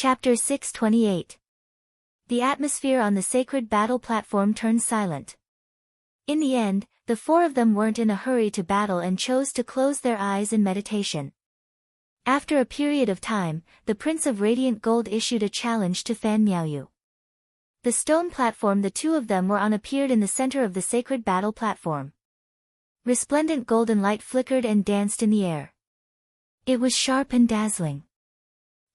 Chapter 628. The atmosphere on the sacred battle platform turned silent. In the end, the four of them weren't in a hurry to battle and chose to close their eyes in meditation. After a period of time, the Prince of Radiant Gold issued a challenge to Fan Miaoyu. The stone platform the two of them were on appeared in the center of the sacred battle platform. Resplendent golden light flickered and danced in the air. It was sharp and dazzling.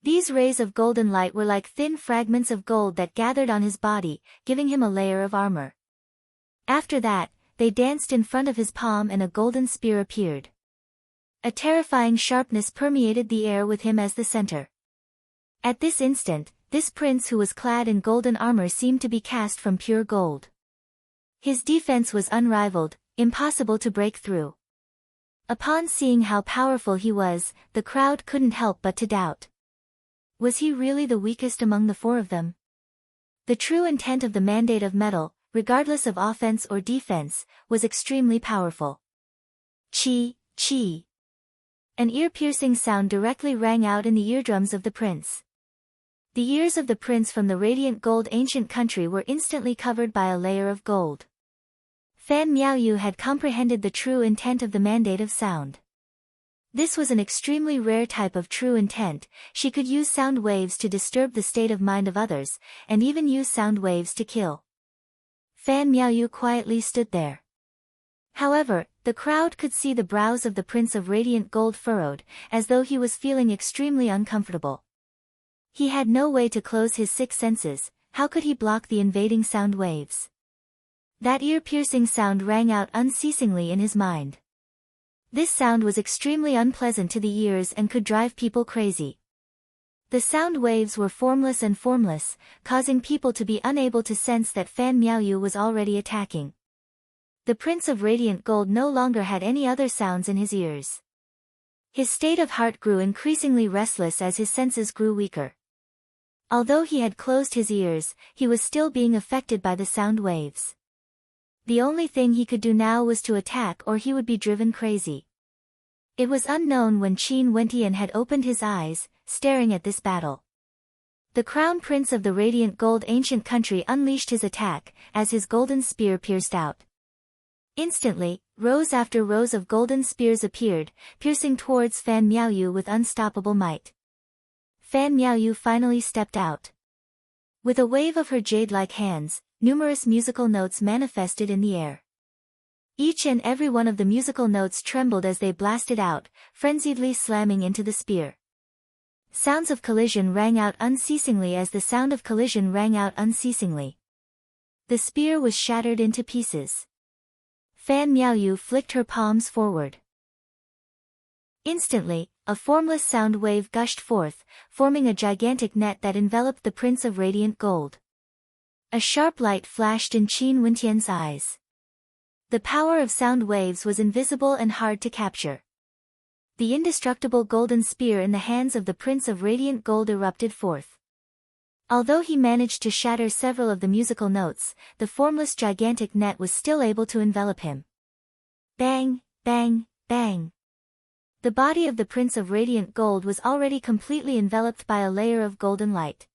These rays of golden light were like thin fragments of gold that gathered on his body, giving him a layer of armor. After that, they danced in front of his palm and a golden spear appeared. A terrifying sharpness permeated the air with him as the center. At this instant, this prince who was clad in golden armor seemed to be cast from pure gold. His defense was unrivaled, impossible to break through. Upon seeing how powerful he was, the crowd couldn't help but to doubt. Was he really the weakest among the four of them? The true intent of the mandate of metal, regardless of offense or defense, was extremely powerful. Chi, chi. An ear-piercing sound directly rang out in the eardrums of the prince. The ears of the prince from the radiant gold ancient country were instantly covered by a layer of gold. Fan Miaoyu had comprehended the true intent of the mandate of sound. This was an extremely rare type of true intent. She could use sound waves to disturb the state of mind of others, and even use sound waves to kill. Fan Miaoyu quietly stood there. However, the crowd could see the brows of the Prince of Radiant Gold furrowed, as though he was feeling extremely uncomfortable. He had no way to close his six senses. How could he block the invading sound waves? That ear-piercing sound rang out unceasingly in his mind. This sound was extremely unpleasant to the ears and could drive people crazy. The sound waves were formless and formless, causing people to be unable to sense that Fan Miaoyu was already attacking. The Prince of Radiant Gold no longer had any other sounds in his ears. His state of heart grew increasingly restless as his senses grew weaker. Although he had closed his ears, he was still being affected by the sound waves. The only thing he could do now was to attack or he would be driven crazy. It was unknown when Qin Wentian had opened his eyes, staring at this battle. The Crown Prince of the Radiant Gold ancient country unleashed his attack, as his golden spear pierced out. Instantly, rows after rows of golden spears appeared, piercing towards Fan Miaoyu with unstoppable might. Fan Miaoyu finally stepped out. With a wave of her jade-like hands, numerous musical notes manifested in the air. Each and every one of the musical notes trembled as they blasted out, frenziedly slamming into the spear. Sounds of collision rang out unceasingly as the sound of collision rang out unceasingly. The spear was shattered into pieces. Fan Miaoyu flicked her palms forward. Instantly, a formless sound wave gushed forth, forming a gigantic net that enveloped the Prince of Radiant Gold. A sharp light flashed in Qin Wentian's eyes. The power of sound waves was invisible and hard to capture. The indestructible golden spear in the hands of the Prince of Radiant Gold erupted forth. Although he managed to shatter several of the musical notes, the formless gigantic net was still able to envelop him. Bang, bang, bang. The body of the Prince of Radiant Gold was already completely enveloped by a layer of golden light.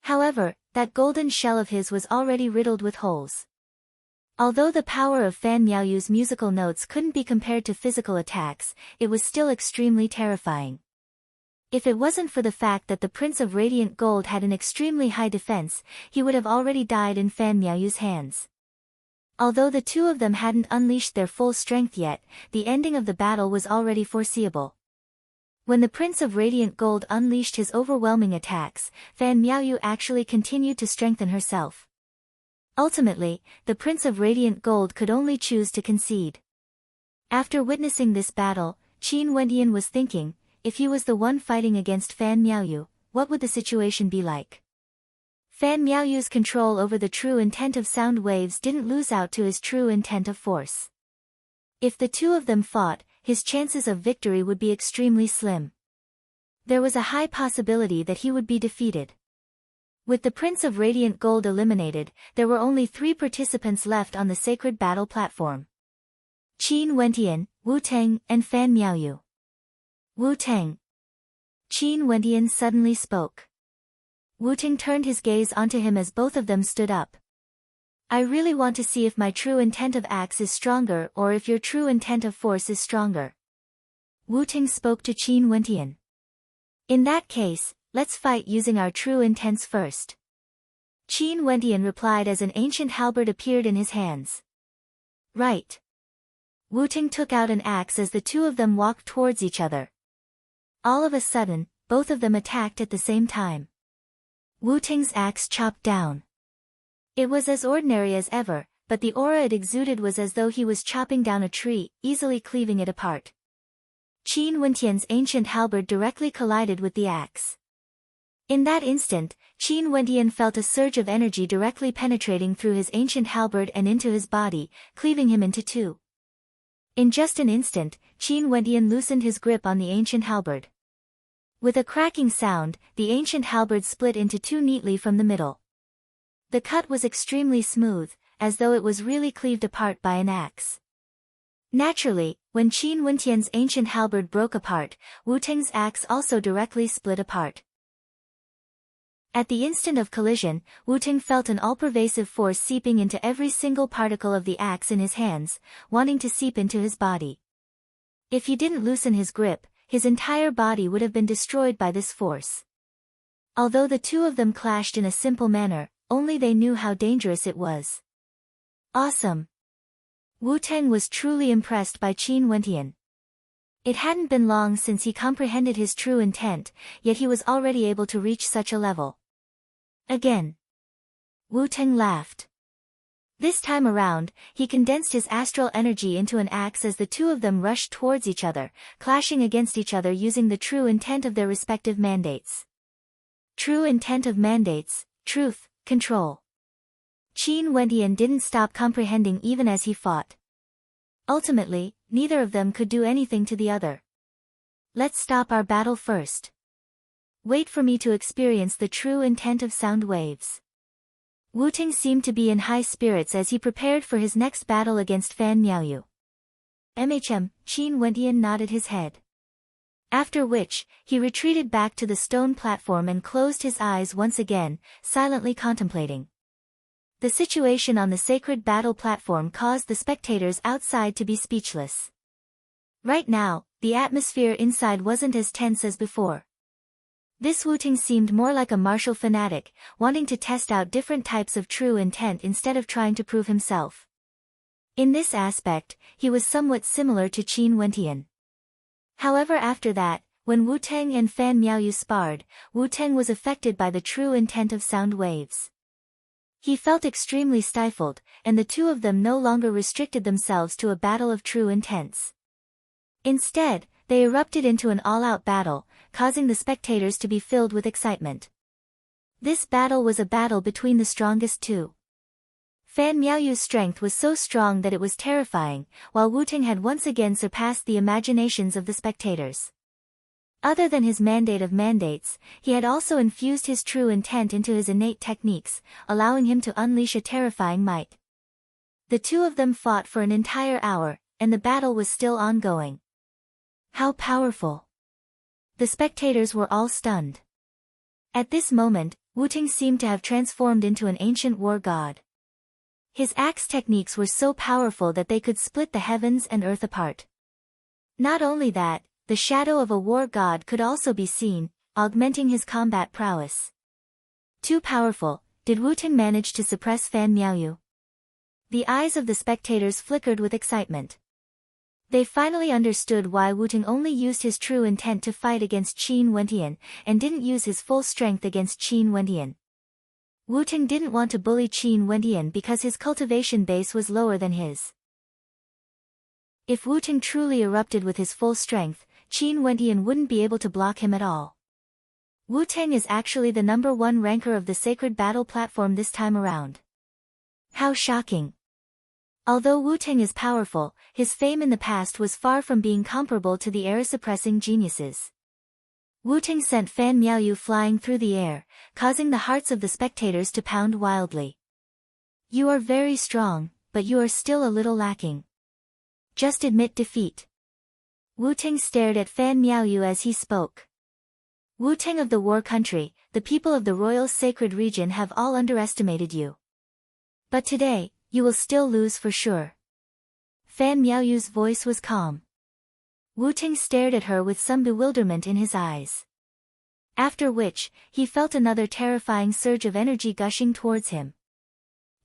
However, that golden shell of his was already riddled with holes. Although the power of Fan Miaoyu's musical notes couldn't be compared to physical attacks, it was still extremely terrifying. If it wasn't for the fact that the Prince of Radiant Gold had an extremely high defense, he would have already died in Fan Miaoyu's hands. Although the two of them hadn't unleashed their full strength yet, the ending of the battle was already foreseeable. When the Prince of Radiant Gold unleashed his overwhelming attacks, Fan Miaoyu actually continued to strengthen herself. Ultimately, the Prince of Radiant Gold could only choose to concede. After witnessing this battle, Qin Wentian was thinking, if he was the one fighting against Fan Miaoyu, what would the situation be like? Fan Miaoyu's control over the true intent of sound waves didn't lose out to his true intent of force. If the two of them fought, his chances of victory would be extremely slim. There was a high possibility that he would be defeated. With the Prince of Radiant Gold eliminated, there were only 3 participants left on the sacred battle platform. Qin Wentian, Wu Teng, and Fan Miaoyu. Wu Teng. Qin Wentian suddenly spoke. Wu-Ting turned his gaze onto him as both of them stood up. I really want to see if my true intent of axe is stronger or if your true intent of force is stronger. Wu-Ting spoke to Qin Wentian. In that case, let's fight using our true intents first. Qin Wentian replied as an ancient halberd appeared in his hands. Right. Wu-Ting took out an axe as the two of them walked towards each other. All of a sudden, both of them attacked at the same time. Wu-Ting's axe chopped down. It was as ordinary as ever, but the aura it exuded was as though he was chopping down a tree, easily cleaving it apart. Qin Wentian's ancient halberd directly collided with the axe. In that instant, Qin Wentian felt a surge of energy directly penetrating through his ancient halberd and into his body, cleaving him into two. In just an instant, Qin Wentian loosened his grip on the ancient halberd. With a cracking sound, the ancient halberd split into two neatly from the middle. The cut was extremely smooth, as though it was really cleaved apart by an axe. Naturally, when Qin Wentian's ancient halberd broke apart, Wu-Ting's axe also directly split apart. At the instant of collision, Wu-Ting felt an all-pervasive force seeping into every single particle of the axe in his hands, wanting to seep into his body. If he didn't loosen his grip, his entire body would have been destroyed by this force. Although the two of them clashed in a simple manner, only they knew how dangerous it was. Awesome! Wu-Ting was truly impressed by Qin Wentian. It hadn't been long since he comprehended his true intent, yet he was already able to reach such a level. Again. Wu-Ting laughed. This time around, he condensed his astral energy into an axe as the two of them rushed towards each other, clashing against each other using the true intent of their respective mandates. True intent of mandates, truth, control. Qin Wentian didn't stop comprehending even as he fought. Ultimately, neither of them could do anything to the other. Let's stop our battle first. Wait for me to experience the true intent of sound waves. Wu-Ting seemed to be in high spirits as he prepared for his next battle against Fan Miaoyu. Qin Wentian nodded his head. After which, he retreated back to the stone platform and closed his eyes once again, silently contemplating. The situation on the sacred battle platform caused the spectators outside to be speechless. Right now, the atmosphere inside wasn't as tense as before. This Wu-Ting seemed more like a martial fanatic, wanting to test out different types of true intent instead of trying to prove himself. In this aspect, he was somewhat similar to Qin Wentian. However, after that, when Wu-Ting and Fan Miaoyu sparred, Wu-Ting was affected by the true intent of sound waves. He felt extremely stifled, and the two of them no longer restricted themselves to a battle of true intents. Instead, they erupted into an all-out battle, causing the spectators to be filled with excitement. This battle was a battle between the strongest two. Fan Miaoyu's strength was so strong that it was terrifying, while Wu-Ting had once again surpassed the imaginations of the spectators. Other than his mandate of mandates, he had also infused his true intent into his innate techniques, allowing him to unleash a terrifying might. The two of them fought for an entire hour, and the battle was still ongoing. How powerful! The spectators were all stunned. At this moment, Wu-Ting seemed to have transformed into an ancient war god. His axe techniques were so powerful that they could split the heavens and earth apart. Not only that, the shadow of a war god could also be seen, augmenting his combat prowess. Too powerful, did Wu-Ting manage to suppress Fan Miaoyu? The eyes of the spectators flickered with excitement. They finally understood why Wu-Ting only used his true intent to fight against Qin Wentian, and didn't use his full strength against Qin Wentian. Wu-Ting didn't want to bully Qin Wentian because his cultivation base was lower than his. If Wu-Ting truly erupted with his full strength, Qin Wentian wouldn't be able to block him at all. Wu-Ting is actually the #1 ranker of the sacred battle platform this time around. How shocking! Although Wu-Ting is powerful, his fame in the past was far from being comparable to the era-suppressing geniuses. Wu-Ting sent Fan Miaoyu flying through the air, causing the hearts of the spectators to pound wildly. You are very strong, but you are still a little lacking. Just admit defeat. Wu-Ting stared at Fan Miaoyu as he spoke. Wu-Tang of the War Country, the people of the royal sacred region have all underestimated you. But today, you will still lose for sure. Fan Miaoyu's voice was calm. Wu-Tang stared at her with some bewilderment in his eyes. After which, he felt another terrifying surge of energy gushing towards him.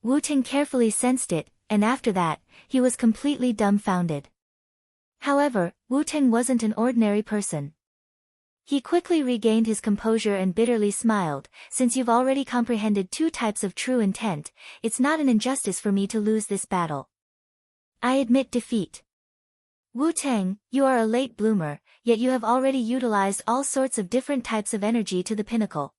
Wu-Tang carefully sensed it, and after that, he was completely dumbfounded. However, Wu-Tang wasn't an ordinary person. He quickly regained his composure and bitterly smiled. Since you've already comprehended 2 types of true intent, it's not an injustice for me to lose this battle. I admit defeat. Wu-Tang, you are a late bloomer, yet you have already utilized all sorts of different types of energy to the pinnacle.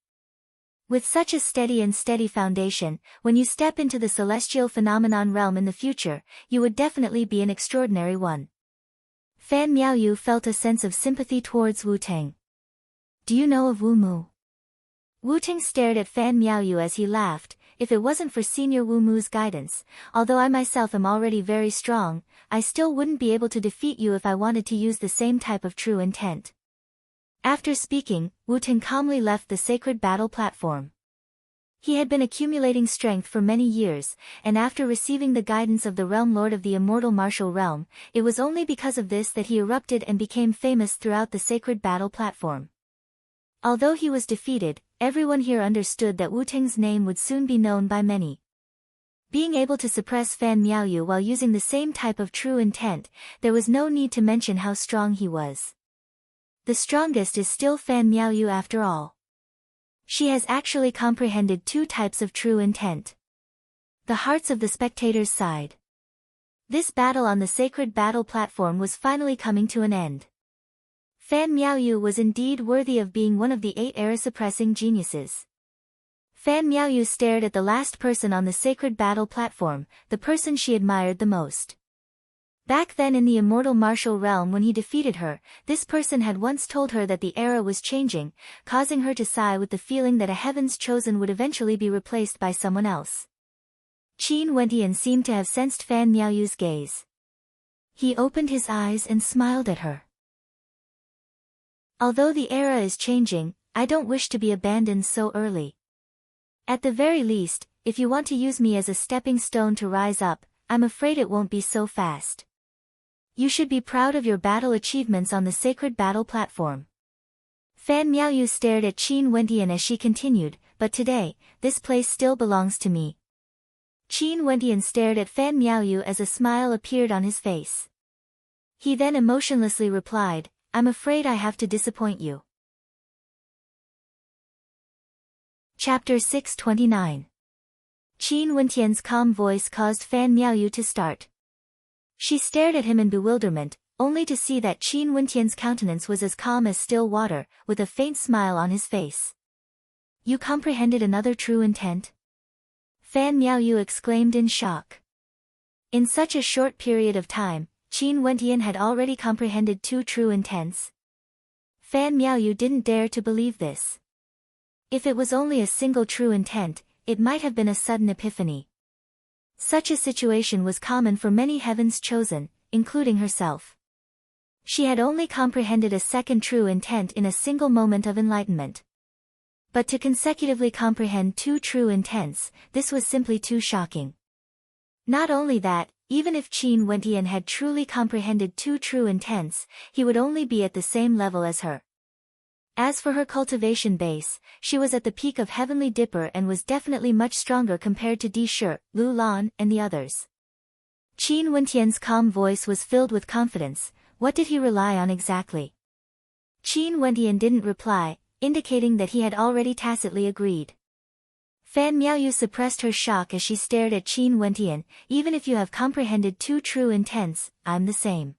With such a steady foundation, when you step into the celestial phenomenon realm in the future, you would definitely be an extraordinary one. Fan Miaoyu felt a sense of sympathy towards Wu-Tang. Do you know of Wu Mu? Wu-Tang stared at Fan Miaoyu as he laughed. If it wasn't for Senior Wu Mu's guidance, although I myself am already very strong, I still wouldn't be able to defeat you if I wanted to use the same type of true intent. After speaking, Wu-Tang calmly left the sacred battle platform. He had been accumulating strength for many years, and after receiving the guidance of the Realm Lord of the Immortal Martial Realm, it was only because of this that he erupted and became famous throughout the sacred battle platform. Although he was defeated, everyone here understood that Wu-Tang's name would soon be known by many. Being able to suppress Fan Miaoyu while using the same type of true intent, there was no need to mention how strong he was. The strongest is still Fan Miaoyu after all. She has actually comprehended 2 types of true intent. The hearts of the spectators sighed. This battle on the sacred battle platform was finally coming to an end. Fan Miaoyu was indeed worthy of being one of the 8 era-suppressing geniuses. Fan Miaoyu stared at the last person on the sacred battle platform, the person she admired the most. Back then in the immortal martial realm when he defeated her, this person had once told her that the era was changing, causing her to sigh with the feeling that a heaven's chosen would eventually be replaced by someone else. Qin Wentian seemed to have sensed Fan Miaoyu's gaze. He opened his eyes and smiled at her. Although the era is changing, I don't wish to be abandoned so early. At the very least, if you want to use me as a stepping stone to rise up, I'm afraid it won't be so fast. You should be proud of your battle achievements on the sacred battle platform. Fan Miaoyu stared at Qin Wentian as she continued, but today, this place still belongs to me. Qin Wentian stared at Fan Miaoyu as a smile appeared on his face. He then emotionlessly replied, I'm afraid I have to disappoint you. Chapter 629. Qin Wentian's calm voice caused Fan Miaoyu to start. She stared at him in bewilderment, only to see that Qin Wentian's countenance was as calm as still water, with a faint smile on his face. You comprehended another true intent? Fan Miaoyu exclaimed in shock. In such a short period of time, Qin Wentian had already comprehended 2 true intents. Fan Miaoyu didn't dare to believe this. If it was only a single true intent, it might have been a sudden epiphany. Such a situation was common for many heavens chosen, including herself. She had only comprehended a second true intent in a single moment of enlightenment. But to consecutively comprehend 2 true intents, this was simply too shocking. Not only that, even if Qin Wentian had truly comprehended 2 true intents, he would only be at the same level as her. As for her cultivation base, she was at the peak of Heavenly Dipper and was definitely much stronger compared to Di Shi, Lu Lan, and the others. Qin Wentian's calm voice was filled with confidence. What did he rely on exactly? Qin Wentian didn't reply, indicating that he had already tacitly agreed. Fan Miaoyu suppressed her shock as she stared at Qin Wentian. Even if you have comprehended 2 true intents, I'm the same.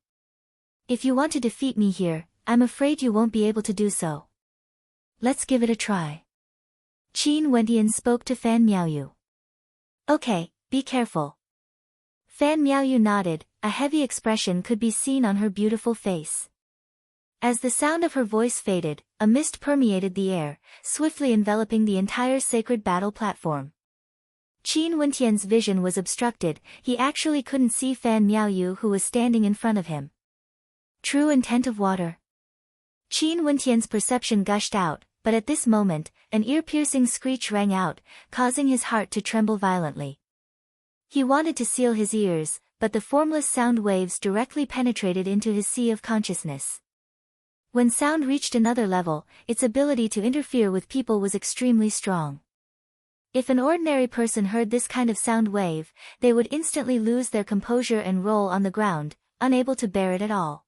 If you want to defeat me here, I'm afraid you won't be able to do so. Let's give it a try. Qin Wentian spoke to Fan Miaoyu. Okay, be careful. Fan Miaoyu nodded, a heavy expression could be seen on her beautiful face. As the sound of her voice faded, a mist permeated the air, swiftly enveloping the entire sacred battle platform. Qin Wentian's vision was obstructed, he actually couldn't see Fan Miaoyu who was standing in front of him. True intent of water. Qin Wentian's perception gushed out, but at this moment, an ear-piercing screech rang out, causing his heart to tremble violently. He wanted to seal his ears, but the formless sound waves directly penetrated into his sea of consciousness. When sound reached another level, its ability to interfere with people was extremely strong. If an ordinary person heard this kind of sound wave, they would instantly lose their composure and roll on the ground, unable to bear it at all.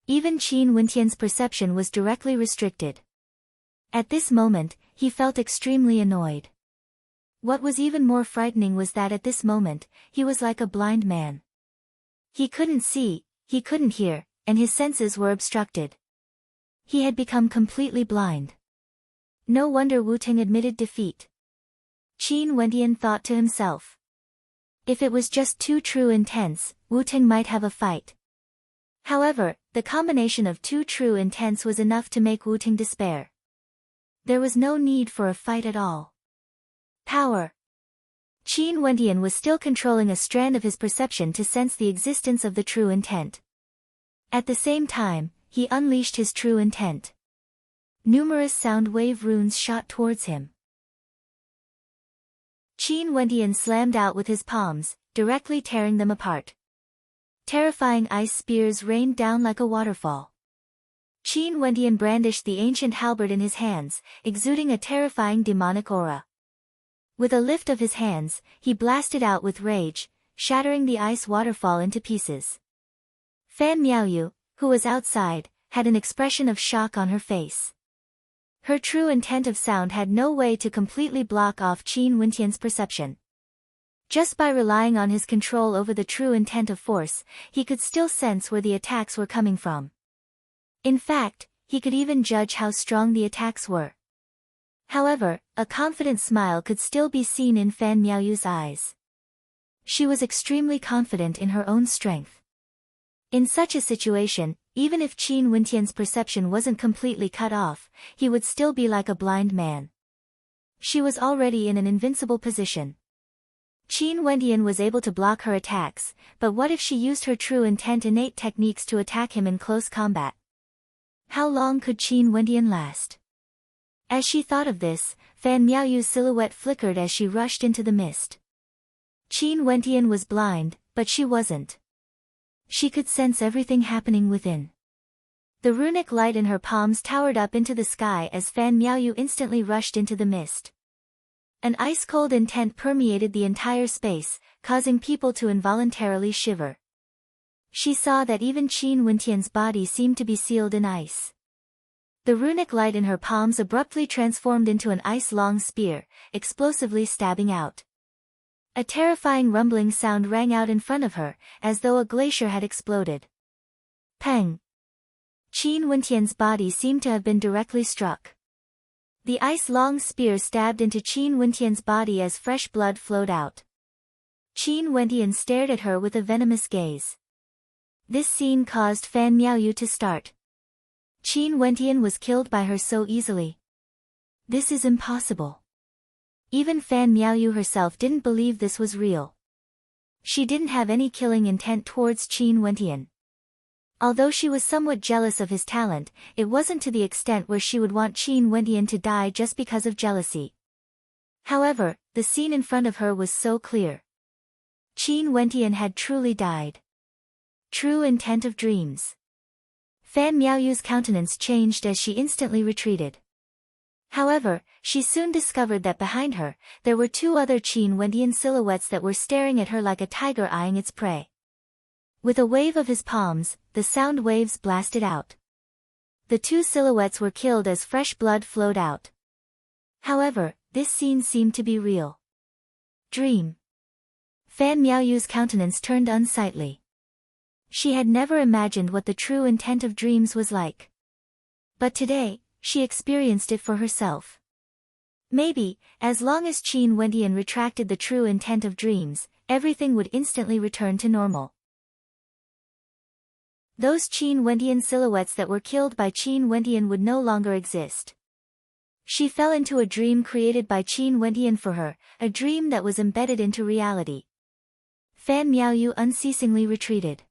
Even Qin Wentian's perception was directly restricted. At this moment, he felt extremely annoyed. What was even more frightening was that at this moment, he was like a blind man. He couldn't see, he couldn't hear, and his senses were obstructed. He had become completely blind. No wonder Wu Ting admitted defeat. Qin Wentian thought to himself. If it was just two true intents, Wu Ting might have a fight. However, the combination of two true intents was enough to make Wu Ting despair. There was no need for a fight at all. Power. Qin Wentian was still controlling a strand of his perception to sense the existence of the true intent. At the same time, he unleashed his true intent. Numerous sound wave runes shot towards him. Qin Wentian slammed out with his palms, directly tearing them apart. Terrifying ice spears rained down like a waterfall. Qin Wentian brandished the ancient halberd in his hands, exuding a terrifying demonic aura. With a lift of his hands, he blasted out with rage, shattering the ice waterfall into pieces. Fan Miaoyu, who was outside, had an expression of shock on her face. Her true intent of sound had no way to completely block off Qin Wentian's perception. Just by relying on his control over the true intent of force, he could still sense where the attacks were coming from. In fact, he could even judge how strong the attacks were. However, a confident smile could still be seen in Fan Miaoyu's eyes. She was extremely confident in her own strength. In such a situation, even if Qin Wentian's perception wasn't completely cut off, he would still be like a blind man. She was already in an invincible position. Qin Wentian was able to block her attacks, but what if she used her true intent innate techniques to attack him in close combat? How long could Qin Wentian last? As she thought of this, Fan Miaoyu's silhouette flickered as she rushed into the mist. Qin Wentian was blind, but she wasn't. She could sense everything happening within. The runic light in her palms towered up into the sky as Fan Miaoyu instantly rushed into the mist. An ice-cold intent permeated the entire space, causing people to involuntarily shiver. She saw that even Qin Wentian's body seemed to be sealed in ice. The runic light in her palms abruptly transformed into an ice-long spear, explosively stabbing out. A terrifying rumbling sound rang out in front of her, as though a glacier had exploded. Peng! Qin Wentian's body seemed to have been directly struck. The ice-long spear stabbed into Qin Wentian's body as fresh blood flowed out. Qin Wentian stared at her with a venomous gaze. This scene caused Fan Miaoyu to start. Qin Wentian was killed by her so easily. This is impossible. Even Fan Miaoyu herself didn't believe this was real. She didn't have any killing intent towards Qin Wentian. Although she was somewhat jealous of his talent, it wasn't to the extent where she would want Qin Wentian to die just because of jealousy. However, the scene in front of her was so clear. Qin Wentian had truly died. True intent of dreams. Fan Miaoyu's countenance changed as she instantly retreated. However, she soon discovered that behind her, there were two other Qin Wentian silhouettes that were staring at her like a tiger eyeing its prey. With a wave of his palms, the sound waves blasted out. The two silhouettes were killed as fresh blood flowed out. However, this scene seemed to be real. Dream. Fan Miaoyu's countenance turned unsightly. She had never imagined what the true intent of dreams was like. But today, she experienced it for herself. Maybe, as long as Qin Wentian retracted the true intent of dreams, everything would instantly return to normal. Those Qin Wentian silhouettes that were killed by Qin Wentian would no longer exist. She fell into a dream created by Qin Wentian for her, a dream that was embedded into reality. Fan Miaoyu unceasingly retreated.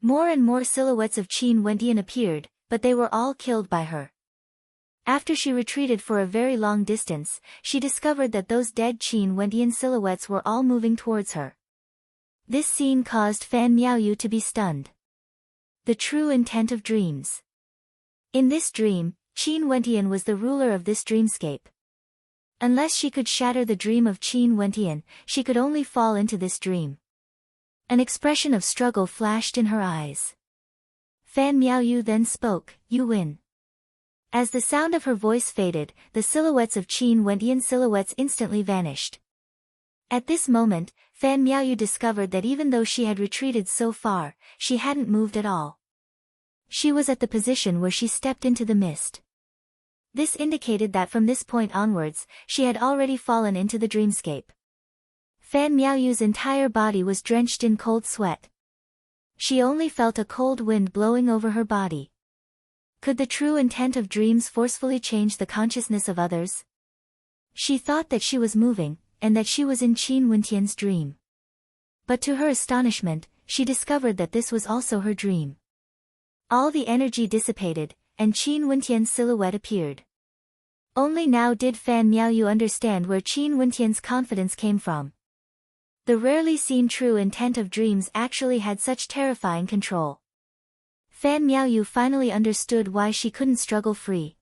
More and more silhouettes of Qin Wentian appeared, but they were all killed by her. After she retreated for a very long distance, she discovered that those dead Qin Wentian silhouettes were all moving towards her. This scene caused Fan Miaoyu to be stunned. The true intent of dreams. In this dream, Qin Wentian was the ruler of this dreamscape. Unless she could shatter the dream of Qin Wentian, she could only fall into this dream. An expression of struggle flashed in her eyes. Fan Miaoyu then spoke, "You win." As the sound of her voice faded, the silhouettes of Qin Wentian silhouettes instantly vanished. At this moment, Fan Miaoyu discovered that even though she had retreated so far, she hadn't moved at all. She was at the position where she stepped into the mist. This indicated that from this point onwards, she had already fallen into the dreamscape. Fan Miaoyu's entire body was drenched in cold sweat. She only felt a cold wind blowing over her body. Could the true intent of dreams forcefully change the consciousness of others? She thought that she was moving, and that she was in Qin Wentian's dream. But to her astonishment, she discovered that this was also her dream. All the energy dissipated, and Qin Wentian's silhouette appeared. Only now did Fan Miaoyu understand where Qin Wentian's confidence came from. The rarely seen true intent of dreams actually had such terrifying control. Fan Miaoyu finally understood why she couldn't struggle free.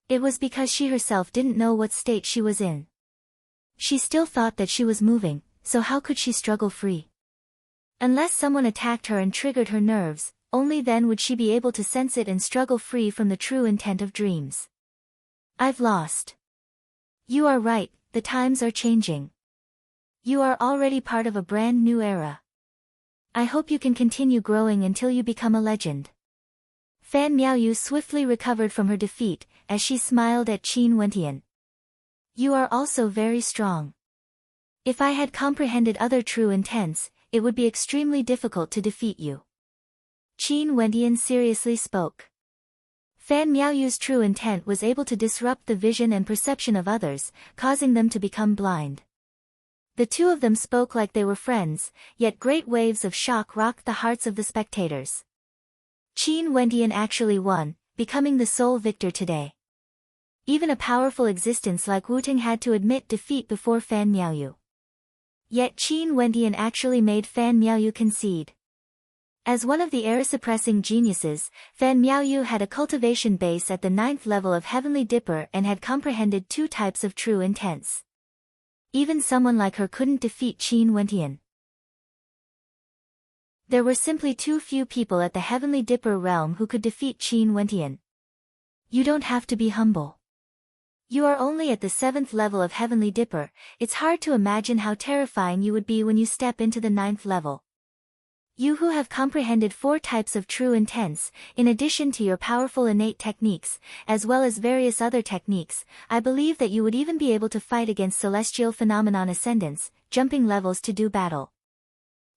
It was because she herself didn't know what state she was in. She still thought that she was moving, so how could she struggle free? Unless someone attacked her and triggered her nerves, only then would she be able to sense it and struggle free from the true intent of dreams. I've lost. You are right, the times are changing. You are already part of a brand new era. I hope you can continue growing until you become a legend. Fan Miaoyu swiftly recovered from her defeat, as she smiled at Qin Wentian. You are also very strong. If I had comprehended other true intents, it would be extremely difficult to defeat you. Qin Wentian seriously spoke. Fan Miaoyu's true intent was able to disrupt the vision and perception of others, causing them to become blind. The two of them spoke like they were friends, yet great waves of shock rocked the hearts of the spectators. Qin Wentian actually won, becoming the sole victor today. Even a powerful existence like Wu-Ting had to admit defeat before Fan Miaoyu. Yet Qin Wentian actually made Fan Miaoyu concede. As one of the era-suppressing geniuses, Fan Miaoyu had a cultivation base at the 9th level of Heavenly Dipper and had comprehended 2 types of true intents. Even someone like her couldn't defeat Qin Wentian. There were simply too few people at the Heavenly Dipper realm who could defeat Qin Wentian. You don't have to be humble. You are only at the 7th level of Heavenly Dipper, it's hard to imagine how terrifying you would be when you step into the 9th level. You who have comprehended 4 types of true intents, in addition to your powerful innate techniques, as well as various other techniques, I believe that you would even be able to fight against celestial phenomenon ascendants, jumping levels to do battle.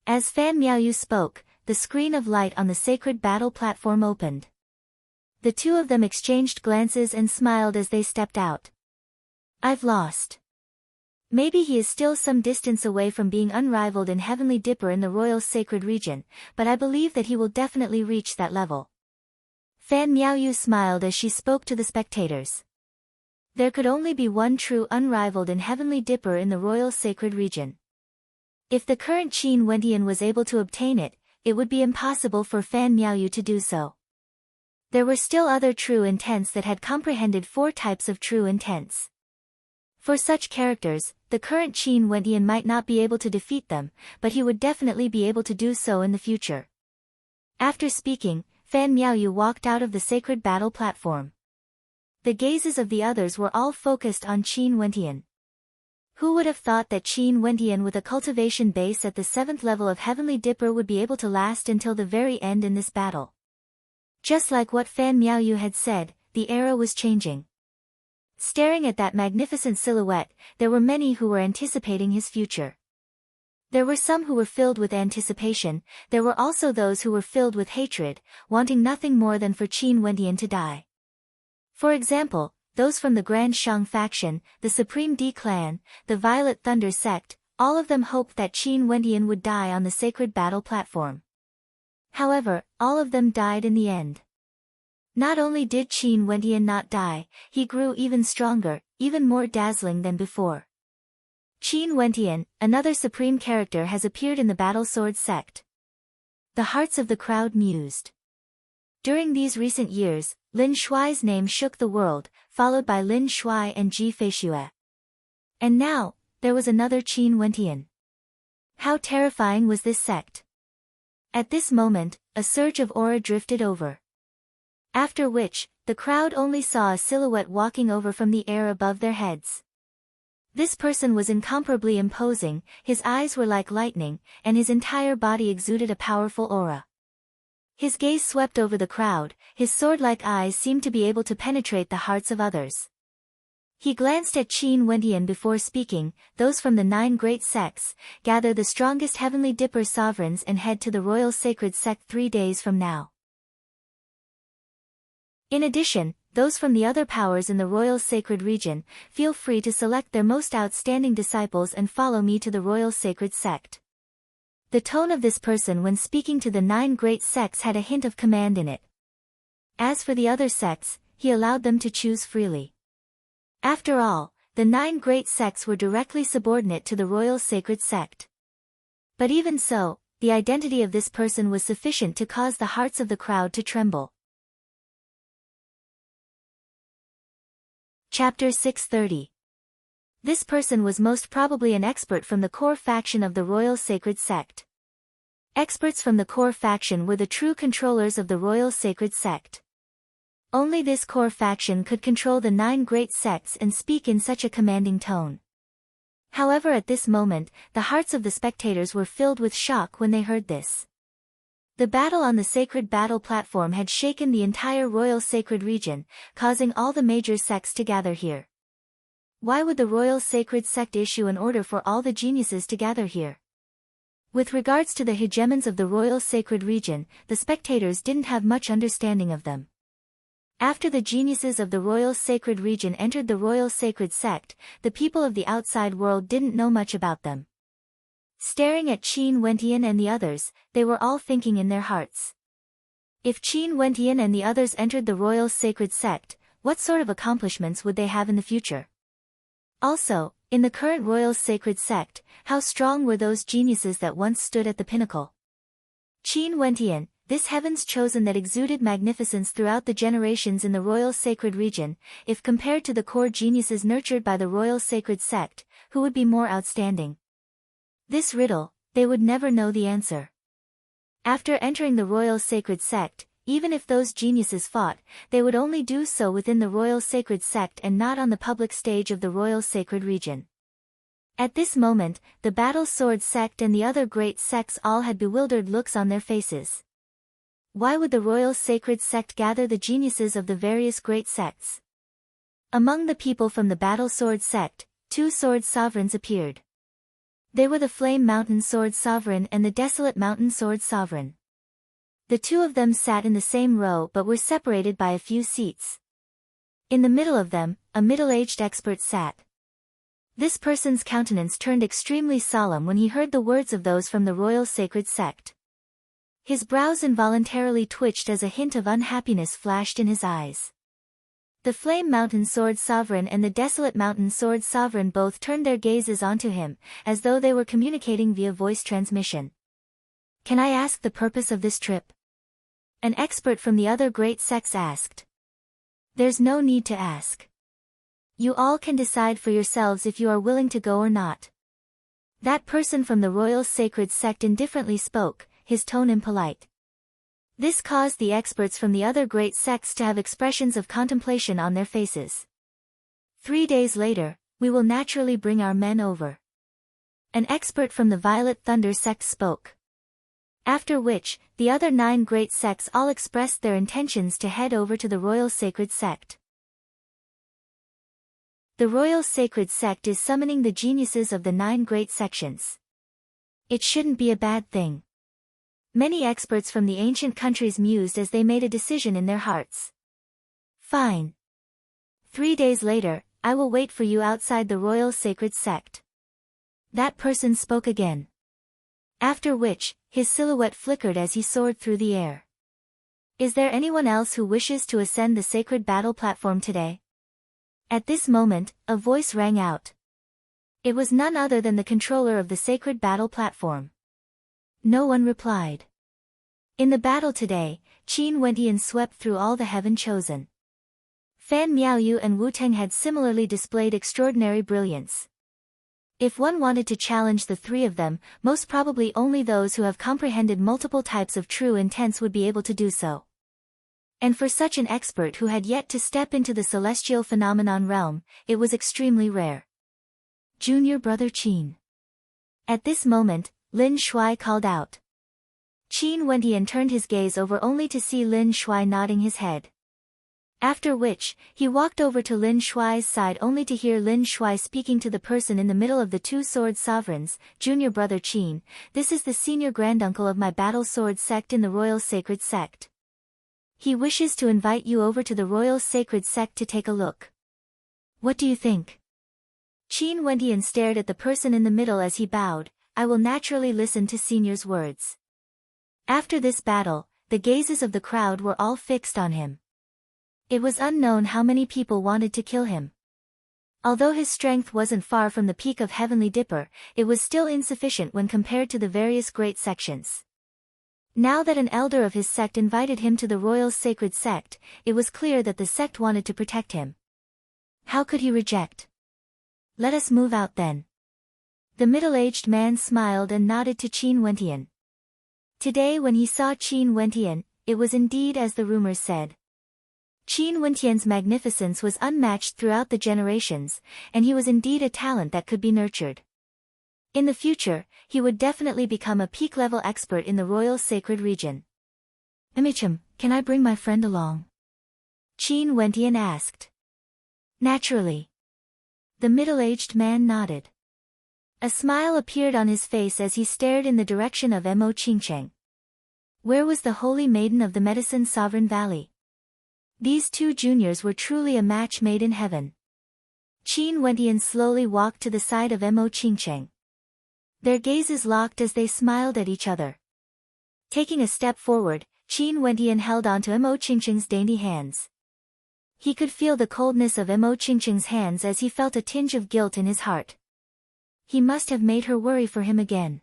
As Fan Miaoyu spoke, the screen of light on the sacred battle platform opened. The two of them exchanged glances and smiled as they stepped out. I've lost. Maybe he is still some distance away from being unrivaled in Heavenly Dipper in the Royal Sacred Region, but I believe that he will definitely reach that level. Fan Miaoyu smiled as she spoke to the spectators. There could only be one true unrivaled in Heavenly Dipper in the Royal Sacred Region. If the current Qin Wentian was able to obtain it, it would be impossible for Fan Miaoyu to do so. There were still other true intents that had comprehended 4 types of true intents. For such characters, the current Qin Wentian might not be able to defeat them, but he would definitely be able to do so in the future. After speaking, Fan Miaoyu walked out of the sacred battle platform. The gazes of the others were all focused on Qin Wentian. Who would have thought that Qin Wentian with a cultivation base at the 7th level of Heavenly Dipper would be able to last until the very end in this battle? Just like what Fan Miaoyu had said, the era was changing. Staring at that magnificent silhouette, there were many who were anticipating his future. There were some who were filled with anticipation, there were also those who were filled with hatred, wanting nothing more than for Qin Wentian to die. For example, those from the Grand Shang faction, the Supreme D clan, the Violet Thunder sect, all of them hoped that Qin Wentian would die on the sacred battle platform. However, all of them died in the end. Not only did Qin Wentian not die, he grew even stronger, even more dazzling than before. Qin Wentian, another supreme character, has appeared in the Battle Sword sect. The hearts of the crowd mused. During these recent years, Lin Shuai's name shook the world, followed by Lin Shuai and Ji Feixue. And now, there was another Qin Wentian. How terrifying was this sect? At this moment, a surge of aura drifted over. After which, the crowd only saw a silhouette walking over from the air above their heads. This person was incomparably imposing, his eyes were like lightning, and his entire body exuded a powerful aura. His gaze swept over the crowd, his sword-like eyes seemed to be able to penetrate the hearts of others. He glanced at Qin Wentian before speaking. Those from the 9 great sects, gather the strongest Heavenly Dipper sovereigns and head to the Royal Sacred Sect 3 days from now. In addition, those from the other powers in the Royal Sacred Region, feel free to select their most outstanding disciples and follow me to the Royal Sacred Sect. The tone of this person when speaking to the 9 great sects had a hint of command in it. As for the other sects, he allowed them to choose freely. After all, the 9 great sects were directly subordinate to the Royal Sacred Sect. But even so, the identity of this person was sufficient to cause the hearts of the crowd to tremble. Chapter 630. This person was most probably an expert from the core faction of the Royal Sacred Sect. Experts from the core faction were the true controllers of the Royal Sacred Sect. Only this core faction could control the 9 great sects and speak in such a commanding tone. However, at this moment, the hearts of the spectators were filled with shock when they heard this. The battle on the sacred battle platform had shaken the entire Royal Sacred Region, causing all the major sects to gather here. Why would the Royal Sacred Sect issue an order for all the geniuses to gather here? With regards to the hegemons of the Royal Sacred Region, the spectators didn't have much understanding of them. After the geniuses of the Royal Sacred Region entered the Royal Sacred Sect, the people of the outside world didn't know much about them. Staring at Qin Wentian and the others, they were all thinking in their hearts. If Qin Wentian and the others entered the Royal Sacred Sect, what sort of accomplishments would they have in the future? Also, in the current Royal Sacred Sect, how strong were those geniuses that once stood at the pinnacle? Qin Wentian, this heaven's chosen that exuded magnificence throughout the generations in the Royal Sacred Region, if compared to the core geniuses nurtured by the Royal Sacred Sect, who would be more outstanding? This riddle, they would never know the answer. After entering the Royal Sacred Sect, even if those geniuses fought, they would only do so within the Royal Sacred Sect and not on the public stage of the Royal Sacred Region. At this moment, the Battle Sword sect and the other great sects all had bewildered looks on their faces. Why would the Royal Sacred Sect gather the geniuses of the various great sects? Among the people from the Battle Sword sect, 2 sword sovereigns appeared. They were the Flame Mountain Sword Sovereign and the Desolate Mountain Sword Sovereign. The 2 of them sat in the same row but were separated by a few seats. In the middle of them, a middle-aged expert sat. This person's countenance turned extremely solemn when he heard the words of those from the Royal Sacred Sect. His brows involuntarily twitched as a hint of unhappiness flashed in his eyes. The Flame Mountain Sword Sovereign and the Desolate Mountain Sword Sovereign both turned their gazes onto him, as though they were communicating via voice transmission. "Can I ask the purpose of this trip?" An expert from the other great sects asked. "There's no need to ask. You all can decide for yourselves if you are willing to go or not." That person from the Royal Sacred Sect indifferently spoke, his tone impolite. This caused the experts from the other great sects to have expressions of contemplation on their faces. 3 days later, we will naturally bring our men over. An expert from the Violet Thunder sect spoke. After which, the other 9 great sects all expressed their intentions to head over to the Royal Sacred Sect. The Royal Sacred Sect is summoning the geniuses of the 9 great sections. It shouldn't be a bad thing. Many experts from the ancient countries mused as they made a decision in their hearts. Fine. 3 days later, I will wait for you outside the Royal Sacred Sect. That person spoke again. After which, his silhouette flickered as he soared through the air. Is there anyone else who wishes to ascend the sacred battle platform today? At this moment, a voice rang out. It was none other than the controller of the sacred battle platform. No one replied. In the battle today, Qin Wentian swept through all the heaven chosen. Fan Miaoyu and Wu Teng had similarly displayed extraordinary brilliance. If one wanted to challenge the three of them, most probably only those who have comprehended multiple types of true intents would be able to do so. And for such an expert who had yet to step into the celestial phenomenon realm, it was extremely rare. Junior brother Qin. At this moment, Lin Shuai called out. Qin Wentian turned his gaze over only to see Lin Shuai nodding his head. After which, he walked over to Lin Shuai's side only to hear Lin Shuai speaking to the person in the middle of the two sword sovereigns, Junior brother Qin, this is the senior granduncle of my battle sword sect in the Royal Sacred Sect. He wishes to invite you over to the Royal Sacred Sect to take a look. What do you think? Qin Wentian stared at the person in the middle as he bowed. I will naturally listen to senior's words. After this battle, the gazes of the crowd were all fixed on him. It was unknown how many people wanted to kill him. Although his strength wasn't far from the peak of Heavenly Dipper, it was still insufficient when compared to the various great sections. Now that an elder of his sect invited him to the Royal Sacred Sect, it was clear that the sect wanted to protect him. How could he reject? Let us move out then. The middle-aged man smiled and nodded to Qin Wentian. Today when he saw Qin Wentian, it was indeed as the rumors said. Qin Wentian's magnificence was unmatched throughout the generations, and he was indeed a talent that could be nurtured. In the future, he would definitely become a peak-level expert in the Royal Sacred Region. Amicham, can I bring my friend along? Qin Wentian asked. Naturally. The middle-aged man nodded. A smile appeared on his face as he stared in the direction of Mo Qingcheng. Where was the holy maiden of the Medicine Sovereign Valley? These two juniors were truly a match made in heaven. Qin Wentian slowly walked to the side of Mo Qingcheng. Their gazes locked as they smiled at each other. Taking a step forward, Qin Wentian held on to Mo Qingcheng's dainty hands. He could feel the coldness of Mo Qingcheng's hands as he felt a tinge of guilt in his heart. He must have made her worry for him again.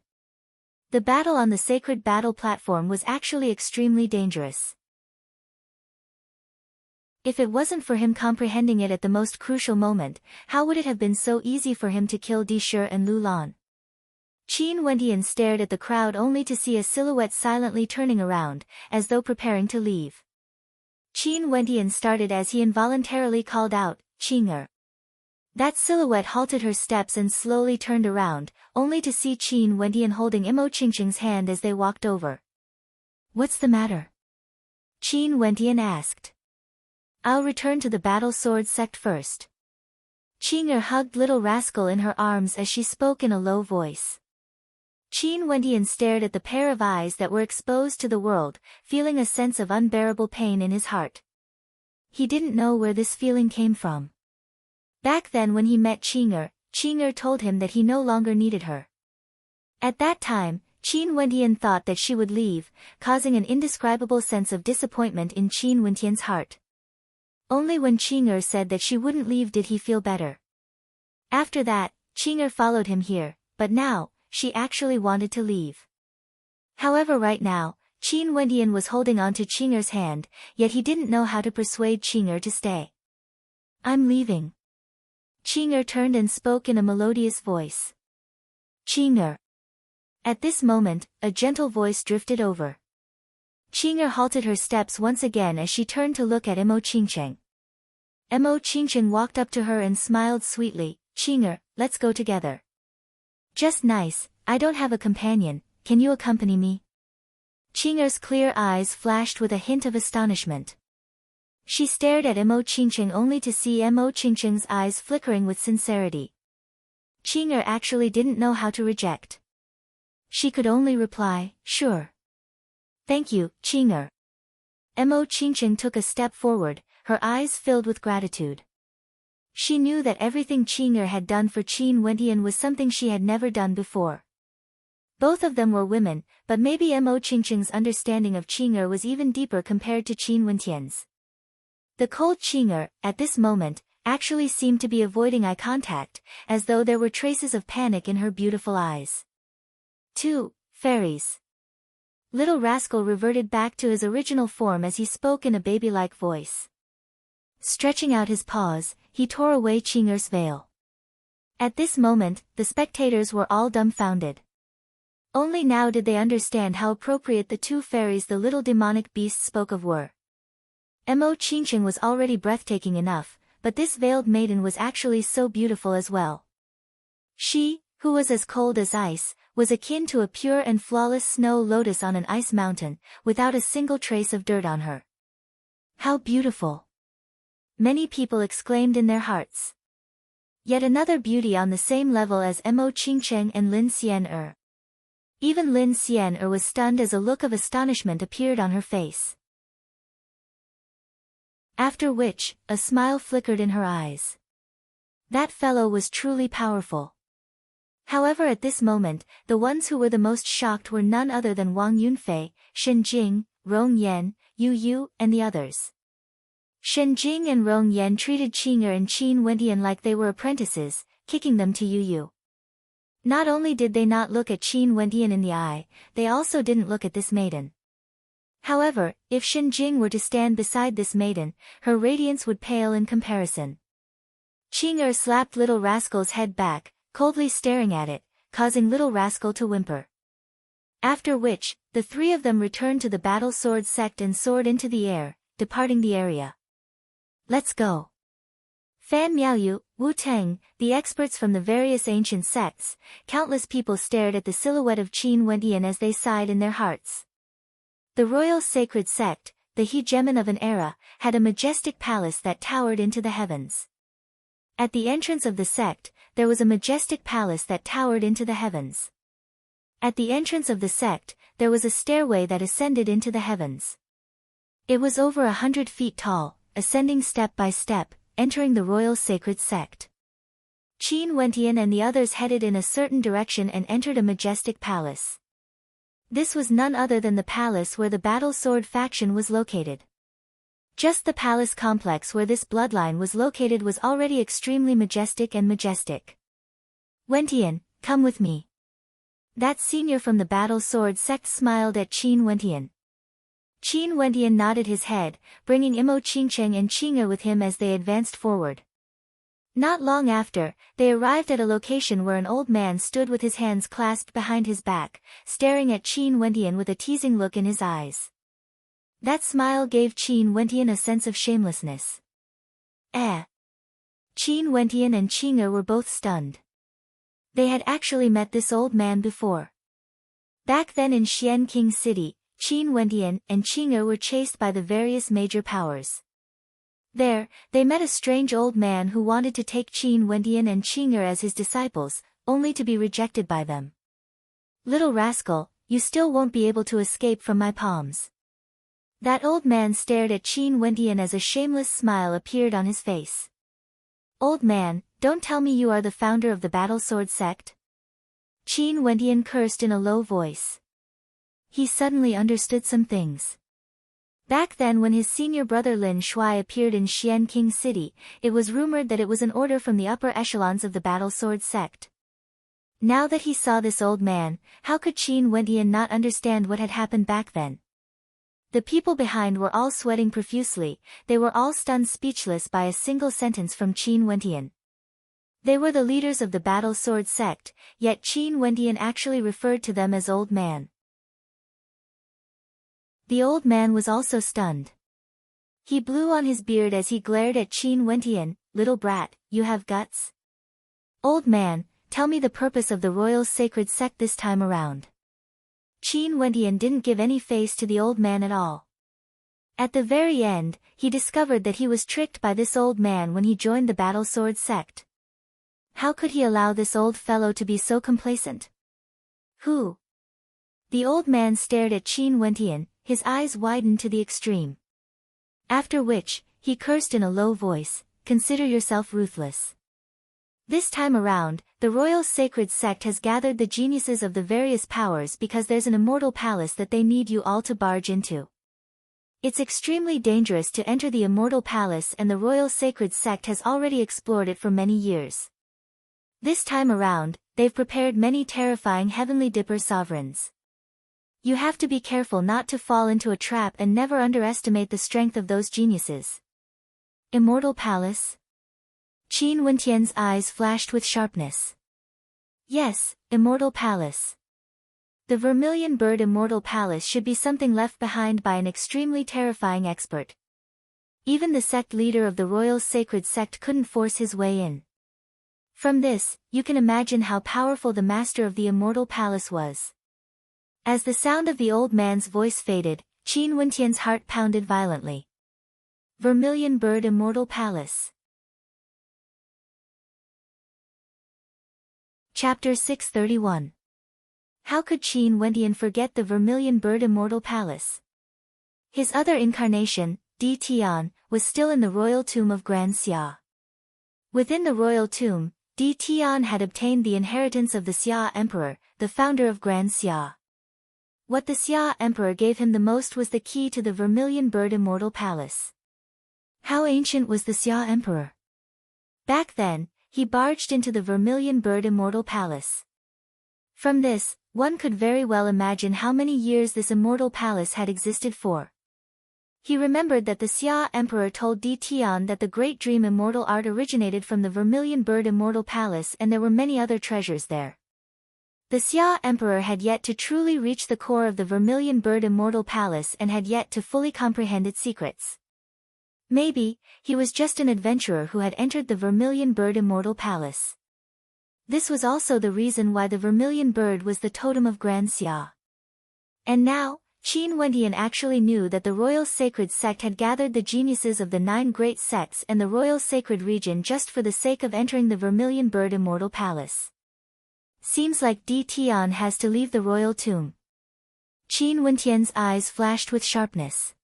The battle on the sacred battle platform was actually extremely dangerous. If it wasn't for him comprehending it at the most crucial moment, how would it have been so easy for him to kill Di Shi and Lu Lan? Qin Wentian stared at the crowd only to see a silhouette silently turning around, as though preparing to leave. Qin Wentian started as he involuntarily called out, Qing'er. That silhouette halted her steps and slowly turned around, only to see Qin Wentian holding Mo Qingcheng's hand as they walked over. What's the matter? Qin Wentian asked. I'll return to the battle sword sect first. Qing'er hugged little rascal in her arms as she spoke in a low voice. Qin Wentian stared at the pair of eyes that were exposed to the world, feeling a sense of unbearable pain in his heart. He didn't know where this feeling came from. Back then when he met Qing'er, Qing'er told him that he no longer needed her. At that time, Qin Wentian thought that she would leave, causing an indescribable sense of disappointment in Qin Wentian's heart. Only when Qing'er said that she wouldn't leave did he feel better. After that, Qing'er followed him here, but now, she actually wanted to leave. However, right now, Qin Wentian was holding on to Qing'er's hand, yet he didn't know how to persuade Qing'er to stay. I'm leaving. Qing'er turned and spoke in a melodious voice. Qing'er. At this moment, a gentle voice drifted over. Qing'er halted her steps once again as she turned to look at Mo Qingcheng. Mo Qingcheng walked up to her and smiled sweetly. Qing'er, let's go together. Just nice, I don't have a companion, can you accompany me? Qing'er's clear eyes flashed with a hint of astonishment. She stared at Mo Qingcheng only to see Mo Qingcheng's eyes flickering with sincerity. Qing'er actually didn't know how to reject. She could only reply, sure. Thank you, Qing'er. Mo Qingcheng took a step forward, her eyes filled with gratitude. She knew that everything Qing'er had done for Qin Wentian was something she had never done before. Both of them were women, but maybe Mo Qingqing's understanding of Qing'er was even deeper compared to Qin Wentian's. The cold Qing'er, at this moment, actually seemed to be avoiding eye contact, as though there were traces of panic in her beautiful eyes. 2. Fairies. Little rascal reverted back to his original form as he spoke in a baby-like voice. Stretching out his paws, he tore away Qing'er's veil. At this moment, the spectators were all dumbfounded. Only now did they understand how appropriate the two fairies the little demonic beasts spoke of were. Mo Qingqing was already breathtaking enough, but this veiled maiden was actually so beautiful as well. She, who was as cold as ice, was akin to a pure and flawless snow lotus on an ice mountain, without a single trace of dirt on her. How beautiful! Many people exclaimed in their hearts. Yet another beauty on the same level as Mo Qingqing and Lin Xian'er. Even Lin Xian'er was stunned as a look of astonishment appeared on her face. After which, a smile flickered in her eyes. That fellow was truly powerful. However, at this moment, the ones who were the most shocked were none other than Wang Yunfei, Shen Jing, Rong Yan, Yu Yu, and the others. Shen Jing and Rong Yan treated Qing'er and Qin Wentian like they were apprentices, kicking them to Yu Yu. Not only did they not look at Qin Wentian in the eye, they also didn't look at this maiden. However, if Shen Jing were to stand beside this maiden, her radiance would pale in comparison. Qing'er slapped little rascal's head back, coldly staring at it, causing little rascal to whimper. After which, the three of them returned to the battle sword sect and soared into the air, departing the area. Let's go. Fan Miaoyu, Wu Teng, the experts from the various ancient sects, countless people stared at the silhouette of Qin Wentian as they sighed in their hearts. The royal sacred sect, the hegemon of an era, had a majestic palace that towered into the heavens. At the entrance of the sect, there was a majestic palace that towered into the heavens. At the entrance of the sect, there was a stairway that ascended into the heavens. It was over 100 feet tall, ascending step by step, entering the royal sacred sect. Qin Wentian and the others headed in a certain direction and entered a majestic palace. This was none other than the palace where the battle sword faction was located. Just the palace complex where this bloodline was located was already extremely majestic and majestic. Wentian, come with me. That senior from the battle sword sect smiled at Qin Wentian. Qin Wentian nodded his head, bringing Mo Qingqing and Qing'er with him as they advanced forward. Not long after, they arrived at a location where an old man stood with his hands clasped behind his back, staring at Qin Wentian with a teasing look in his eyes. That smile gave Qin Wentian a sense of shamelessness. Qin Wentian and Qing'er were both stunned. They had actually met this old man before. Back then in Xian King City, Qin Wentian and Qing'er were chased by the various major powers. There, they met a strange old man who wanted to take Qin Wentian and Qing'er as his disciples, only to be rejected by them. Little rascal, you still won't be able to escape from my palms. That old man stared at Qin Wentian as a shameless smile appeared on his face. Old man, don't tell me you are the founder of the battle sword sect? Qin Wentian cursed in a low voice. He suddenly understood some things. Back then when his senior brother Lin Shuai appeared in Xian King City, it was rumored that it was an order from the upper echelons of the battle sword sect. Now that he saw this old man, how could Qin Wentian not understand what had happened back then? The people behind were all sweating profusely, they were all stunned speechless by a single sentence from Qin Wentian. They were the leaders of the battle sword sect, yet Qin Wentian actually referred to them as old man. The old man was also stunned. He blew on his beard as he glared at Qin Wentian. Little brat, you have guts? Old man, tell me the purpose of the royal sacred sect this time around. Qin Wentian didn't give any face to the old man at all. At the very end, he discovered that he was tricked by this old man when he joined the battle sword sect. How could he allow this old fellow to be so complacent? Who? The old man stared at Qin Wentian, his eyes widened to the extreme. After which, he cursed in a low voice, consider yourself ruthless. This time around, the royal sacred sect has gathered the geniuses of the various powers because there's an immortal palace that they need you all to barge into. It's extremely dangerous to enter the immortal palace, and the royal sacred sect has already explored it for many years. This time around, they've prepared many terrifying heavenly dipper sovereigns. You have to be careful not to fall into a trap and never underestimate the strength of those geniuses. Immortal Palace? Qin Wentian's eyes flashed with sharpness. Yes, Immortal Palace. The Vermilion Bird Immortal Palace should be something left behind by an extremely terrifying expert. Even the sect leader of the Royal Sacred Sect couldn't force his way in. From this, you can imagine how powerful the master of the Immortal Palace was. As the sound of the old man's voice faded, Qin Wentian's heart pounded violently. Vermilion Bird Immortal Palace. Chapter 631. How could Qin Wentian forget the Vermilion Bird Immortal Palace? His other incarnation, Di Tian, was still in the royal tomb of Grand Xia. Within the royal tomb, Di Tian had obtained the inheritance of the Xia Emperor, the founder of Grand Xia. What the Xia Emperor gave him the most was the key to the Vermilion Bird Immortal Palace. How ancient was the Xia Emperor? Back then, he barged into the Vermilion Bird Immortal Palace. From this, one could very well imagine how many years this immortal palace had existed for. He remembered that the Xia Emperor told Di Tian that the Great Dream immortal art originated from the Vermilion Bird Immortal Palace, and there were many other treasures there. The Xia Emperor had yet to truly reach the core of the Vermilion Bird Immortal Palace and had yet to fully comprehend its secrets. Maybe, he was just an adventurer who had entered the Vermilion Bird Immortal Palace. This was also the reason why the Vermilion Bird was the totem of Grand Xia. And now, Qin Wentian actually knew that the Royal Sacred Sect had gathered the geniuses of the 9 great sects and the Royal Sacred Region just for the sake of entering the Vermilion Bird Immortal Palace. Seems like Di Tian has to leave the royal tomb. Qin Wentian's eyes flashed with sharpness.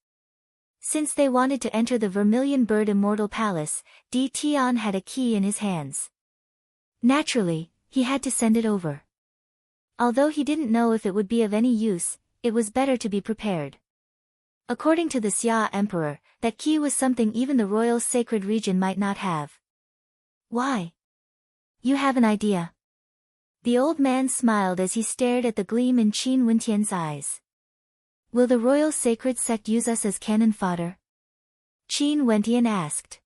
Since they wanted to enter the Vermilion Bird Immortal Palace, Di Tian had a key in his hands. Naturally, he had to send it over. Although he didn't know if it would be of any use, it was better to be prepared. According to the Xia Emperor, that key was something even the Royal Sacred Region might not have. Why? You have an idea? The old man smiled as he stared at the gleam in Qin Wentian's eyes. Will the Royal Sacred Sect use us as cannon fodder? Qin Wentian asked.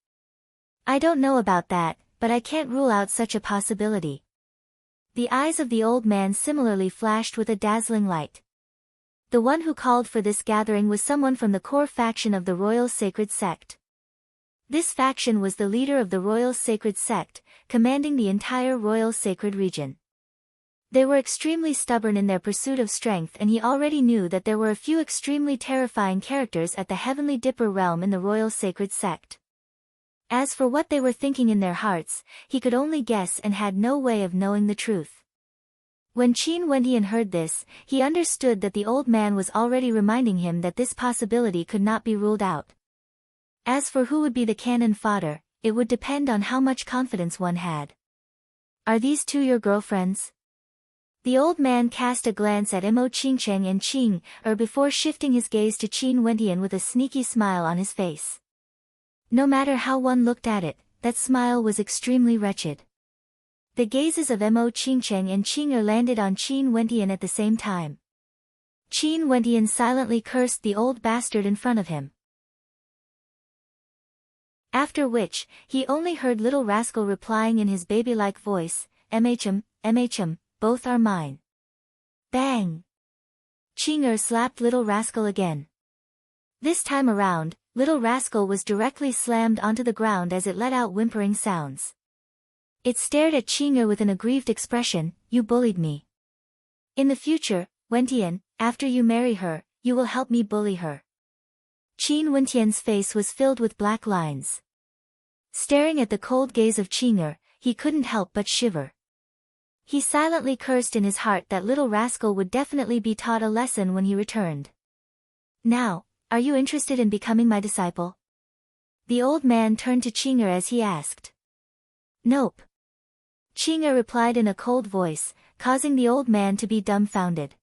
I don't know about that, but I can't rule out such a possibility. The eyes of the old man similarly flashed with a dazzling light. The one who called for this gathering was someone from the core faction of the Royal Sacred Sect. This faction was the leader of the Royal Sacred Sect, commanding the entire Royal Sacred Region. They were extremely stubborn in their pursuit of strength, and he already knew that there were a few extremely terrifying characters at the Heavenly Dipper realm in the Royal Sacred Sect. As for what they were thinking in their hearts, he could only guess and had no way of knowing the truth. When Qin Wentian heard this, he understood that the old man was already reminding him that this possibility could not be ruled out. As for who would be the cannon fodder, it would depend on how much confidence one had. Are these 2 your girlfriends? The old man cast a glance at Mo Qingcheng and Qing before shifting his gaze to Qin Wentian with a sneaky smile on his face. No matter how one looked at it, that smile was extremely wretched. The gazes of Mo Qingcheng and Qing landed on Qin Wentian at the same time. Qin Wentian silently cursed the old bastard in front of him. After which, he only heard little rascal replying in his baby-like voice, MHM, both are mine. Bang! Qing slapped little rascal again. This time around, little rascal was directly slammed onto the ground as it let out whimpering sounds. It stared at Qing with an aggrieved expression. You bullied me. In the future, Wentian, after you marry her, you will help me bully her. Qin Wentian's face was filled with black lines. Staring at the cold gaze of Qing, he couldn't help but shiver. He silently cursed in his heart that little rascal would definitely be taught a lesson when he returned. Now, are you interested in becoming my disciple? The old man turned to Qing as he asked. Nope. Qing'e replied in a cold voice, causing the old man to be dumbfounded.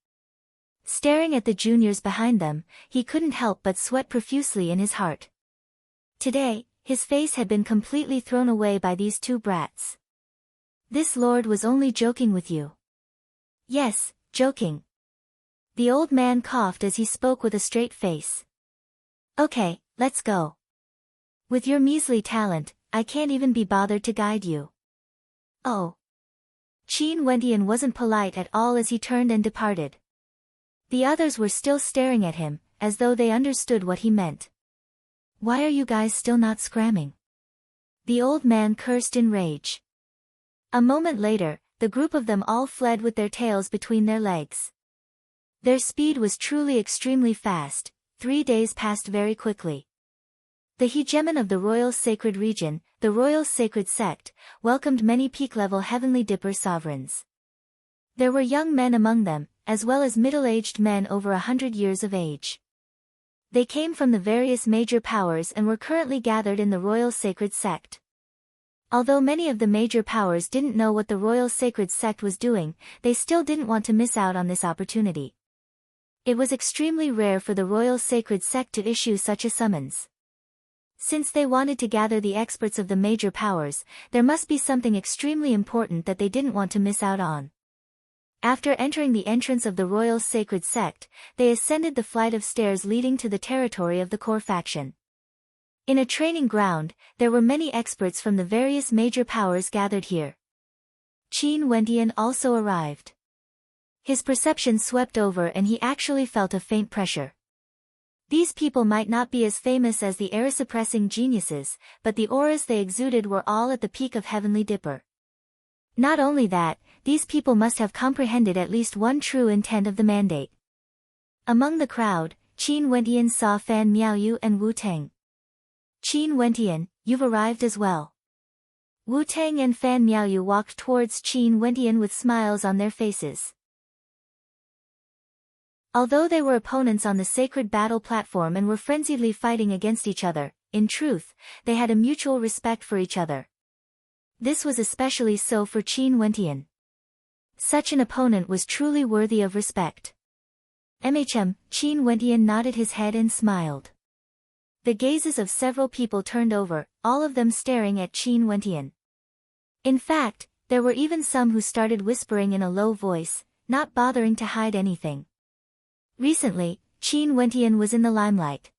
Staring at the juniors behind them, he couldn't help but sweat profusely in his heart. Today, his face had been completely thrown away by these two brats. This lord was only joking with you. Yes, joking. The old man coughed as he spoke with a straight face. Okay, let's go. With your measly talent, I can't even be bothered to guide you. Oh. Qin Wentian wasn't polite at all as he turned and departed. The others were still staring at him, as though they understood what he meant. Why are you guys still not scramming? The old man cursed in rage. A moment later, the group of them all fled with their tails between their legs. Their speed was truly extremely fast. 3 days passed very quickly. The hegemon of the Royal Sacred Region, the Royal Sacred Sect, welcomed many peak-level Heavenly Dipper sovereigns. There were young men among them, as well as middle-aged men over 100 years of age. They came from the various major powers and were currently gathered in the Royal Sacred Sect. Although many of the major powers didn't know what the Royal Sacred Sect was doing, they still didn't want to miss out on this opportunity. It was extremely rare for the Royal Sacred Sect to issue such a summons. Since they wanted to gather the experts of the major powers, there must be something extremely important that they didn't want to miss out on. After entering the entrance of the Royal Sacred Sect, they ascended the flight of stairs leading to the territory of the core faction. In a training ground, there were many experts from the various major powers gathered here. Qin Wentian also arrived. His perception swept over and he actually felt a faint pressure. These people might not be as famous as the era-suppressing geniuses, but the auras they exuded were all at the peak of Heavenly Dipper. Not only that, these people must have comprehended at least one true intent of the mandate. Among the crowd, Qin Wentian saw Fan Miaoyu and Wu Teng. Qin Wentian, you've arrived as well. Wu Teng and Fan Miaoyu walked towards Qin Wentian with smiles on their faces. Although they were opponents on the sacred battle platform and were frenziedly fighting against each other, in truth, they had a mutual respect for each other. This was especially so for Qin Wentian. Such an opponent was truly worthy of respect. Qin Wentian nodded his head and smiled. The gazes of several people turned over, all of them staring at Qin Wentian. In fact, there were even some who started whispering in a low voice, not bothering to hide anything. Recently, Qin Wentian was in the limelight.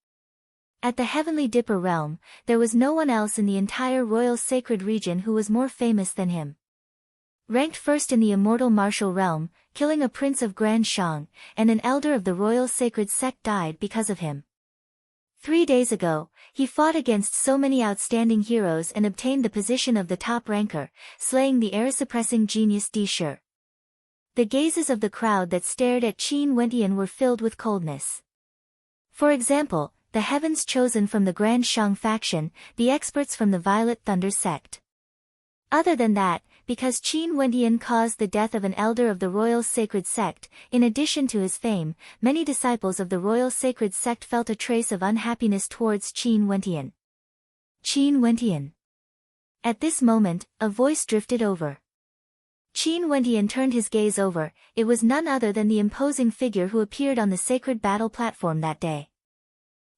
At the Heavenly Dipper realm, there was no one else in the entire Royal Sacred Region who was more famous than him. Ranked first in the immortal martial realm, killing a prince of Grand Shang, and an elder of the Royal Sacred Sect died because of him. 3 days ago, he fought against so many outstanding heroes and obtained the position of the top ranker, slaying the era-suppressing genius Di Shi. The gazes of the crowd that stared at Qin Wentian were filled with coldness. For example, the heavens chosen from the Grand Shang faction, the experts from the Violet Thunder sect. Other than that, because Qin Wentian caused the death of an elder of the Royal Sacred Sect, in addition to his fame, many disciples of the Royal Sacred Sect felt a trace of unhappiness towards Qin Wentian. Qin Wentian. At this moment, a voice drifted over. Qin Wentian turned his gaze over. It was none other than the imposing figure who appeared on the sacred battle platform that day.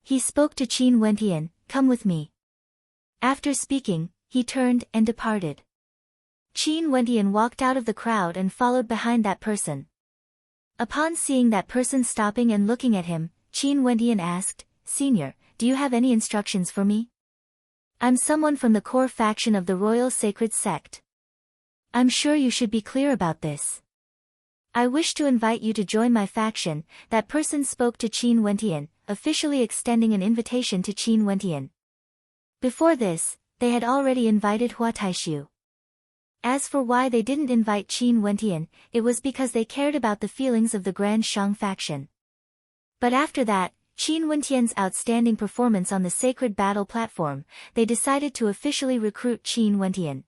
He spoke to Qin Wentian, "Come with me." After speaking, he turned and departed. Qin Wentian walked out of the crowd and followed behind that person. Upon seeing that person stopping and looking at him, Qin Wentian asked, "Senior, do you have any instructions for me? I'm someone from the core faction of the Royal Sacred Sect. I'm sure you should be clear about this. I wish to invite you to join my faction." That person spoke to Qin Wentian, officially extending an invitation to Qin Wentian. Before this, they had already invited Hua Taishu. As for why they didn't invite Qin Wentian, it was because they cared about the feelings of the Grand Shang faction. But after that, Qin Wentian's outstanding performance on the sacred battle platform, they decided to officially recruit Qin Wentian.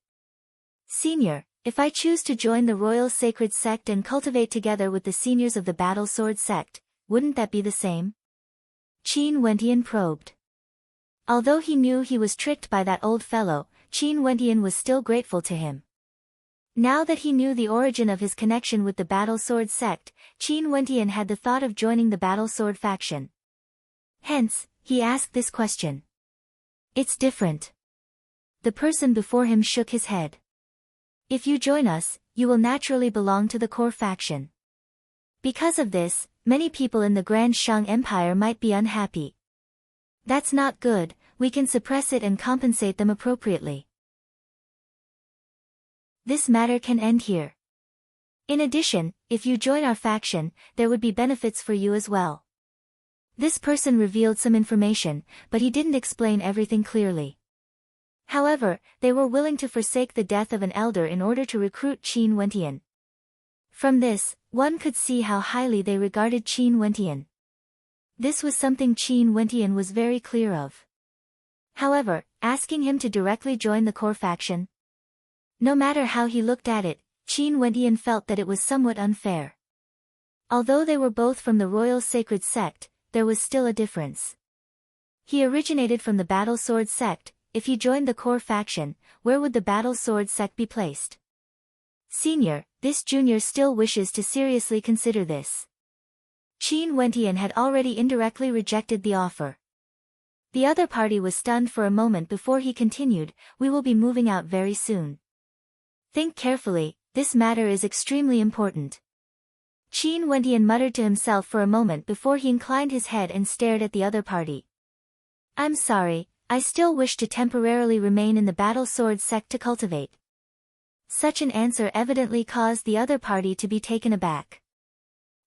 "Senior, if I choose to join the Royal Sacred Sect and cultivate together with the seniors of the Battle Sword Sect, wouldn't that be the same?" Qin Wentian probed. Although he knew he was tricked by that old fellow, Qin Wentian was still grateful to him. Now that he knew the origin of his connection with the Battle Sword sect, Qin Wentian had the thought of joining the Battle Sword faction. Hence, he asked this question. It's different. The person before him shook his head. If you join us, you will naturally belong to the core faction. Because of this, many people in the Grand Shang Empire might be unhappy. That's not good, we can suppress it and compensate them appropriately. This matter can end here. In addition, if you join our faction, there would be benefits for you as well. This person revealed some information, but he didn't explain everything clearly. However, they were willing to forsake the death of an elder in order to recruit Qin Wentian. From this, one could see how highly they regarded Qin Wentian. This was something Qin Wentian was very clear of. However, asking him to directly join the core faction? No matter how he looked at it, Qin Wentian felt that it was somewhat unfair. Although they were both from the Royal Sacred Sect, there was still a difference. He originated from the Battle Sword sect. If he joined the core faction, where would the Battle Sword sect be placed? Senior, this junior still wishes to seriously consider this. Qin Wentian had already indirectly rejected the offer. The other party was stunned for a moment before he continued, we will be moving out very soon. Think carefully, this matter is extremely important. Qin Wentian muttered to himself for a moment before he inclined his head and stared at the other party. I'm sorry, I still wish to temporarily remain in the Battle Sword sect to cultivate. Such an answer evidently caused the other party to be taken aback.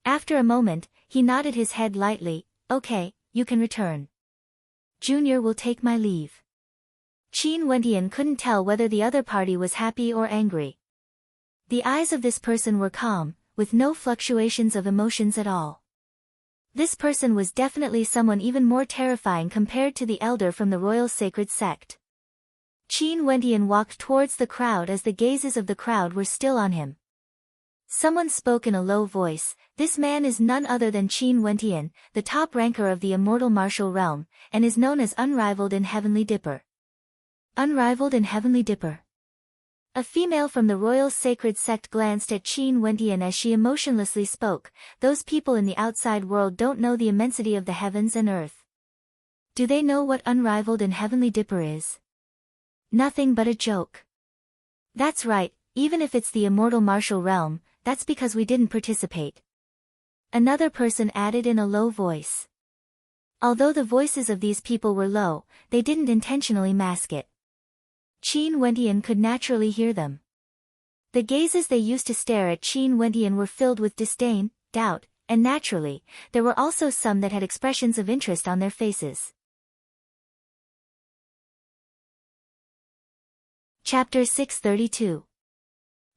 After a moment, he nodded his head lightly, okay, you can return. Junior will take my leave. Qin Wentian couldn't tell whether the other party was happy or angry. The eyes of this person were calm, with no fluctuations of emotions at all. This person was definitely someone even more terrifying compared to the elder from the Royal Sacred Sect. Qin Wentian walked towards the crowd as the gazes of the crowd were still on him. Someone spoke in a low voice, this man is none other than Qin Wentian, the top ranker of the immortal martial realm, and is known as Unrivaled in Heavenly Dipper. Unrivaled in Heavenly Dipper. A female from the Royal Sacred Sect glanced at Qin Wentian as she emotionlessly spoke, those people in the outside world don't know the immensity of the heavens and earth. Do they know what Unrivaled in Heavenly Dipper is? Nothing but a joke. That's right, even if it's the immortal martial realm, that's because we didn't participate. Another person added in a low voice. Although the voices of these people were low, they didn't intentionally mask it. Qin Wentian could naturally hear them. The gazes they used to stare at Qin Wentian were filled with disdain, doubt, and naturally, there were also some that had expressions of interest on their faces. Chapter 632.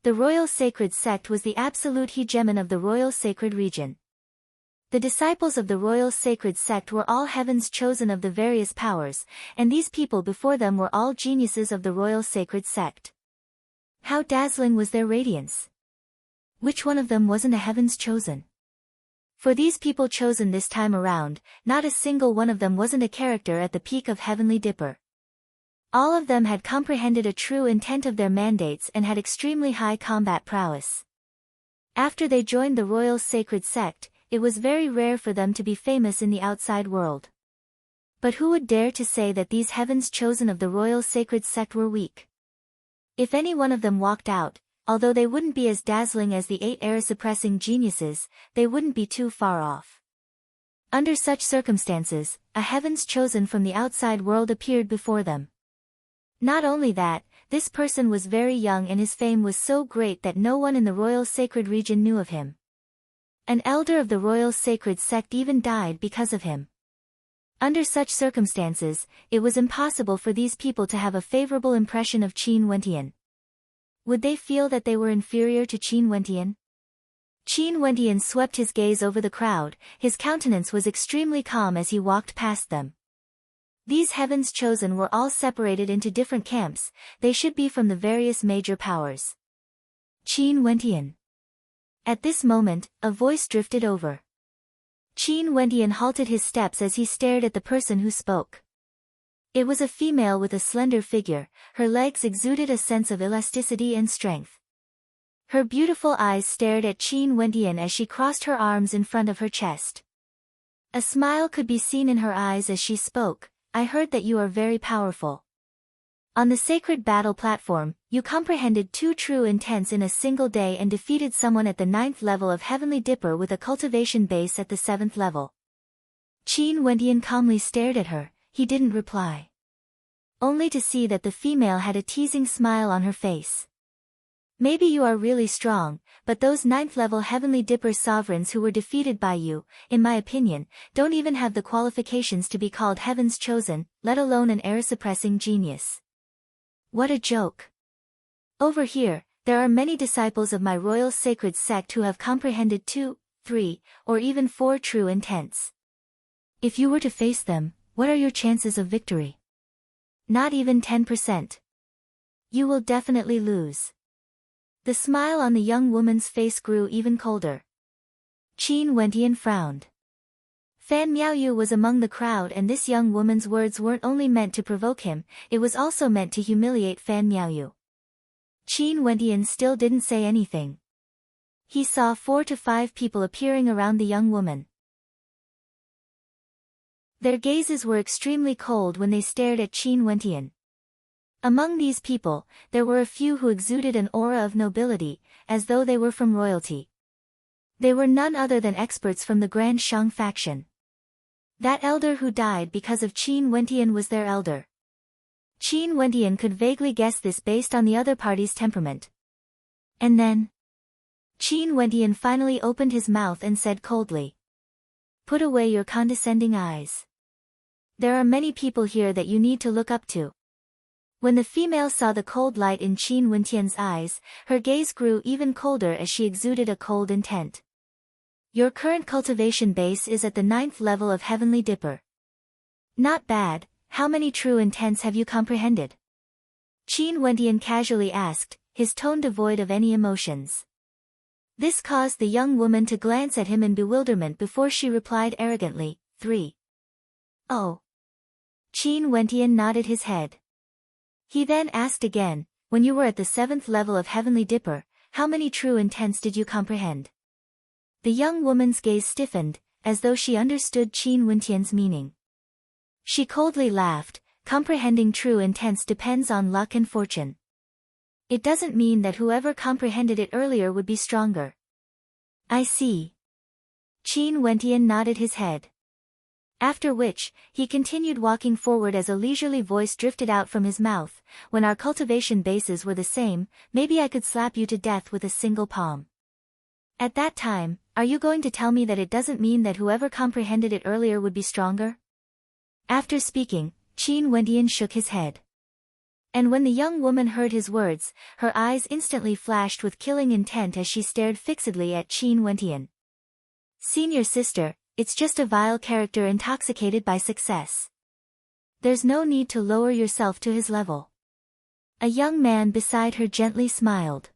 The Royal Sacred Sect was the absolute hegemon of the Royal Sacred Region. The disciples of the Royal Sacred Sect were all heaven's chosen of the various powers, and these people before them were all geniuses of the Royal Sacred Sect. How dazzling was their radiance! Which one of them wasn't a heaven's chosen? For these people chosen this time around, not a single one of them wasn't a character at the peak of Heavenly Dipper. All of them had comprehended a true intent of their mandates and had extremely high combat prowess. After they joined the Royal Sacred Sect, it was very rare for them to be famous in the outside world. But who would dare to say that these heavens chosen of the Royal Sacred Sect were weak? If any one of them walked out, although they wouldn't be as dazzling as the 8 era-suppressing geniuses, they wouldn't be too far off. Under such circumstances, a heavens chosen from the outside world appeared before them. Not only that, this person was very young and his fame was so great that no one in the Royal Sacred Region knew of him. An elder of the Royal Sacred Sect even died because of him. Under such circumstances, it was impossible for these people to have a favorable impression of Qin Wentian. Would they feel that they were inferior to Qin Wentian? Qin Wentian swept his gaze over the crowd, his countenance was extremely calm as he walked past them. These heavens chosen were all separated into different camps, they should be from the various major powers. Qin Wentian. At this moment, a voice drifted over. Qin Wentian halted his steps as he stared at the person who spoke. It was a female with a slender figure, her legs exuded a sense of elasticity and strength. Her beautiful eyes stared at Qin Wendian as she crossed her arms in front of her chest. A smile could be seen in her eyes as she spoke. I heard that you are very powerful. On the sacred battle platform, you comprehended 2 true intents in a single day and defeated someone at the 9th level of Heavenly Dipper with a cultivation base at the 7th level. Qin Wendian calmly stared at her. He didn't reply. Only to see that the female had a teasing smile on her face. Maybe you are really strong, but those 9th level Heavenly Dipper sovereigns who were defeated by you, in my opinion, don't even have the qualifications to be called Heaven's Chosen, let alone an error-suppressing genius. What a joke. Over here, there are many disciples of my royal sacred sect who have comprehended 2, 3, or even 4 true intents. If you were to face them, what are your chances of victory? Not even 10%. You will definitely lose. The smile on the young woman's face grew even colder. Qin Wendian frowned. Fan Miaoyu was among the crowd, and this young woman's words weren't only meant to provoke him, it was also meant to humiliate Fan Miaoyu. Qin Wendian still didn't say anything. He saw 4 to 5 people appearing around the young woman. Their gazes were extremely cold when they stared at Qin Wendian. Among these people, there were a few who exuded an aura of nobility, as though they were from royalty. They were none other than experts from the Grand Shang faction. That elder who died because of Qin Wendian was their elder. Qin Wendian could vaguely guess this based on the other party's temperament. And then, Qin Wendian finally opened his mouth and said coldly, "Put away your condescending eyes. There are many people here that you need to look up to." When the female saw the cold light in Qin Wendian's eyes, her gaze grew even colder as she exuded a cold intent. Your current cultivation base is at the 9th level of Heavenly Dipper. Not bad. How many true intents have you comprehended? Qin Wendian casually asked, his tone devoid of any emotions. This caused the young woman to glance at him in bewilderment before she replied arrogantly, 3. Oh. Qin Wendian nodded his head. He then asked again, when you were at the 7th level of Heavenly Dipper, how many true intents did you comprehend? The young woman's gaze stiffened, as though she understood Qin Wendian's meaning. She coldly laughed. Comprehending true intents depends on luck and fortune. It doesn't mean that whoever comprehended it earlier would be stronger. I see. Qin Wendian nodded his head. After which, he continued walking forward as a leisurely voice drifted out from his mouth, when our cultivation bases were the same, maybe I could slap you to death with a single palm. At that time, are you going to tell me that it doesn't mean that whoever comprehended it earlier would be stronger? After speaking, Qin Wendian shook his head. And when the young woman heard his words, her eyes instantly flashed with killing intent as she stared fixedly at Qin Wendian. Senior sister, it's just a vile character intoxicated by success. There's no need to lower yourself to his level. A young man beside her gently smiled.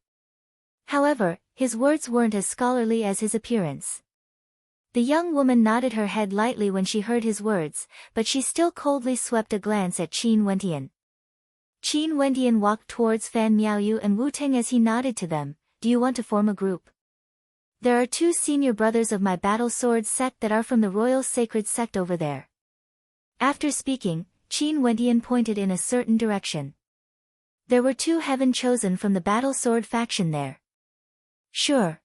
However, his words weren't as scholarly as his appearance. The young woman nodded her head lightly when she heard his words, but she still coldly swept a glance at Qin Wendian. Qin Wendian walked towards Fan Miaoyu and Wu Teng as he nodded to them. Do you want to form a group? There are 2 senior brothers of my battle sword sect that are from the royal sacred sect over there. After speaking, Qin Wendian pointed in a certain direction. There were 2 heaven chosen from the battle sword faction there. Sure.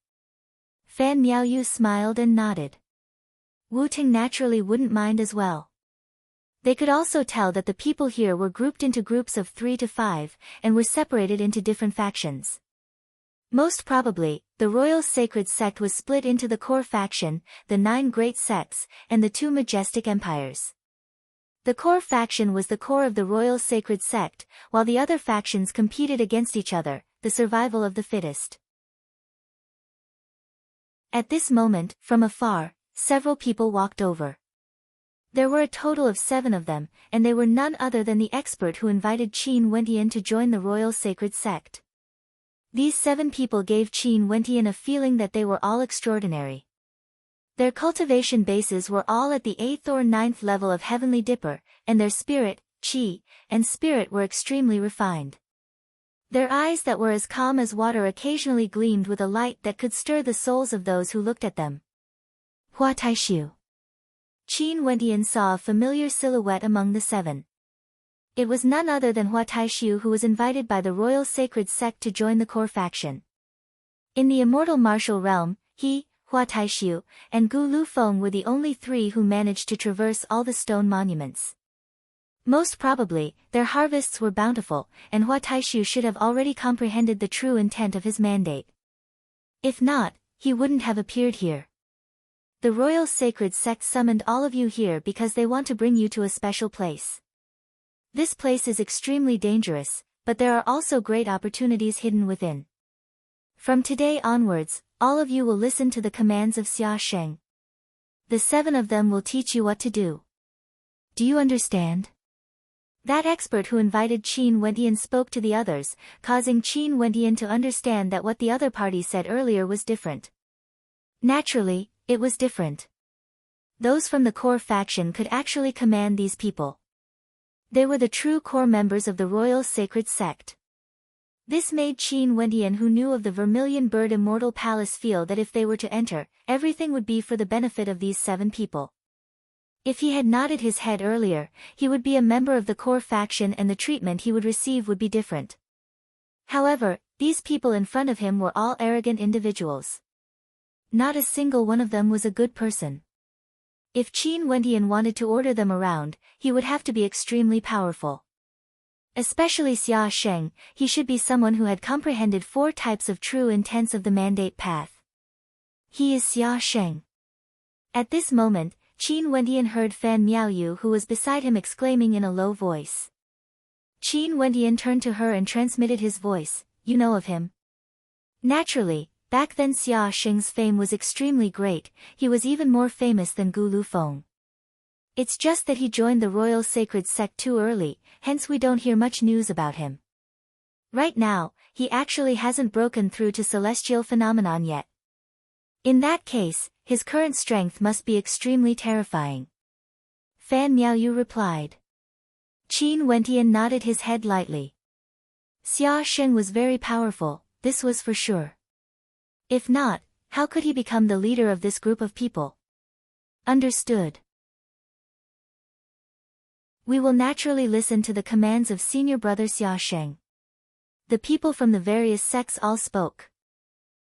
Fan Miaoyu smiled and nodded. Wu Teng naturally wouldn't mind as well. They could also tell that the people here were grouped into groups of 3 to 5, and were separated into different factions. Most probably, the royal sacred sect was split into the core faction, the 9 great sects, and the 2 majestic empires. The core faction was the core of the royal sacred sect, while the other factions competed against each other, the survival of the fittest. At this moment, from afar, several people walked over. There were a total of 7 of them, and they were none other than the expert who invited Qin Wendian to join the royal sacred sect. These 7 people gave Qin Wendian a feeling that they were all extraordinary. Their cultivation bases were all at the 8th or 9th level of Heavenly Dipper, and their spirit, qi, and spirit were extremely refined. Their eyes that were as calm as water occasionally gleamed with a light that could stir the souls of those who looked at them. Hua Taishu. Qin Wendian saw a familiar silhouette among the seven. It was none other than Hua Taishu, who was invited by the royal sacred sect to join the core faction. In the immortal martial realm, he, Hua Taishu, and Gu Lufeng were the only three who managed to traverse all the stone monuments. Most probably, their harvests were bountiful, and Hua Taishu should have already comprehended the true intent of his mandate. If not, he wouldn't have appeared here. The royal sacred sect summoned all of you here because they want to bring you to a special place. This place is extremely dangerous, but there are also great opportunities hidden within. From today onwards, all of you will listen to the commands of Xia Sheng. The seven of them will teach you what to do. Do you understand? That expert who invited Qin Wendian spoke to the others, causing Qin Wendian to understand that what the other party said earlier was different. Naturally, it was different. Those from the core faction could actually command these people. They were the true core members of the royal sacred sect. This made Qin Wendian, who knew of the Vermilion Bird Immortal Palace, feel that if they were to enter, everything would be for the benefit of these seven people. If he had nodded his head earlier, he would be a member of the core faction and the treatment he would receive would be different. However, these people in front of him were all arrogant individuals. Not a single one of them was a good person. If Qin Wendian wanted to order them around, he would have to be extremely powerful. Especially Xia Sheng, he should be someone who had comprehended 4 types of true intents of the mandate path. He is Xia Sheng. At this moment, Qin Wendian heard Fan Miaoyu, who was beside him, exclaiming in a low voice. Qin Wendian turned to her and transmitted his voice. You know of him? Naturally, back then Xia Sheng's fame was extremely great. He was even more famous than Gu Lufeng. It's just that he joined the royal sacred sect too early, hence we don't hear much news about him. Right now, he actually hasn't broken through to celestial phenomenon yet. In that case, his current strength must be extremely terrifying. Fan Miaoyu replied. Qin Wendian nodded his head lightly. Xia Sheng was very powerful, this was for sure. If not, how could he become the leader of this group of people? Understood. We will naturally listen to the commands of senior brother Xia Sheng. The people from the various sects all spoke.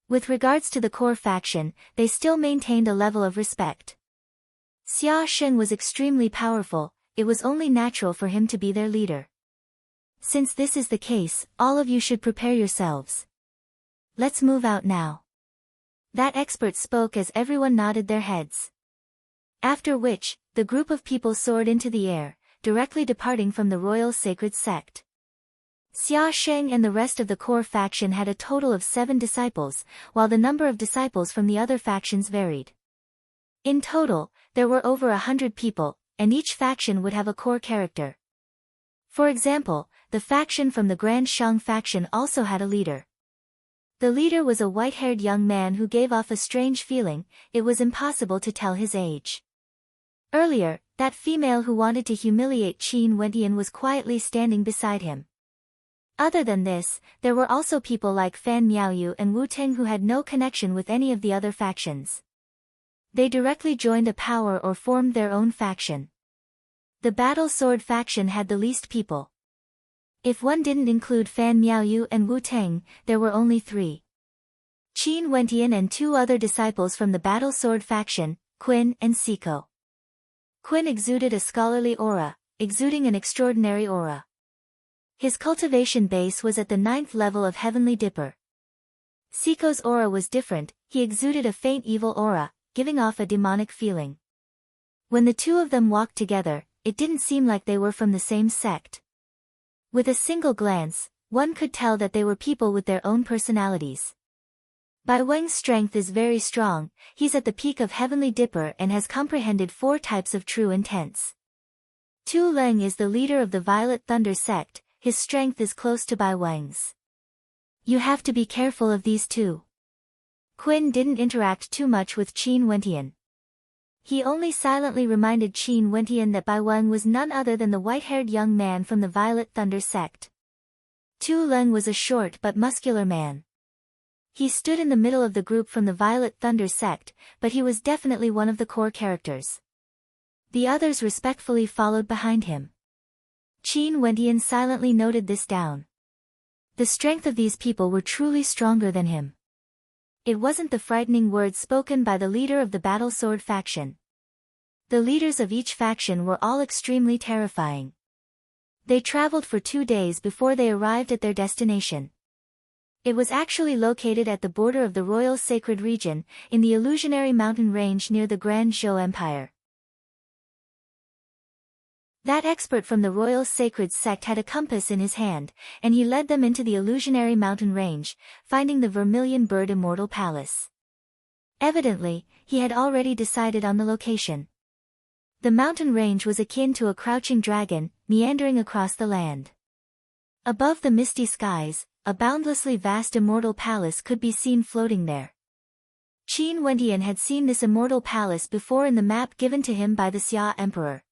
With regards to the core faction, they still maintained a level of respect. Xia Sheng was extremely powerful, it was only natural for him to be their leader. Since this is the case, all of you should prepare yourselves. Let's move out now. That expert spoke as everyone nodded their heads. After which, the group of people soared into the air, directly departing from the royal sacred sect. Xia Sheng and the rest of the core faction had a total of 7 disciples, while the number of disciples from the other factions varied. In total, there were over 100 people, and each faction would have a core character. For example, the faction from the Grand Shang faction also had a leader. The leader was a white-haired young man who gave off a strange feeling. It was impossible to tell his age. Earlier, that female who wanted to humiliate Qin Wendian was quietly standing beside him. Other than this, there were also people like Fan Miaoyu and Wu Teng who had no connection with any of the other factions. They directly joined a power or formed their own faction. The Battle Sword faction had the least people. If one didn't include Fan Miaoyu and Wu Teng, there were only 3. Qin Wendian and 2 other disciples from the Battle Sword faction, Qin and Siko. Qin exuded a scholarly aura, exuding an extraordinary aura. His cultivation base was at the 9th level of Heavenly Dipper. Siko's aura was different, he exuded a faint evil aura, giving off a demonic feeling. When the 2 of them walked together, it didn't seem like they were from the same sect. With a single glance, one could tell that they were people with their own personalities. Bai Weng's strength is very strong, he's at the peak of Heavenly Dipper and has comprehended 4 types of true intents. Tu Leng is the leader of the Violet Thunder sect. His strength is close to Bai Weng's. You have to be careful of these 2. Qin didn't interact too much with Qin Wendian. He only silently reminded Qin Wendian that Bai Weng was none other than the white-haired young man from the Violet Thunder sect. Tu Leng was a short but muscular man. He stood in the middle of the group from the Violet Thunder sect, but he was definitely one of the core characters. The others respectfully followed behind him. Qin Wendian silently noted this down. The strength of these people were truly stronger than him. It wasn't the frightening words spoken by the leader of the Battle Sword faction. The leaders of each faction were all extremely terrifying. They traveled for 2 days before they arrived at their destination. It was actually located at the border of the Royal Sacred Region, in the illusionary mountain range near the Grand Zhou Empire. That expert from the Royal Sacred Sect had a compass in his hand, and he led them into the illusionary mountain range, finding the Vermilion Bird Immortal Palace. Evidently, he had already decided on the location. The mountain range was akin to a crouching dragon, meandering across the land. Above the misty skies, a boundlessly vast immortal palace could be seen floating there. Qin Wendian had seen this immortal palace before in the map given to him by the Xia Emperor.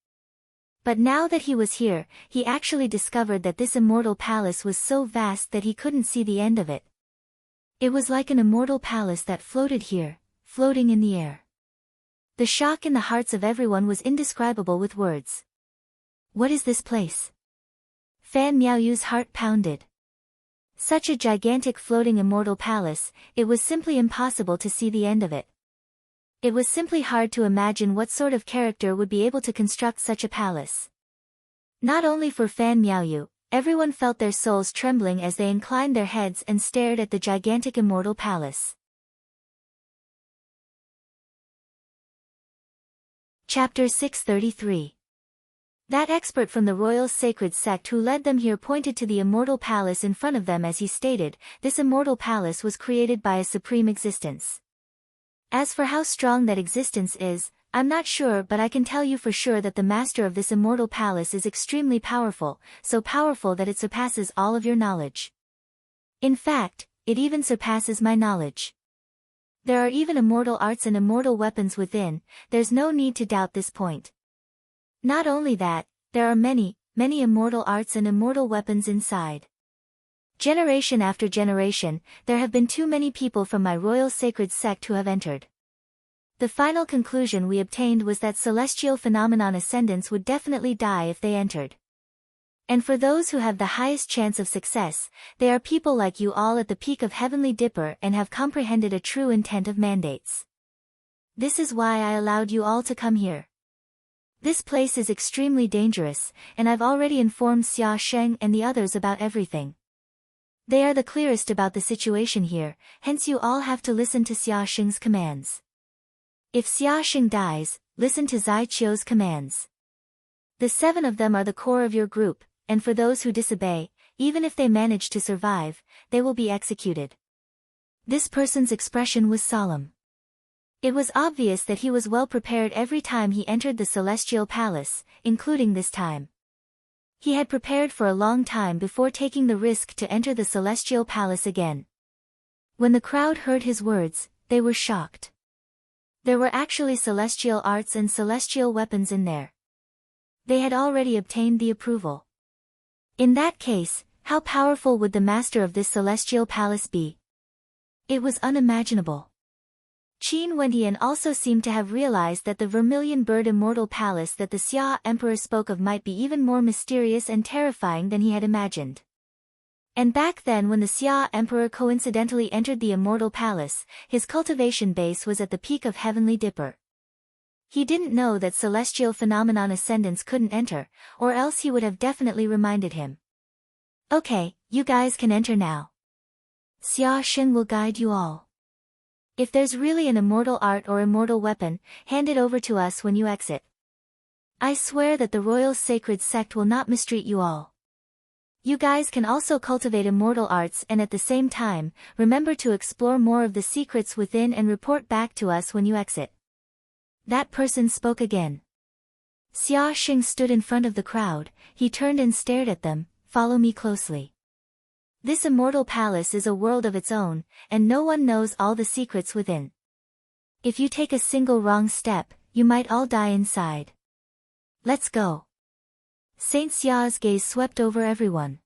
But now that he was here, he actually discovered that this immortal palace was so vast that he couldn't see the end of it. It was like an immortal palace that floated here, floating in the air. The shock in the hearts of everyone was indescribable with words. What is this place? Fan Miaoyu's heart pounded. Such a gigantic floating immortal palace, it was simply impossible to see the end of it. It was simply hard to imagine what sort of character would be able to construct such a palace. Not only for Fan Miaoyu, everyone felt their souls trembling as they inclined their heads and stared at the gigantic immortal palace. Chapter 633. That expert from the Royal Sacred Sect who led them here pointed to the immortal palace in front of them as he stated, this immortal palace was created by a supreme existence. As for how strong that existence is, I'm not sure, but I can tell you for sure that the master of this immortal palace is extremely powerful, so powerful that it surpasses all of your knowledge. In fact, it even surpasses my knowledge. There are even immortal arts and immortal weapons within, there's no need to doubt this point. Not only that, there are many, many immortal arts and immortal weapons inside. Generation after generation, there have been too many people from my Royal Sacred Sect who have entered. The final conclusion we obtained was that celestial phenomenon ascendants would definitely die if they entered. And for those who have the highest chance of success, they are people like you all at the peak of Heavenly Dipper and have comprehended a true intent of mandates. This is why I allowed you all to come here. This place is extremely dangerous, and I've already informed Xia Sheng and the others about everything. They are the clearest about the situation here, hence you all have to listen to Xia Sheng's commands. If Xia Sheng dies, listen to Zai Qiu's commands. The 7 of them are the core of your group, and for those who disobey, even if they manage to survive, they will be executed. This person's expression was solemn. It was obvious that he was well prepared every time he entered the Celestial Palace, including this time. He had prepared for a long time before taking the risk to enter the Celestial Palace again. When the crowd heard his words, they were shocked. There were actually celestial arts and celestial weapons in there. They had already obtained the approval. In that case, how powerful would the master of this Celestial Palace be? It was unimaginable. Qin Wendian also seemed to have realized that the Vermilion Bird Immortal Palace that the Xia Emperor spoke of might be even more mysterious and terrifying than he had imagined. And back then when the Xia Emperor coincidentally entered the Immortal Palace, his cultivation base was at the peak of Heavenly Dipper. He didn't know that celestial phenomenon ascendants couldn't enter, or else he would have definitely reminded him. Okay, you guys can enter now. Xia Sheng will guide you all. If there's really an immortal art or immortal weapon, hand it over to us when you exit. I swear that the Royal Sacred Sect will not mistreat you all. You guys can also cultivate immortal arts and at the same time, remember to explore more of the secrets within and report back to us when you exit. That person spoke again. Xia Sheng stood in front of the crowd, he turned and stared at them, follow me closely. This immortal palace is a world of its own, and no one knows all the secrets within. If you take a single wrong step, you might all die inside. Let's go. Saint Xia's gaze swept over everyone.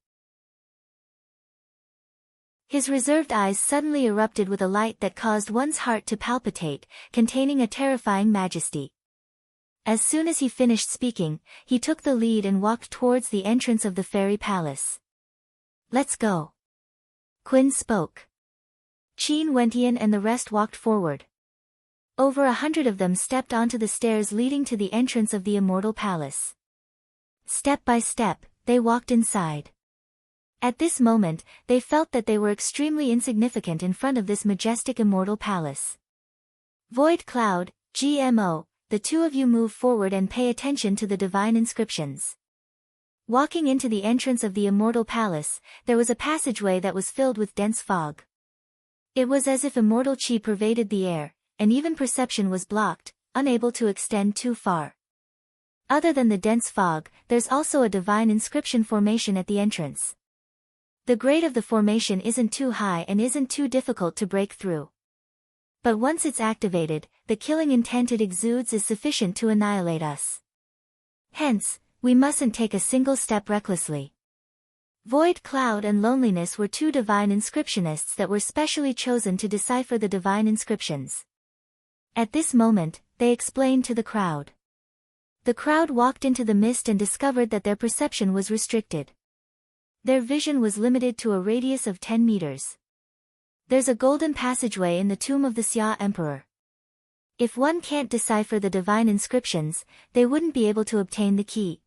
His reserved eyes suddenly erupted with a light that caused one's heart to palpitate, containing a terrifying majesty. As soon as he finished speaking, he took the lead and walked towards the entrance of the fairy palace. "Let's go." Quinn spoke. Qin Wentian and the rest walked forward. Over 100 of them stepped onto the stairs leading to the entrance of the immortal palace. Step by step, they walked inside. At this moment, they felt that they were extremely insignificant in front of this majestic immortal palace. Void Cloud, GMO, the two of you move forward and pay attention to the divine inscriptions. Walking into the entrance of the immortal palace, there was a passageway that was filled with dense fog. It was as if immortal chi pervaded the air, and even perception was blocked, unable to extend too far. Other than the dense fog, there's also a divine inscription formation at the entrance. The grade of the formation isn't too high and isn't too difficult to break through. But once it's activated, the killing intent it exudes is sufficient to annihilate us. Hence, we mustn't take a single step recklessly. Void Cloud and Loneliness were two divine inscriptionists that were specially chosen to decipher the divine inscriptions. At this moment, they explained to the crowd. The crowd walked into the mist and discovered that their perception was restricted. Their vision was limited to a radius of 10 meters. There's a golden passageway in the tomb of the Xia Emperor. If one can't decipher the divine inscriptions, they wouldn't be able to obtain the key.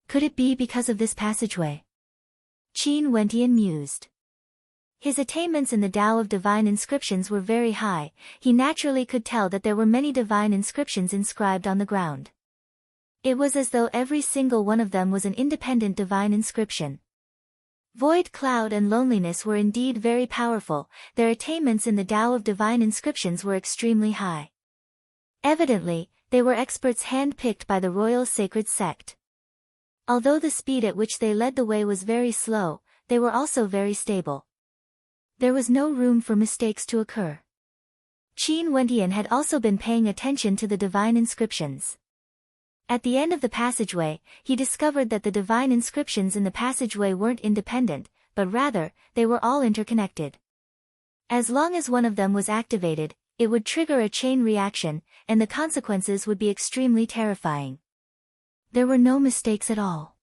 Could it be because of this passageway? Qin Wentian mused. His attainments in the Tao of divine inscriptions were very high. He naturally could tell that there were many divine inscriptions inscribed on the ground. It was as though every single one of them was an independent divine inscription. Void Cloud and Loneliness were indeed very powerful. Their attainments in the Tao of divine inscriptions were extremely high. Evidently, they were experts hand-picked by the royal sacred sect. Although the speed at which they led the way was very slow, they were also very stable. There was no room for mistakes to occur. Qin Wentian had also been paying attention to the divine inscriptions. At the end of the passageway, he discovered that the divine inscriptions in the passageway weren't independent, but rather, they were all interconnected. As long as one of them was activated, it would trigger a chain reaction, and the consequences would be extremely terrifying. There were no mistakes at all.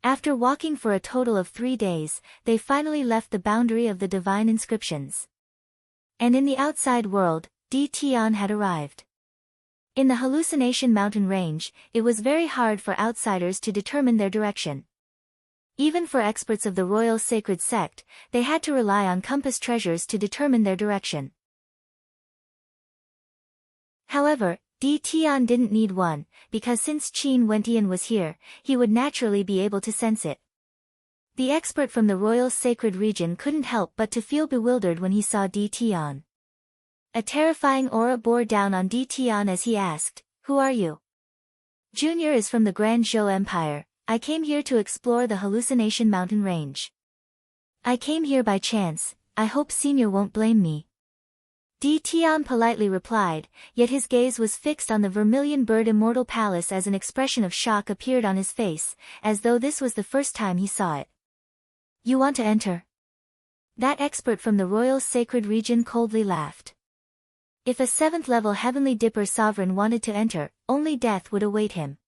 After walking for a total of 3 days, they finally left the boundary of the divine inscriptions. And in the outside world, Di Tian had arrived. In the Hallucination Mountain Range, it was very hard for outsiders to determine their direction. Even for experts of the Royal Sacred Sect, they had to rely on compass treasures to determine their direction. However, Di Tian didn't need one, because since Qin Wentian was here, he would naturally be able to sense it. The expert from the Royal Sacred Region couldn't help but to feel bewildered when he saw Di Tian. A terrifying aura bore down on Di Tian as he asked, "Who are you?" "Junior is from the Grand Zhou Empire. I came here to explore the Hallucination Mountain Range. I came here by chance. I hope Senior won't blame me." Di Tian politely replied, yet his gaze was fixed on the Vermilion Bird Immortal Palace as an expression of shock appeared on his face, as though this was the first time he saw it. "You want to enter?" That expert from the Royal Sacred Region coldly laughed. If a 7th-level Heavenly Dipper sovereign wanted to enter, only death would await him.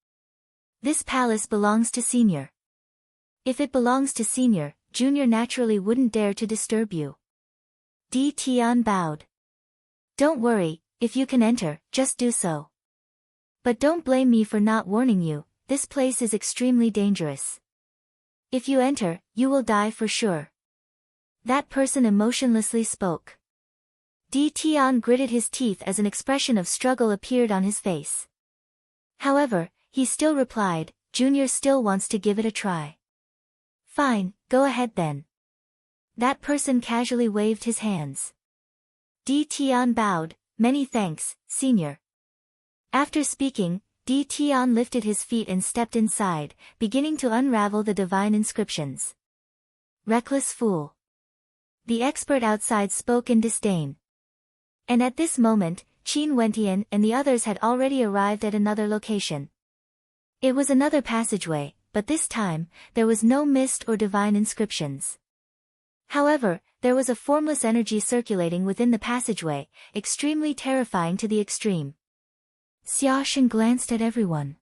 This palace belongs to Senior. If it belongs to Senior, Junior naturally wouldn't dare to disturb you. Di Tian bowed. "Don't worry, if you can enter, just do so. But don't blame me for not warning you, this place is extremely dangerous. If you enter, you will die for sure." That person emotionlessly spoke. Di Tian gritted his teeth as an expression of struggle appeared on his face. However, he still replied, "Junior still wants to give it a try." "Fine, go ahead then." That person casually waved his hands. Di Tian bowed, "Many thanks, Senior." After speaking, Di Tian lifted his feet and stepped inside, beginning to unravel the divine inscriptions. "Reckless fool." The expert outside spoke in disdain. And at this moment, Qin Wentian and the others had already arrived at another location. It was another passageway, but this time, there was no mist or divine inscriptions. However, there was a formless energy circulating within the passageway, extremely terrifying to the extreme. Xia Shen glanced at everyone.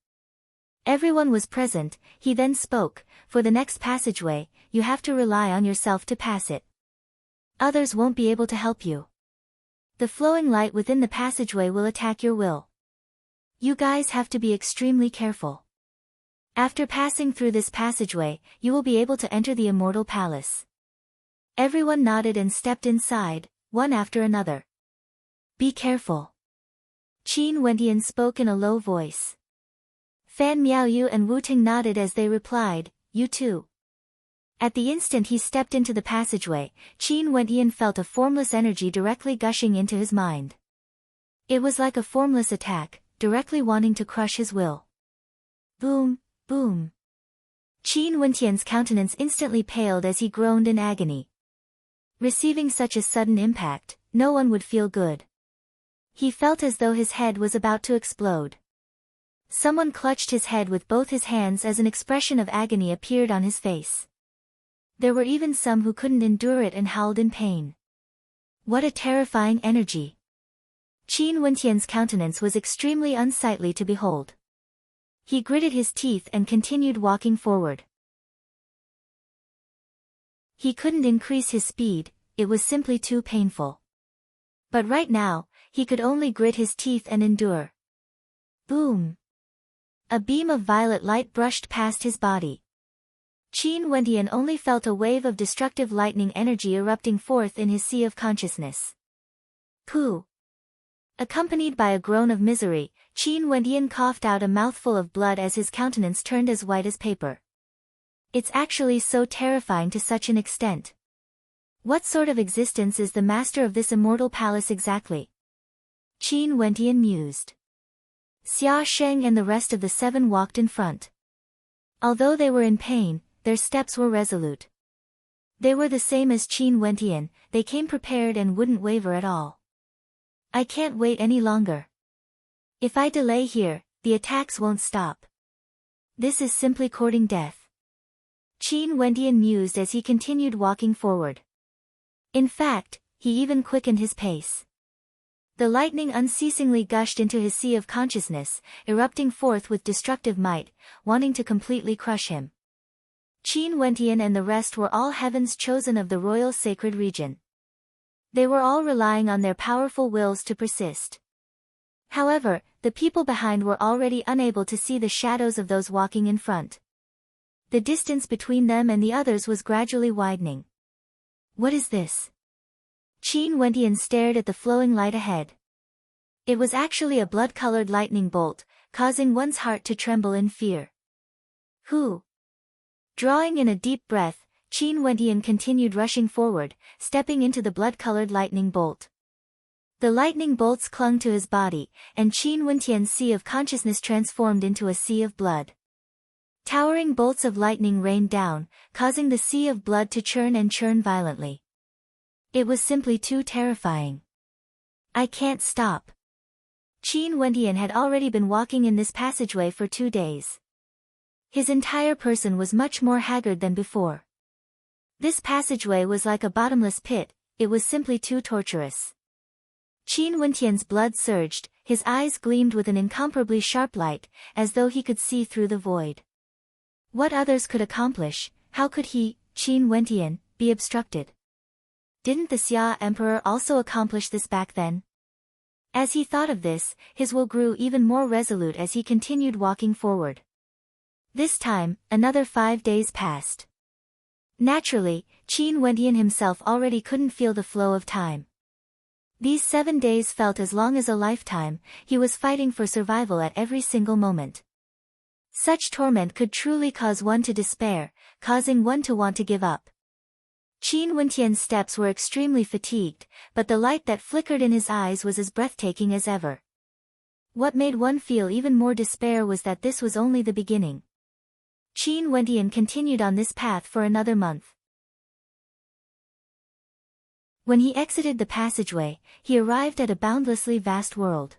Everyone was present. He then spoke, "For the next passageway, you have to rely on yourself to pass it. Others won't be able to help you. The flowing light within the passageway will attack your will. You guys have to be extremely careful. After passing through this passageway, you will be able to enter the Immortal Palace." Everyone nodded and stepped inside, one after another. "Be careful." Qin Wentian spoke in a low voice. Fan Miaoyu and Wu Ting nodded as they replied, "You too." At the instant he stepped into the passageway, Qin Wentian felt a formless energy directly gushing into his mind. It was like a formless attack, directly wanting to crush his will. Boom, boom. Qin Wentian's countenance instantly paled as he groaned in agony. Receiving such a sudden impact, no one would feel good. He felt as though his head was about to explode. Someone clutched his head with both his hands as an expression of agony appeared on his face. There were even some who couldn't endure it and howled in pain. What a terrifying energy! Qin Wentian's countenance was extremely unsightly to behold. He gritted his teeth and continued walking forward. He couldn't increase his speed, it was simply too painful. But right now, he could only grit his teeth and endure. Boom! A beam of violet light brushed past his body. Qin Wentian only felt a wave of destructive lightning energy erupting forth in his sea of consciousness. Pooh! Accompanied by a groan of misery, Qin Wentian coughed out a mouthful of blood as his countenance turned as white as paper. It's actually so terrifying to such an extent. What sort of existence is the master of this immortal palace exactly? Qin Wentian mused. Xia Sheng and the rest of the 7 walked in front. Although they were in pain, their steps were resolute. They were the same as Qin Wentian, they came prepared and wouldn't waver at all. I can't wait any longer. If I delay here, the attacks won't stop. This is simply courting death. Qin Wentian mused as he continued walking forward. In fact, he even quickened his pace. The lightning unceasingly gushed into his sea of consciousness, erupting forth with destructive might, wanting to completely crush him. Qin Wentian and the rest were all heaven's chosen of the royal sacred region. They were all relying on their powerful wills to persist. However, the people behind were already unable to see the shadows of those walking in front. The distance between them and the others was gradually widening. What is this? Qin Wentian stared at the flowing light ahead. It was actually a blood-colored lightning bolt, causing one's heart to tremble in fear. Who? Drawing in a deep breath, Qin Wentian continued rushing forward, stepping into the blood-colored lightning bolt. The lightning bolts clung to his body, and Qin Wentian's sea of consciousness transformed into a sea of blood. Towering bolts of lightning rained down, causing the sea of blood to churn and churn violently. It was simply too terrifying. I can't stop. Qin Wentian had already been walking in this passageway for 2 days. His entire person was much more haggard than before. This passageway was like a bottomless pit, it was simply too torturous. Qin Wentian's blood surged, his eyes gleamed with an incomparably sharp light, as though he could see through the void. What others could accomplish, how could he, Qin Wentian, be obstructed? Didn't the Xia Emperor also accomplish this back then? As he thought of this, his will grew even more resolute as he continued walking forward. This time, another 5 days passed. Naturally, Qin Wentian himself already couldn't feel the flow of time. These 7 days felt as long as a lifetime, he was fighting for survival at every single moment. Such torment could truly cause one to despair, causing one to want to give up. Qin Wentian's steps were extremely fatigued, but the light that flickered in his eyes was as breathtaking as ever. What made one feel even more despair was that this was only the beginning. Qin Wentian continued on this path for another month. When he exited the passageway, he arrived at a boundlessly vast world.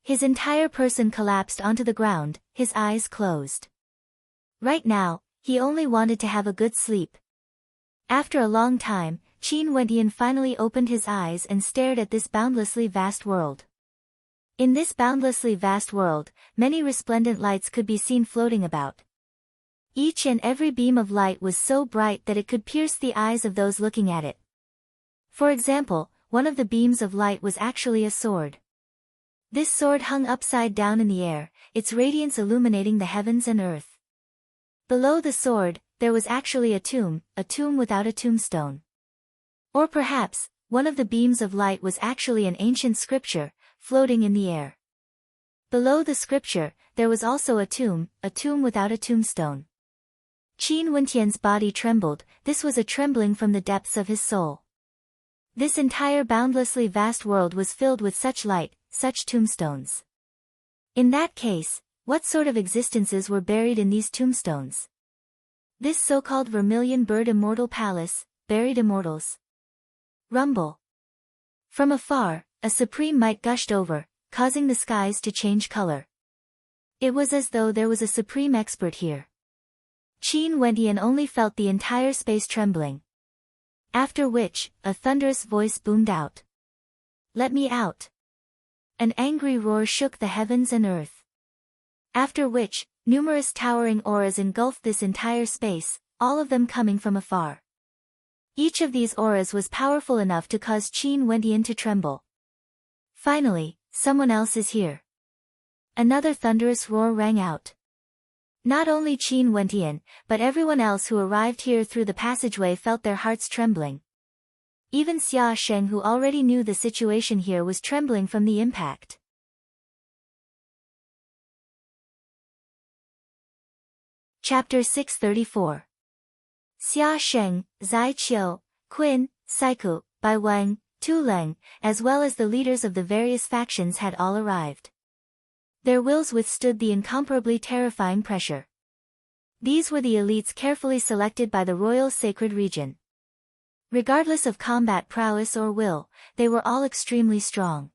His entire person collapsed onto the ground, his eyes closed. Right now, he only wanted to have a good sleep. After a long time, Qin Wentian finally opened his eyes and stared at this boundlessly vast world. In this boundlessly vast world, many resplendent lights could be seen floating about. Each and every beam of light was so bright that it could pierce the eyes of those looking at it. For example, one of the beams of light was actually a sword. This sword hung upside down in the air, its radiance illuminating the heavens and earth. Below the sword, there was actually a tomb without a tombstone. Or perhaps, one of the beams of light was actually an ancient scripture, floating in the air. Below the scripture, there was also a tomb without a tombstone. Qin Wentian's body trembled. This was a trembling from the depths of his soul. This entire boundlessly vast world was filled with such light, such tombstones. In that case, what sort of existences were buried in these tombstones? This so-called vermilion bird immortal palace, buried immortals. Rumble. From afar, a supreme might gushed over, causing the skies to change color. It was as though there was a supreme expert here. Qin Wentian only felt the entire space trembling. After which, a thunderous voice boomed out. "Let me out!" An angry roar shook the heavens and earth. After which, numerous towering auras engulfed this entire space, all of them coming from afar. Each of these auras was powerful enough to cause Qin Wentian to tremble. Finally, someone else is here. Another thunderous roar rang out. Not only Qin Wentian, but everyone else who arrived here through the passageway felt their hearts trembling. Even Xia Sheng, who already knew the situation here, was trembling from the impact. Chapter 634. Xia Sheng, Zai Qiu, Qin, Saiku, Bai Wang, Tu Leng, as well as the leaders of the various factions had all arrived. Their wills withstood the incomparably terrifying pressure. These were the elites carefully selected by the royal sacred region. Regardless of combat prowess or will, they were all extremely strong.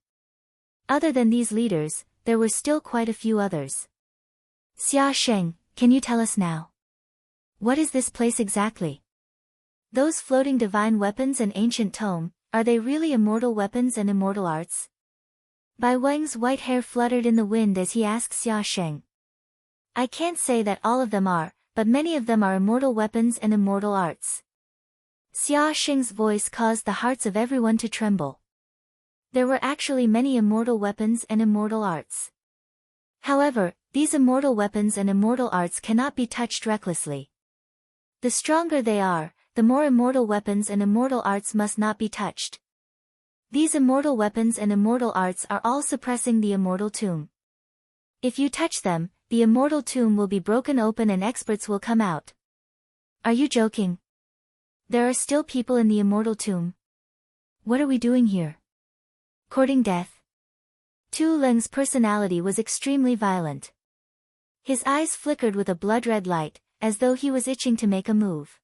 Other than these leaders, there were still quite a few others. Xia Sheng, can you tell us now? What is this place exactly? Those floating divine weapons and ancient tome, are they really immortal weapons and immortal arts? Bai Wang's white hair fluttered in the wind as he asked Xia Sheng. I can't say that all of them are, but many of them are immortal weapons and immortal arts. Xia Sheng's voice caused the hearts of everyone to tremble. There were actually many immortal weapons and immortal arts. However, these immortal weapons and immortal arts cannot be touched recklessly. The stronger they are, the more immortal weapons and immortal arts must not be touched. These immortal weapons and immortal arts are all suppressing the immortal tomb. If you touch them, the immortal tomb will be broken open and experts will come out. Are you joking? There are still people in the immortal tomb. What are we doing here? Courting death? Tu Leng's personality was extremely violent. His eyes flickered with a blood-red light, as though he was itching to make a move.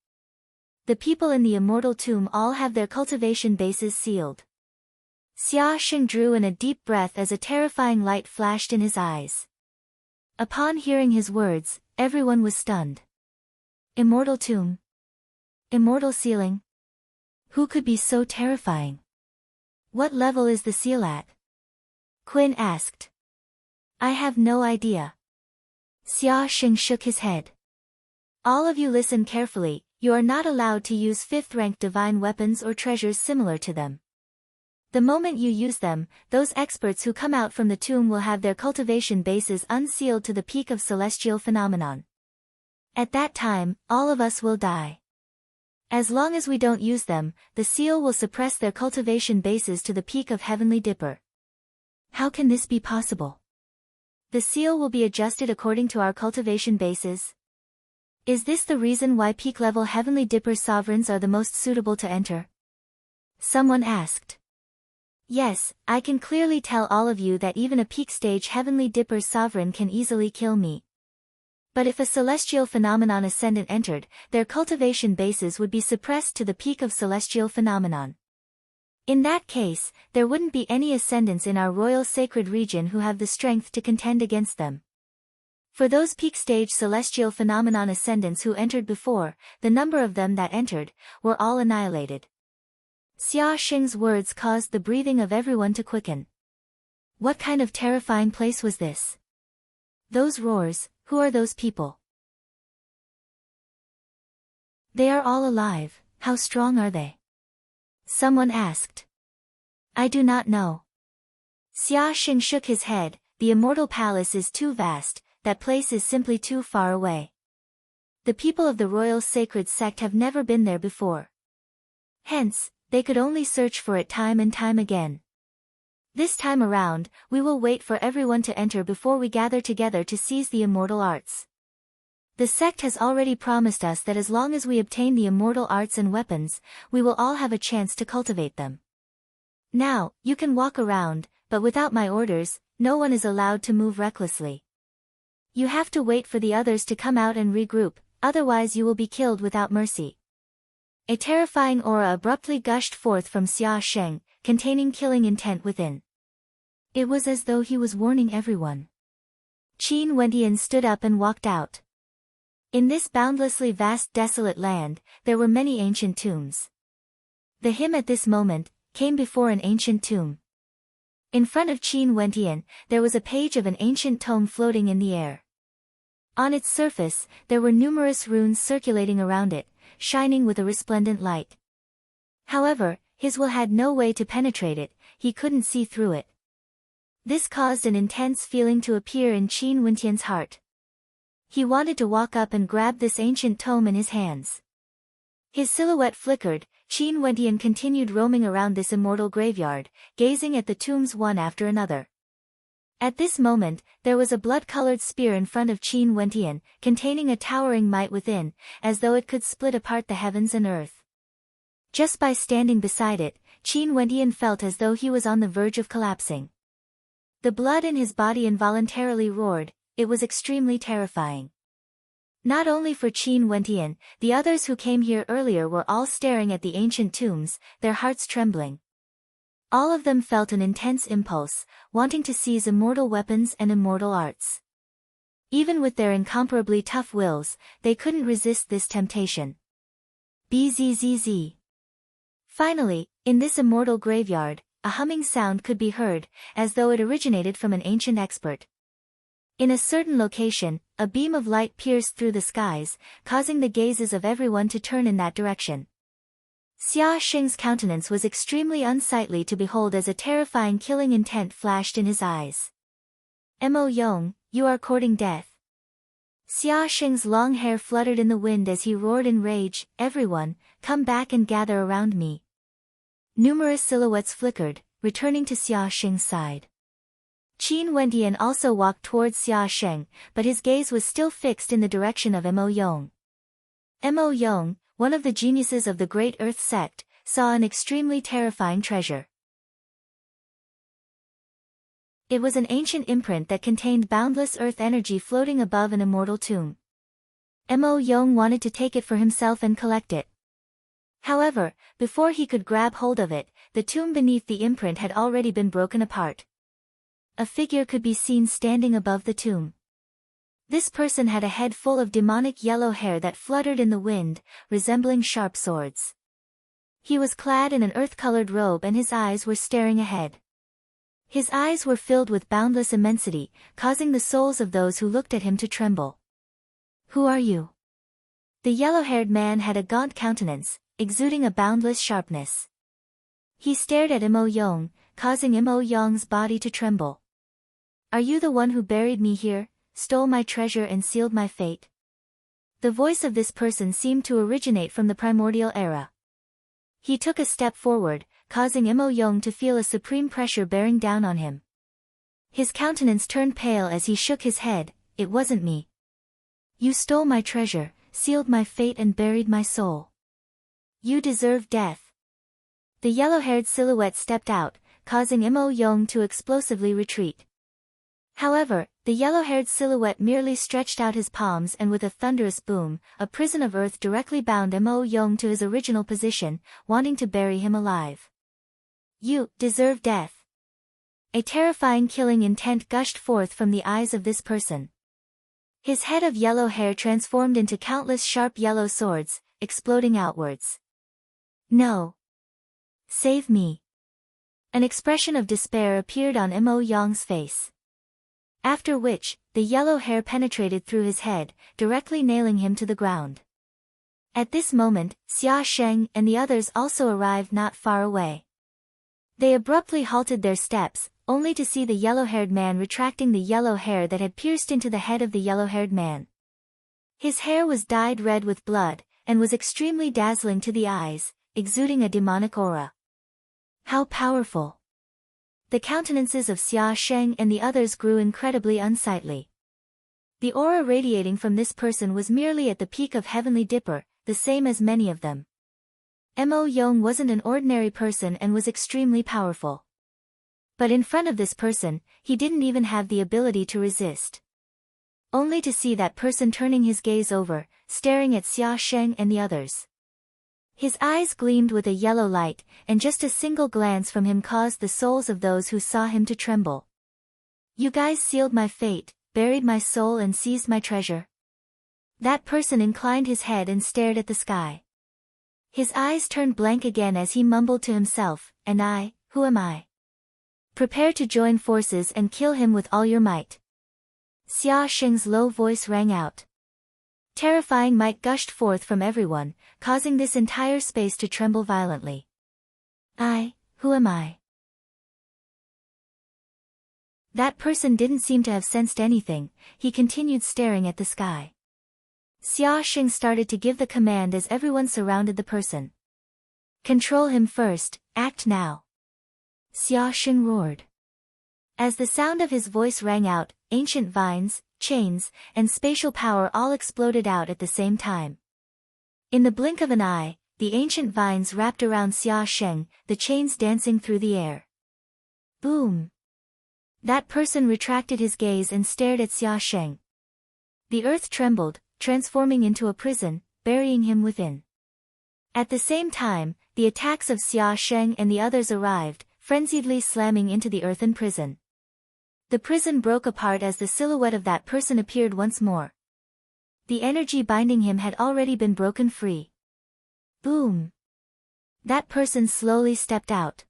The people in the immortal tomb all have their cultivation bases sealed. Xia Sheng drew in a deep breath as a terrifying light flashed in his eyes. Upon hearing his words, everyone was stunned. Immortal tomb? Immortal ceiling? Who could be so terrifying? What level is the seal at? Qin asked. I have no idea. Xia Sheng shook his head. All of you listen carefully, you are not allowed to use 5th-rank divine weapons or treasures similar to them. The moment you use them, those experts who come out from the tomb will have their cultivation bases unsealed to the peak of celestial phenomenon. At that time, all of us will die. As long as we don't use them, the seal will suppress their cultivation bases to the peak of Heavenly Dipper. How can this be possible? The seal will be adjusted according to our cultivation bases. Is this the reason why peak-level Heavenly Dipper sovereigns are the most suitable to enter? Someone asked. Yes, I can clearly tell all of you that even a peak-stage Heavenly Dipper sovereign can easily kill me. But if a celestial phenomenon ascendant entered, their cultivation bases would be suppressed to the peak of celestial phenomenon. In that case, there wouldn't be any ascendants in our royal sacred region who have the strength to contend against them. For those peak-stage celestial phenomenon ascendants who entered before, the number of them that entered, were all annihilated. Xia Xing's words caused the breathing of everyone to quicken. What kind of terrifying place was this? Those roars, who are those people? They are all alive, how strong are they? Someone asked. I do not know. Xia Xing shook his head. The immortal palace is too vast, that place is simply too far away. The people of the royal sacred sect have never been there before. Hence, they could only search for it time and time again. This time around, we will wait for everyone to enter before we gather together to seize the immortal arts. The sect has already promised us that as long as we obtain the immortal arts and weapons, we will all have a chance to cultivate them. Now, you can walk around, but without my orders, no one is allowed to move recklessly. You have to wait for the others to come out and regroup, otherwise you will be killed without mercy. A terrifying aura abruptly gushed forth from Xia Sheng, containing killing intent within. It was as though he was warning everyone. Qin Wentian stood up and walked out. In this boundlessly vast desolate land, there were many ancient tombs. The hymn at this moment came before an ancient tomb. In front of Qin Wentian, there was a page of an ancient tome floating in the air. On its surface, there were numerous runes circulating around it, shining with a resplendent light. However, his will had no way to penetrate it, he couldn't see through it. This caused an intense feeling to appear in Qin Wentian's heart. He wanted to walk up and grab this ancient tome in his hands. His silhouette flickered. Qin Wentian continued roaming around this immortal graveyard, gazing at the tombs one after another. At this moment, there was a blood-colored spear in front of Qin Wentian, containing a towering might within, as though it could split apart the heavens and earth. Just by standing beside it, Qin Wentian felt as though he was on the verge of collapsing. The blood in his body involuntarily roared. It was extremely terrifying. Not only for Qin Wentian, the others who came here earlier were all staring at the ancient tombs, their hearts trembling. All of them felt an intense impulse, wanting to seize immortal weapons and immortal arts. Even with their incomparably tough wills, they couldn't resist this temptation. Bzzz. Finally, in this immortal graveyard, a humming sound could be heard, as though it originated from an ancient expert. In a certain location, a beam of light pierced through the skies, causing the gazes of everyone to turn in that direction. Xia Xing's countenance was extremely unsightly to behold as a terrifying killing intent flashed in his eyes. Mo Yong, you are courting death. Xia Xing's long hair fluttered in the wind as he roared in rage, everyone, come back and gather around me. Numerous silhouettes flickered, returning to Xia Xing's side. Qin Wentian also walked towards Xia Sheng, but his gaze was still fixed in the direction of Mo Yong. Mo Yong, one of the geniuses of the Great Earth sect, saw an extremely terrifying treasure. It was an ancient imprint that contained boundless earth energy floating above an immortal tomb. Mo Yong wanted to take it for himself and collect it. However, before he could grab hold of it, the tomb beneath the imprint had already been broken apart. A figure could be seen standing above the tomb. This person had a head full of demonic yellow hair that fluttered in the wind, resembling sharp swords. He was clad in an earth-colored robe and his eyes were staring ahead. His eyes were filled with boundless immensity, causing the souls of those who looked at him to tremble. Who are you? The yellow-haired man had a gaunt countenance, exuding a boundless sharpness. He stared at Mo Yong, causing Mo Yong's body to tremble. Are you the one who buried me here, stole my treasure and sealed my fate? The voice of this person seemed to originate from the primordial era. He took a step forward, causing Mo Yong to feel a supreme pressure bearing down on him. His countenance turned pale as he shook his head. It wasn't me. You stole my treasure, sealed my fate and buried my soul. You deserve death. The yellow-haired silhouette stepped out, causing Mo Yong to explosively retreat. However, the yellow-haired silhouette merely stretched out his palms and with a thunderous boom, a prison of earth directly bound Mo Yong to his original position, wanting to bury him alive. You deserve death. A terrifying killing intent gushed forth from the eyes of this person. His head of yellow hair transformed into countless sharp yellow swords, exploding outwards. No. save me." An expression of despair appeared on Mo Yang's face. After which, the yellow hair penetrated through his head, directly nailing him to the ground. At this moment, Xia Sheng and the others also arrived not far away. They abruptly halted their steps, only to see the yellow-haired man retracting the yellow hair that had pierced into the head of the yellow-haired man. His hair was dyed red with blood, and was extremely dazzling to the eyes, exuding a demonic aura. How powerful! The countenances of Xia Sheng and the others grew incredibly unsightly. The aura radiating from this person was merely at the peak of Heavenly Dipper, the same as many of them. Mo Yong wasn't an ordinary person and was extremely powerful. But in front of this person, he didn't even have the ability to resist. Only to see that person turning his gaze over, staring at Xia Sheng and the others. His eyes gleamed with a yellow light, and just a single glance from him caused the souls of those who saw him to tremble. "You guys sealed my fate, buried my soul and seized my treasure." That person inclined his head and stared at the sky. His eyes turned blank again as he mumbled to himself, "And I, who am I? Prepare to join forces and kill him with all your might." Xia Sheng's low voice rang out. Terrifying might gushed forth from everyone, causing this entire space to tremble violently. "I, who am I?" That person didn't seem to have sensed anything, he continued staring at the sky. Xia Sheng started to give the command as everyone surrounded the person. "Control him first, act now." Xia Sheng roared. As the sound of his voice rang out, ancient vines, chains, and spatial power all exploded out at the same time. In the blink of an eye, the ancient vines wrapped around Xia Sheng, the chains dancing through the air. Boom! That person retracted his gaze and stared at Xia Sheng. The earth trembled, transforming into a prison, burying him within. At the same time, the attacks of Xia Sheng and the others arrived, frenziedly slamming into the earthen prison. The prison broke apart as the silhouette of that person appeared once more. The energy binding him had already been broken free. Boom! That person slowly stepped out.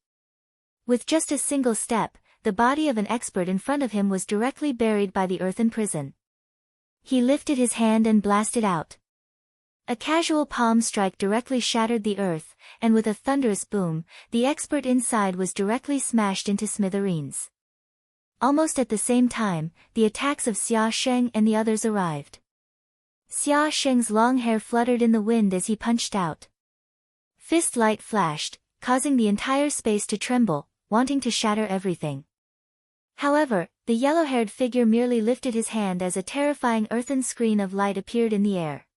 With just a single step, the body of an expert in front of him was directly buried by the earthen prison. He lifted his hand and blasted out. A casual palm strike directly shattered the earth, and with a thunderous boom, the expert inside was directly smashed into smithereens. Almost at the same time, the attacks of Xia Sheng and the others arrived. Xia Sheng's long hair fluttered in the wind as he punched out. Fist light flashed, causing the entire space to tremble, wanting to shatter everything. However, the yellow-haired figure merely lifted his hand as a terrifying earthen screen of light appeared in the air.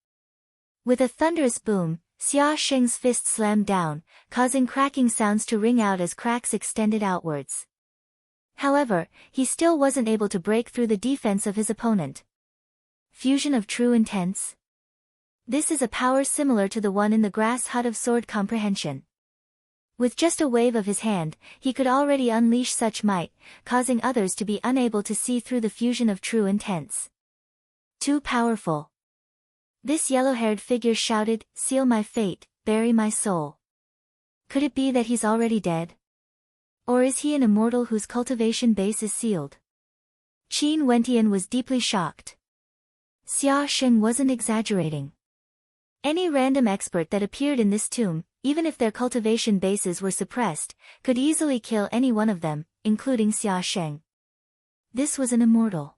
With a thunderous boom, Xia Sheng's fist slammed down, causing cracking sounds to ring out as cracks extended outwards. However, he still wasn't able to break through the defense of his opponent. Fusion of true intents? This is a power similar to the one in the grass hut of sword comprehension. With just a wave of his hand, he could already unleash such might, causing others to be unable to see through the fusion of true intents. Too powerful. This yellow-haired figure shouted, "Seal my fate, bury my soul." Could it be that he's already dead? Or is he an immortal whose cultivation base is sealed? Qin Wentian was deeply shocked. Xia Sheng wasn't exaggerating. Any random expert that appeared in this tomb, even if their cultivation bases were suppressed, could easily kill any one of them, including Xia Sheng. This was an immortal.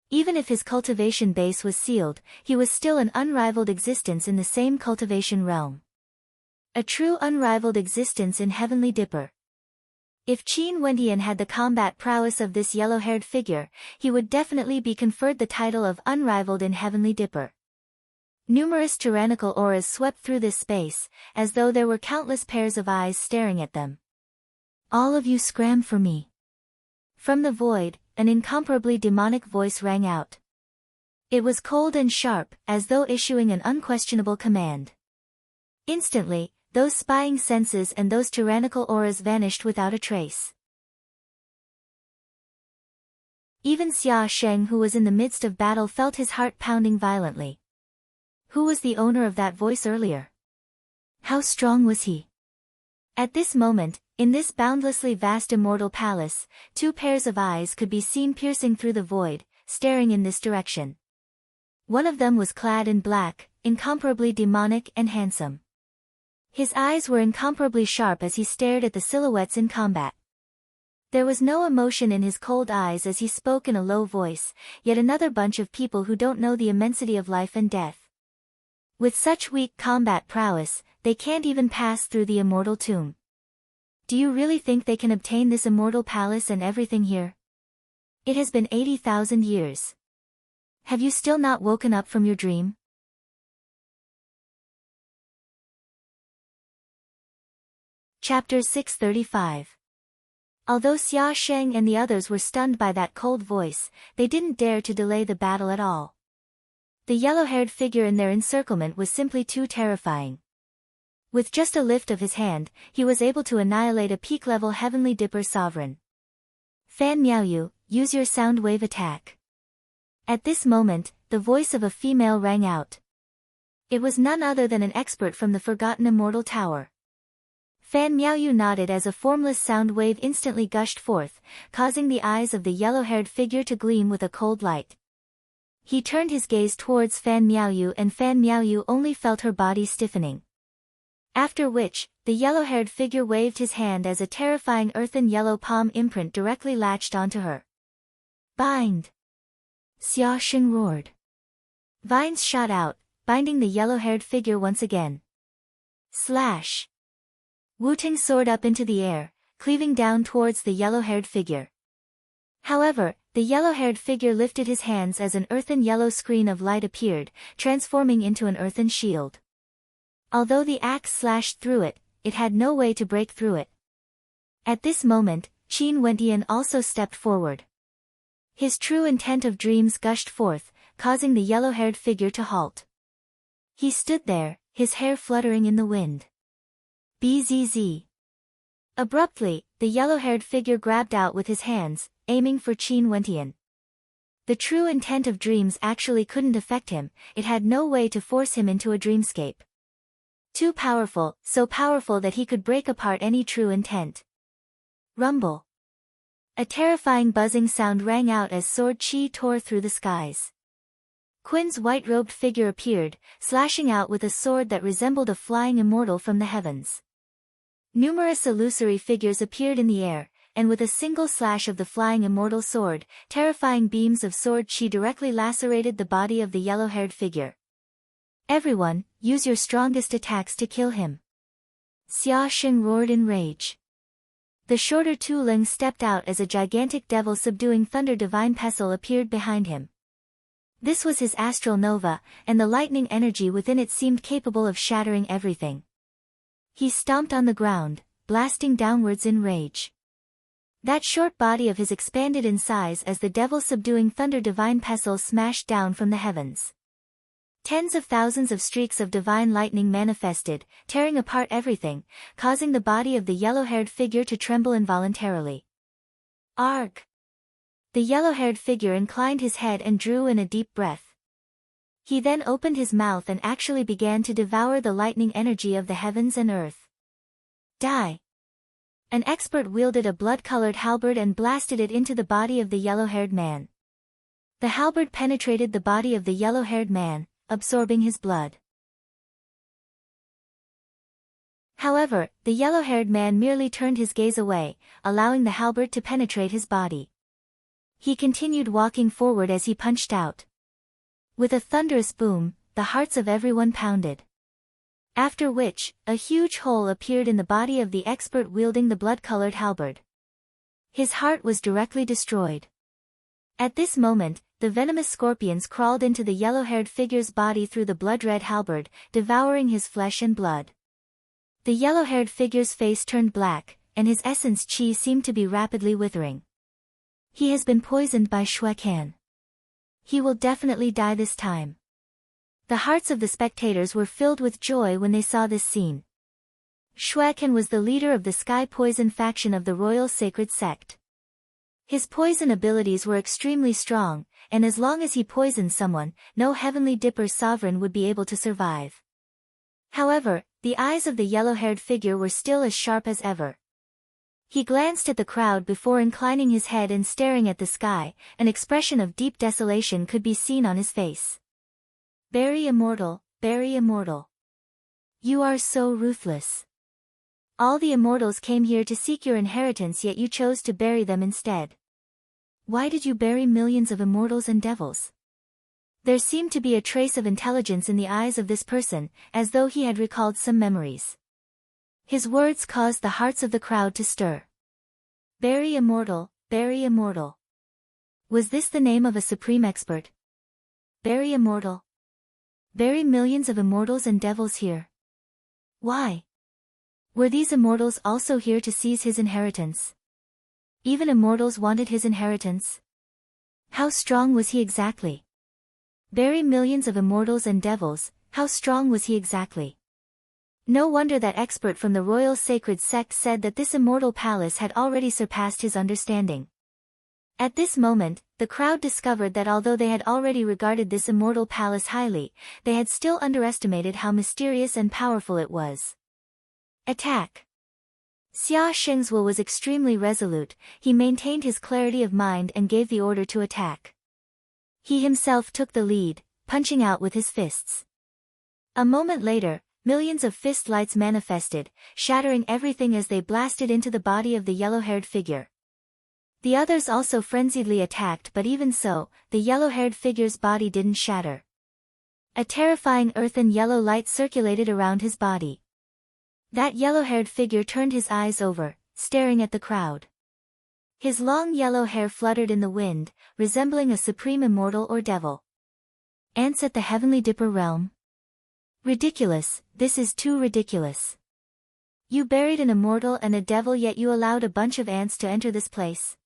Even if his cultivation base was sealed, he was still an unrivaled existence in the same cultivation realm. A true unrivaled existence in Heavenly Dipper. If Qin Wentian had the combat prowess of this yellow-haired figure, he would definitely be conferred the title of unrivaled in Heavenly Dipper. Numerous tyrannical auras swept through this space, as though there were countless pairs of eyes staring at them. "All of you scram for me." From the void, an incomparably demonic voice rang out. It was cold and sharp, as though issuing an unquestionable command. Instantly, those spying senses and those tyrannical auras vanished without a trace. Even Xia Sheng, who was in the midst of battle, felt his heart pounding violently. Who was the owner of that voice earlier? How strong was he? At this moment, in this boundlessly vast immortal palace, two pairs of eyes could be seen piercing through the void, staring in this direction. One of them was clad in black, incomparably demonic and handsome. His eyes were incomparably sharp as he stared at the silhouettes in combat. There was no emotion in his cold eyes as he spoke in a low voice, yet another bunch of people who don't know the immensity of life and death. With such weak combat prowess, they can't even pass through the immortal tomb. Do you really think they can obtain this immortal palace and everything here? It has been 80,000 years. Have you still not woken up from your dream? Chapter 635. Although Xia Sheng and the others were stunned by that cold voice, they didn't dare to delay the battle at all. The yellow-haired figure in their encirclement was simply too terrifying. With just a lift of his hand, he was able to annihilate a peak-level Heavenly Dipper sovereign. Fan Miaoyu, use your sound wave attack. At this moment, the voice of a female rang out. It was none other than an expert from the Forgotten Immortal Tower. Fan Miaoyu nodded as a formless sound wave instantly gushed forth, causing the eyes of the yellow-haired figure to gleam with a cold light. He turned his gaze towards Fan Miaoyu and Fan Miaoyu only felt her body stiffening. After which, the yellow-haired figure waved his hand as a terrifying earthen yellow palm imprint directly latched onto her. Bind! Xia Sheng roared. Vines shot out, binding the yellow-haired figure once again. Slash! Wu Ting soared up into the air, cleaving down towards the yellow-haired figure. However, the yellow-haired figure lifted his hands as an earthen yellow screen of light appeared, transforming into an earthen shield. Although the axe slashed through it, it had no way to break through it. At this moment, Qin Wentian also stepped forward. His true intent of dreams gushed forth, causing the yellow-haired figure to halt. He stood there, his hair fluttering in the wind. Bzz. Abruptly, the yellow-haired figure grabbed out with his hands, aiming for Qin Wentian. The true intent of dreams actually couldn't affect him, it had no way to force him into a dreamscape. Too powerful, so powerful that he could break apart any true intent. Rumble. A terrifying buzzing sound rang out as sword chi tore through the skies. Qin's white-robed figure appeared, slashing out with a sword that resembled a flying immortal from the heavens. Numerous illusory figures appeared in the air, and with a single slash of the flying immortal sword, terrifying beams of sword chi directly lacerated the body of the yellow-haired figure. Everyone, use your strongest attacks to kill him. Xia Sheng roared in rage. The shorter Tu Ling stepped out as a gigantic devil-subduing thunder divine pestle appeared behind him. This was his astral nova, and the lightning energy within it seemed capable of shattering everything. He stomped on the ground, blasting downwards in rage. That short body of his expanded in size as the devil-subduing thunder divine pestle smashed down from the heavens. Tens of thousands of streaks of divine lightning manifested, tearing apart everything, causing the body of the yellow-haired figure to tremble involuntarily. Arg! The yellow-haired figure inclined his head and drew in a deep breath. He then opened his mouth and actually began to devour the lightning energy of the heavens and earth. Die! An expert wielded a blood-colored halberd and blasted it into the body of the yellow-haired man. The halberd penetrated the body of the yellow-haired man, absorbing his blood. However, the yellow-haired man merely turned his gaze away, allowing the halberd to penetrate his body. He continued walking forward as he punched out. With a thunderous boom, the hearts of everyone pounded. After which, a huge hole appeared in the body of the expert wielding the blood-colored halberd. His heart was directly destroyed. At this moment, the venomous scorpions crawled into the yellow-haired figure's body through the blood-red halberd, devouring his flesh and blood. The yellow-haired figure's face turned black, and his essence chi seemed to be rapidly withering. He has been poisoned by Shuekan. He will definitely die this time. The hearts of the spectators were filled with joy when they saw this scene. Shuekan was the leader of the Sky Poison faction of the Royal Sacred Sect. His poison abilities were extremely strong, and as long as he poisoned someone, no Heavenly Dipper sovereign would be able to survive. However, The eyes of the yellow-haired figure were still as sharp as ever. He glanced at the crowd before inclining his head and staring at the sky. An expression of deep desolation could be seen on his face. Very immortal, very immortal. You are so ruthless. All the immortals came here to seek your inheritance, yet you chose to bury them instead. Why did you bury millions of immortals and devils? There seemed to be a trace of intelligence in the eyes of this person, as though he had recalled some memories. His words caused the hearts of the crowd to stir. Very immortal, very immortal. Was this the name of a supreme expert? Very immortal. Bury millions of immortals and devils here. Why? Were these immortals also here to seize his inheritance? Even immortals wanted his inheritance. How strong was he exactly? Bury millions of immortals and devils, how strong was he exactly? No wonder that expert from the royal sacred sect said that this immortal palace had already surpassed his understanding. At this moment, the crowd discovered that although they had already regarded this immortal palace highly, they had still underestimated how mysterious and powerful it was. Attack! Xia Shengzhuo was extremely resolute. He maintained his clarity of mind and gave the order to attack. He himself took the lead, punching out with his fists. A moment later, millions of fist lights manifested, shattering everything as they blasted into the body of the yellow-haired figure. The others also frenziedly attacked, but even so, the yellow-haired figure's body didn't shatter. A terrifying earthen yellow light circulated around his body. That yellow-haired figure turned his eyes over, staring at the crowd. His long yellow hair fluttered in the wind, resembling a supreme immortal or devil. Ants at the Heavenly Dipper realm? Ridiculous, this is too ridiculous. You buried an immortal and a devil, yet you allowed a bunch of ants to enter this place.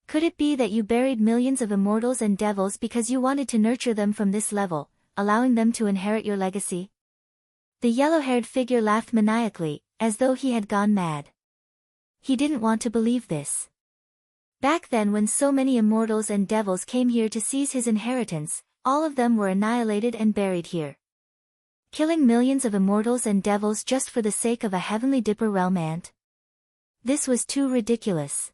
Could it be that you buried millions of immortals and devils because you wanted to nurture them from this level, allowing them to inherit your legacy? The yellow-haired figure laughed maniacally, as though he had gone mad. He didn't want to believe this. Back then, when so many immortals and devils came here to seize his inheritance, all of them were annihilated and buried here. Killing millions of immortals and devils just for the sake of a Heavenly Dipper realm ant? This was too ridiculous.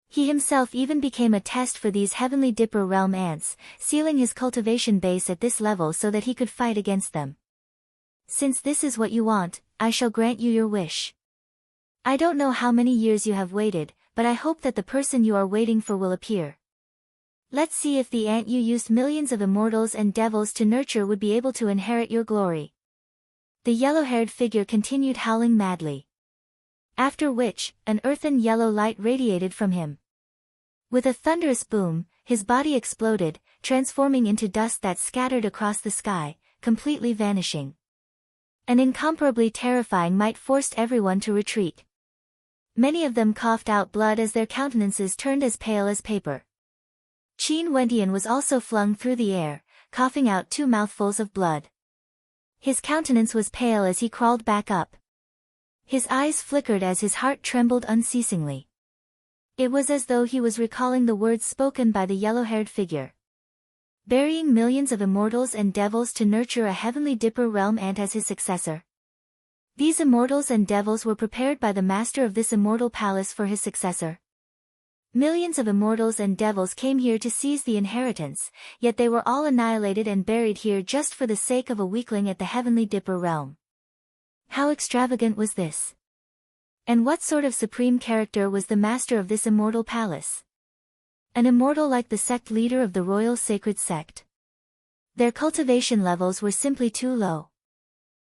He himself even became a test for these Heavenly Dipper realm ants, sealing his cultivation base at this level so that he could fight against them. Since this is what you want, I shall grant you your wish. I don't know how many years you have waited, but I hope that the person you are waiting for will appear. Let's see if the ant you used millions of immortals and devils to nurture would be able to inherit your glory. The yellow-haired figure continued howling madly. After which, an earthen yellow light radiated from him. With a thunderous boom, his body exploded, transforming into dust that scattered across the sky, completely vanishing. An incomparably terrifying might forced everyone to retreat. Many of them coughed out blood as their countenances turned as pale as paper. Qin Wentian was also flung through the air, coughing out 2 mouthfuls of blood. His countenance was pale as he crawled back up. His eyes flickered as his heart trembled unceasingly. It was as though he was recalling the words spoken by the yellow-haired figure. Burying millions of immortals and devils to nurture a Heavenly Dipper realm ant as his successor. These immortals and devils were prepared by the master of this immortal palace for his successor. Millions of immortals and devils came here to seize the inheritance, yet they were all annihilated and buried here just for the sake of a weakling at the Heavenly Dipper realm. How extravagant was this? And what sort of supreme character was the master of this immortal palace? An immortal like the sect leader of the royal sacred sect. Their cultivation levels were simply too low.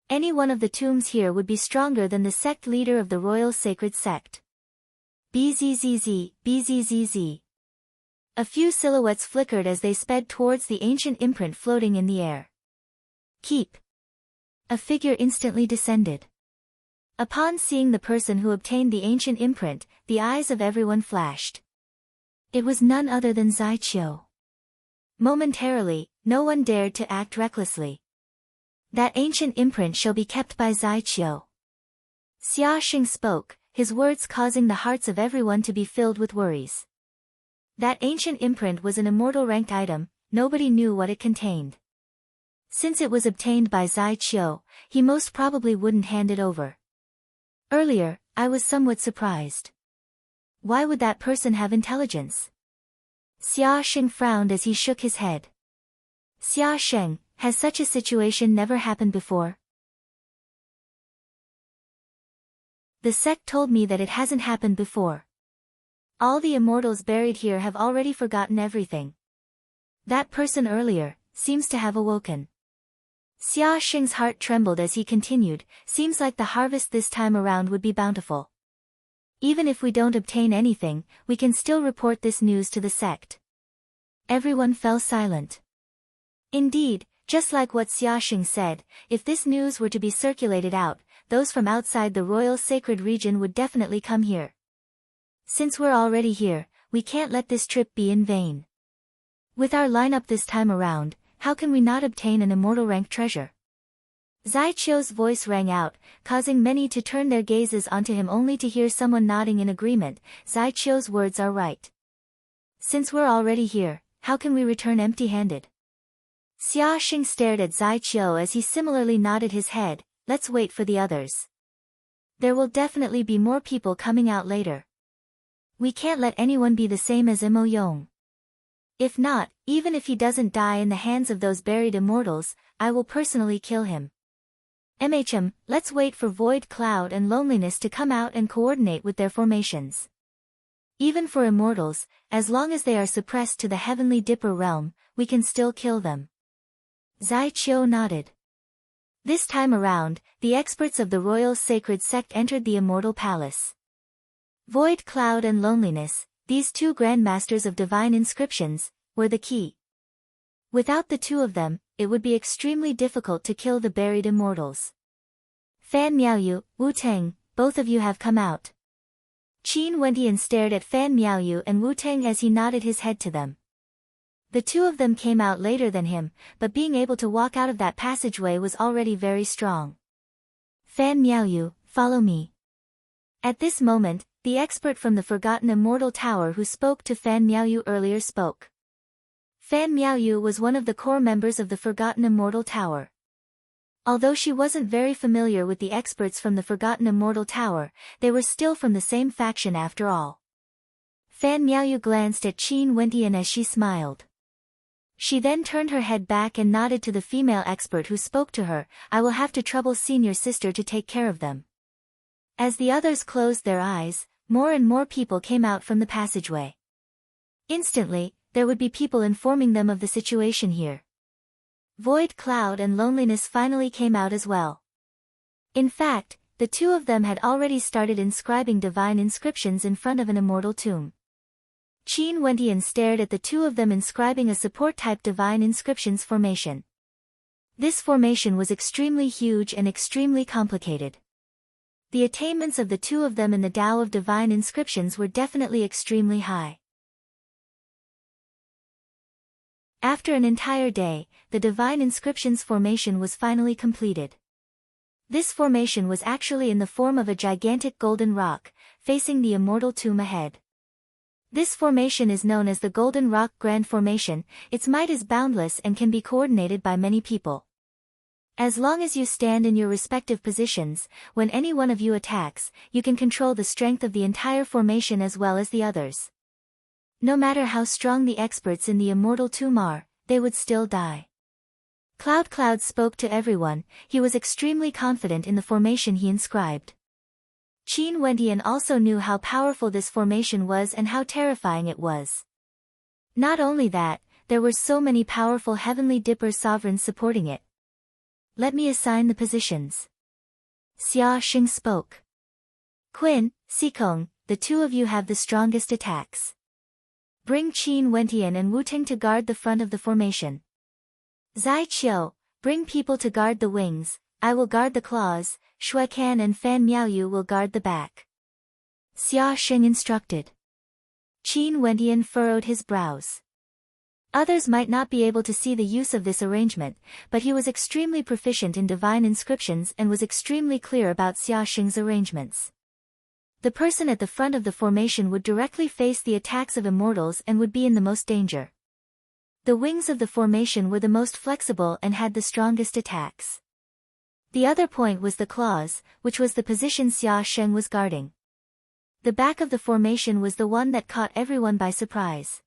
Any one of the tombs here would be stronger than the sect leader of the royal sacred sect. Bzzz, bzzz. A few silhouettes flickered as they sped towards the ancient imprint floating in the air. Keep. A figure instantly descended. Upon seeing the person who obtained the ancient imprint, the eyes of everyone flashed. It was none other than Zaiqiu. Momentarily, no one dared to act recklessly. That ancient imprint shall be kept by Zaiqiu. Xia Xing spoke, his words causing the hearts of everyone to be filled with worries. That ancient imprint was an immortal ranked item, nobody knew what it contained. Since it was obtained by Zai Qiu, he most probably wouldn't hand it over. Earlier, I was somewhat surprised. Why would that person have intelligence? Xia Sheng frowned as he shook his head. Xia Sheng, has such a situation never happened before? The sect told me that it hasn't happened before. All the immortals buried here have already forgotten everything. That person earlier seems to have awoken. Xia Sheng's heart trembled as he continued, seems like the harvest this time around would be bountiful. Even if we don't obtain anything, we can still report this news to the sect. Everyone fell silent. Indeed, just like what Xia Sheng said, if this news were to be circulated out, those from outside the royal sacred region would definitely come here. Since we're already here, we can't let this trip be in vain. With our lineup this time around, how can we not obtain an immortal rank treasure? Zai Qiu's voice rang out, causing many to turn their gazes onto him only to hear someone nodding in agreement. Zai Qiu's words are right. Since we're already here, how can we return empty-handed? Xia Sheng stared at Zai Qiu as he similarly nodded his head. Let's wait for the others. There will definitely be more people coming out later. We can't let anyone be the same as Imo Yong. If not, even if he doesn't die in the hands of those buried immortals, I will personally kill him. Let's wait for Void Cloud and Loneliness to come out and coordinate with their formations. Even for immortals, as long as they are suppressed to the Heavenly Dipper realm, we can still kill them. Zai Qiu nodded. This time around, the experts of the Royal Sacred Sect entered the Immortal Palace. Void Cloud and Loneliness, these two grandmasters of divine inscriptions, were the key. Without the two of them, it would be extremely difficult to kill the buried immortals. Fan Miaoyu, Wu Teng, both of you have come out. Qin Wentian stared at Fan Miaoyu and Wu Teng as he nodded his head to them. The two of them came out later than him, but being able to walk out of that passageway was already very strong. Fan Miaoyu, follow me. At this moment, the expert from the Forgotten Immortal Tower who spoke to Fan Miaoyu earlier spoke. Fan Miaoyu was one of the core members of the Forgotten Immortal Tower. Although she wasn't very familiar with the experts from the Forgotten Immortal Tower, they were still from the same faction after all. Fan Miaoyu glanced at Qin Wentian as she smiled. She then turned her head back and nodded to the female expert who spoke to her. I will have to trouble senior sister to take care of them. As the others closed their eyes, more and more people came out from the passageway. Instantly, there would be people informing them of the situation here. Void Cloud and Loneliness finally came out as well. In fact, the two of them had already started inscribing divine inscriptions in front of an immortal tomb. Qin Wentian stared at the two of them inscribing a support-type divine inscriptions formation. This formation was extremely huge and extremely complicated. The attainments of the two of them in the Tao of divine inscriptions were definitely extremely high. After an entire day, the divine inscriptions formation was finally completed. This formation was actually in the form of a gigantic golden rock, facing the immortal tomb ahead. This formation is known as the Golden Rock Grand Formation. Its might is boundless and can be coordinated by many people. As long as you stand in your respective positions, when any one of you attacks, you can control the strength of the entire formation as well as the others. No matter how strong the experts in the immortal tomb are, they would still die. Cloud spoke to everyone. He was extremely confident in the formation he inscribed. Qin Wentian also knew how powerful this formation was and how terrifying it was. Not only that, there were so many powerful Heavenly Dipper sovereigns supporting it. Let me assign the positions. Xia Sheng spoke. Qin, Sikong, the two of you have the strongest attacks. Bring Qin Wentian and Wu Teng to guard the front of the formation. Zai Qiu, bring people to guard the wings. I will guard the claws. Shui Can and Fan Miaoyu will guard the back. Xia Sheng instructed. Qin Wentian furrowed his brows. Others might not be able to see the use of this arrangement, but he was extremely proficient in divine inscriptions and was extremely clear about Xia Sheng's arrangements. The person at the front of the formation would directly face the attacks of immortals and would be in the most danger. The wings of the formation were the most flexible and had the strongest attacks. The other point was the claws, which was the position Xia Sheng was guarding. The back of the formation was the one that caught everyone by surprise.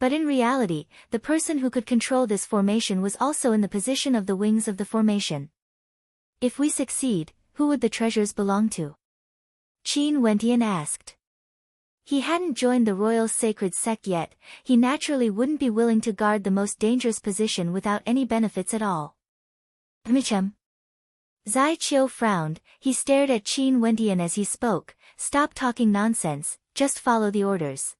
But in reality, the person who could control this formation was also in the position of the wings of the formation. If we succeed, who would the treasures belong to? Qin Wentian asked. He hadn't joined the royal sacred sect yet, he naturally wouldn't be willing to guard the most dangerous position without any benefits at all. Michem. Zai Qiu frowned, he stared at Qin Wentian as he spoke, "Stop talking nonsense, just follow the orders."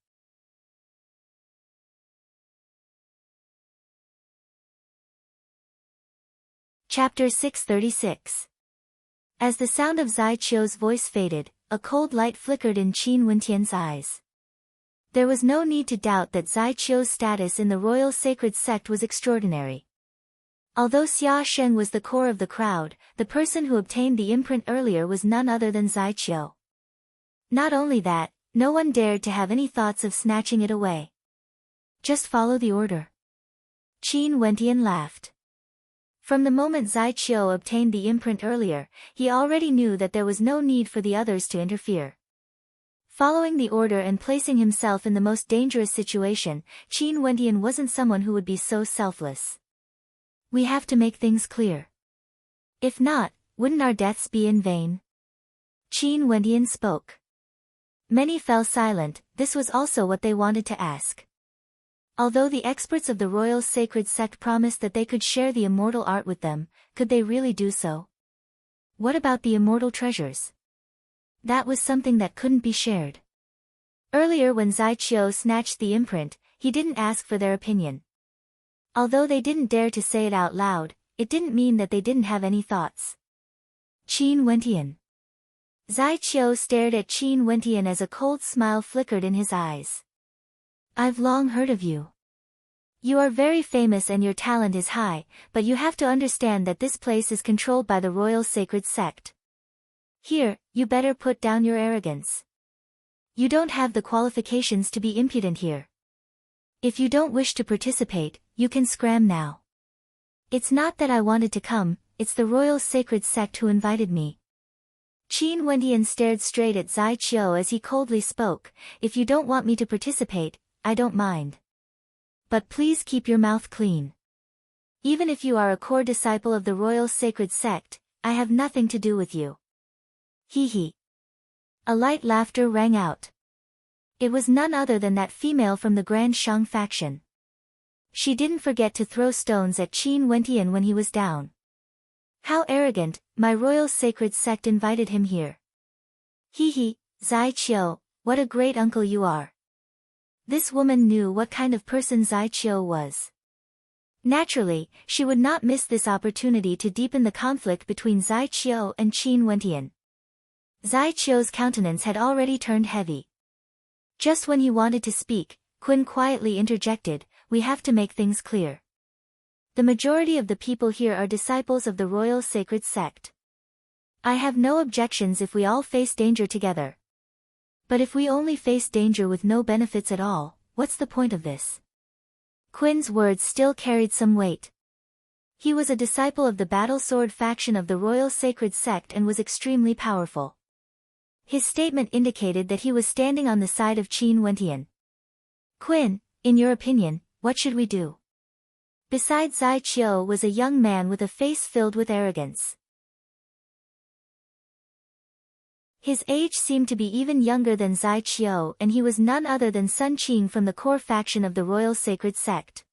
Chapter 636. As the sound of Zai Qiu's voice faded, a cold light flickered in Qin Wentian's eyes. There was no need to doubt that Zai Qiu's status in the royal sacred sect was extraordinary. Although Xia Sheng was the core of the crowd, the person who obtained the imprint earlier was none other than Zai Qiu. Not only that, no one dared to have any thoughts of snatching it away. Just follow the order. Qin Wentian laughed. From the moment Zai Qiu obtained the imprint earlier, he already knew that there was no need for the others to interfere. Following the order and placing himself in the most dangerous situation, Qin Wentian wasn't someone who would be so selfless. We have to make things clear. If not, wouldn't our deaths be in vain? Qin Wentian spoke. Many fell silent, this was also what they wanted to ask. Although the experts of the royal sacred sect promised that they could share the immortal art with them, could they really do so? What about the immortal treasures? That was something that couldn't be shared. Earlier when Zai Qiu snatched the imprint, he didn't ask for their opinion. Although they didn't dare to say it out loud, it didn't mean that they didn't have any thoughts. Qin Wentian. Zai Qiu stared at Qin Wentian as a cold smile flickered in his eyes. I've long heard of you. You are very famous and your talent is high, but you have to understand that this place is controlled by the royal sacred sect. Here, you better put down your arrogance. You don't have the qualifications to be impudent here. If you don't wish to participate, you can scram now. It's not that I wanted to come, it's the royal sacred sect who invited me. Qin Wentian stared straight at Zai Qiu as he coldly spoke, if you don't want me to participate, I don't mind. But please keep your mouth clean. Even if you are a core disciple of the royal sacred sect, I have nothing to do with you. Hee hee. A light laughter rang out. It was none other than that female from the Grand Shang faction. She didn't forget to throw stones at Qin Wentian when he was down. How arrogant, my royal sacred sect invited him here. Hee hee, Zai Qiu, what a great uncle you are. This woman knew what kind of person Zai Qiu was. Naturally, she would not miss this opportunity to deepen the conflict between Zai Qiu and Qin Wentian. Zai Qiu's countenance had already turned heavy. Just when he wanted to speak, Qin quietly interjected, we have to make things clear. The majority of the people here are disciples of the royal sacred sect. I have no objections if we all face danger together. But if we only face danger with no benefits at all, what's the point of this? Qin's words still carried some weight. He was a disciple of the battle sword faction of the royal sacred sect and was extremely powerful. His statement indicated that he was standing on the side of Qin Wentian. Qin, in your opinion, what should we do? Beside Zai Qiu was a young man with a face filled with arrogance. His age seemed to be even younger than Zai Qiu and he was none other than Sun Qing from the core faction of the royal sacred sect.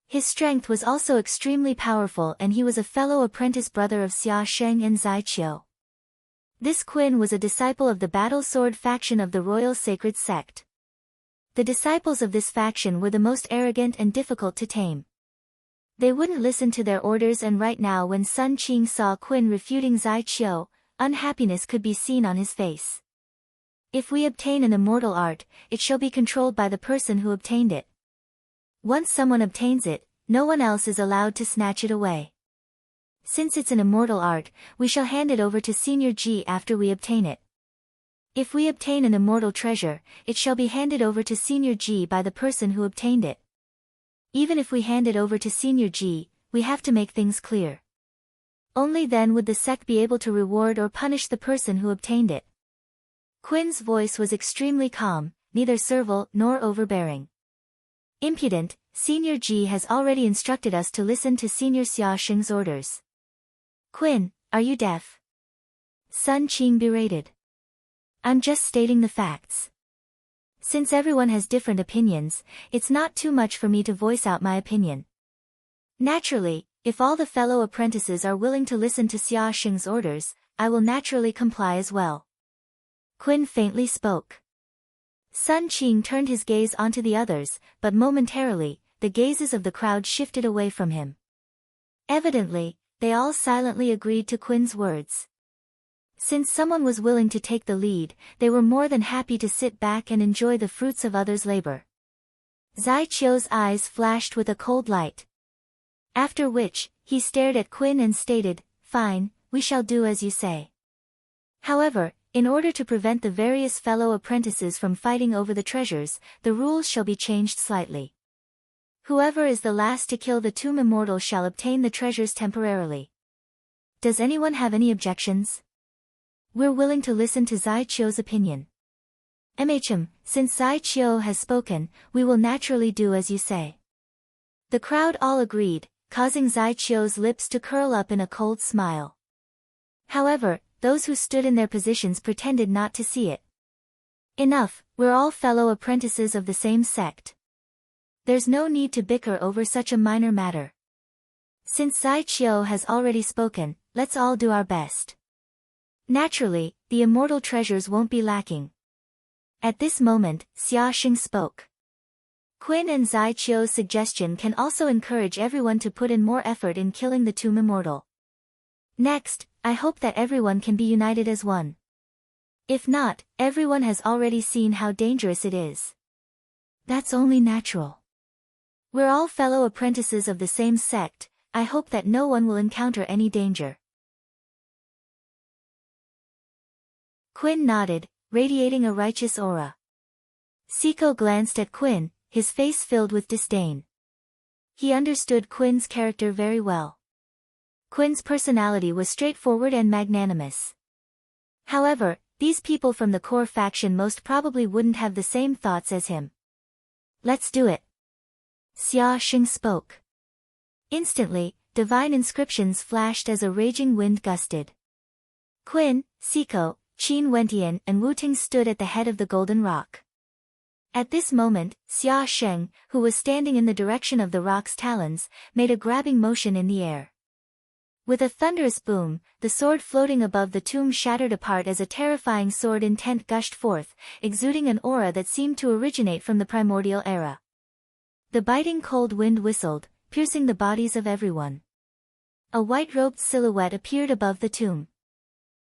His strength was also extremely powerful and he was a fellow apprentice brother of Xia Sheng and Zai Qiu. This Qin was a disciple of the battle sword faction of the royal sacred sect. The disciples of this faction were the most arrogant and difficult to tame. They wouldn't listen to their orders and right now when Sun Qing saw Qin refuting Zai Qiu, unhappiness could be seen on his face. If we obtain an immortal art, it shall be controlled by the person who obtained it. Once someone obtains it, no one else is allowed to snatch it away. Since it's an immortal art, we shall hand it over to Senior Ji after we obtain it. If we obtain an immortal treasure, it shall be handed over to Senior Ji by the person who obtained it. Even if we hand it over to Senior G, we have to make things clear. Only then would the sect be able to reward or punish the person who obtained it. Quinn's voice was extremely calm, neither servile nor overbearing. Impudent, Senior G has already instructed us to listen to Senior Xia Sheng's orders. Quinn, are you deaf? Sun Qing berated. I'm just stating the facts. Since everyone has different opinions, it's not too much for me to voice out my opinion. Naturally, if all the fellow apprentices are willing to listen to Xia Sheng's orders, I will naturally comply as well. Quinn faintly spoke. Sun Qing turned his gaze onto the others, but momentarily, the gazes of the crowd shifted away from him. Evidently, they all silently agreed to Quinn's words. Since someone was willing to take the lead, they were more than happy to sit back and enjoy the fruits of others' labor. Zai Qiu's eyes flashed with a cold light. After which, he stared at Quinn and stated, "Fine, we shall do as you say." However, in order to prevent the various fellow apprentices from fighting over the treasures, the rules shall be changed slightly. Whoever is the last to kill the tomb immortal shall obtain the treasures temporarily. Does anyone have any objections? We're willing to listen to Zai Qiu's opinion. Since Zai Qiu has spoken, we will naturally do as you say. The crowd all agreed, causing Zai Qiu's lips to curl up in a cold smile. However, those who stood in their positions pretended not to see it. Enough, we're all fellow apprentices of the same sect. There's no need to bicker over such a minor matter. Since Zai Qiu has already spoken, let's all do our best. Naturally, the immortal treasures won't be lacking. At this moment, Xia Sheng spoke. Quinn and Zai Qiu's suggestion can also encourage everyone to put in more effort in killing the tomb immortal. Next, I hope that everyone can be united as one. If not, everyone has already seen how dangerous it is. That's only natural. We're all fellow apprentices of the same sect, I hope that no one will encounter any danger. Quinn nodded, radiating a righteous aura. Siko glanced at Quinn, his face filled with disdain. He understood Quinn's character very well. Quinn's personality was straightforward and magnanimous. However, these people from the core faction most probably wouldn't have the same thoughts as him. Let's do it. Xia Sheng spoke. Instantly, divine inscriptions flashed as a raging wind gusted. Quinn, Siko, Qin Wentian and Wu Ting stood at the head of the golden rock. At this moment, Xia Sheng, who was standing in the direction of the rock's talons, made a grabbing motion in the air. With a thunderous boom, the sword floating above the tomb shattered apart as a terrifying sword intent gushed forth, exuding an aura that seemed to originate from the primordial era. The biting cold wind whistled, piercing the bodies of everyone. A white-robed silhouette appeared above the tomb.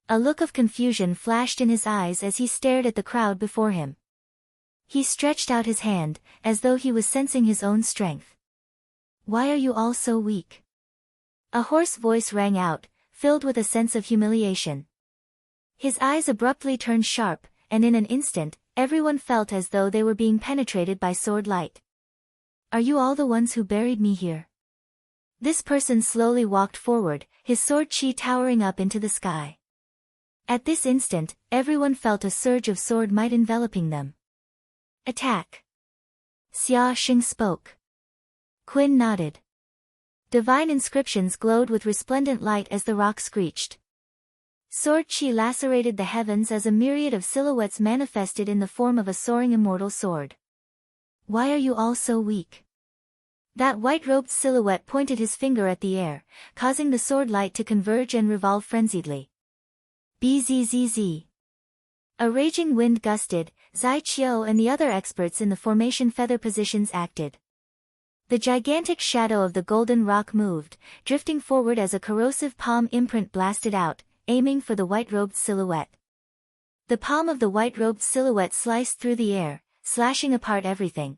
A look of confusion flashed in his eyes as he stared at the crowd before him. He stretched out his hand, as though he was sensing his own strength. "Why are you all so weak?" A hoarse voice rang out, filled with a sense of humiliation. His eyes abruptly turned sharp, and in an instant, everyone felt as though they were being penetrated by sword light. "Are you all the ones who buried me here?" This person slowly walked forward, his sword chi towering up into the sky. At this instant, everyone felt a surge of sword might enveloping them. "Attack!" Xia Sheng spoke. Quinn nodded. Divine inscriptions glowed with resplendent light as the rock screeched. Sword chi lacerated the heavens as a myriad of silhouettes manifested in the form of a soaring immortal sword. "Why are you all so weak?" That white-robed silhouette pointed his finger at the air, causing the sword light to converge and revolve frenziedly. Bzzz. A raging wind gusted, Zai Qiu and the other experts in the formation feather positions acted. The gigantic shadow of the golden rock moved, drifting forward as a corrosive palm imprint blasted out, aiming for the white-robed silhouette. The palm of the white-robed silhouette sliced through the air, slashing apart everything.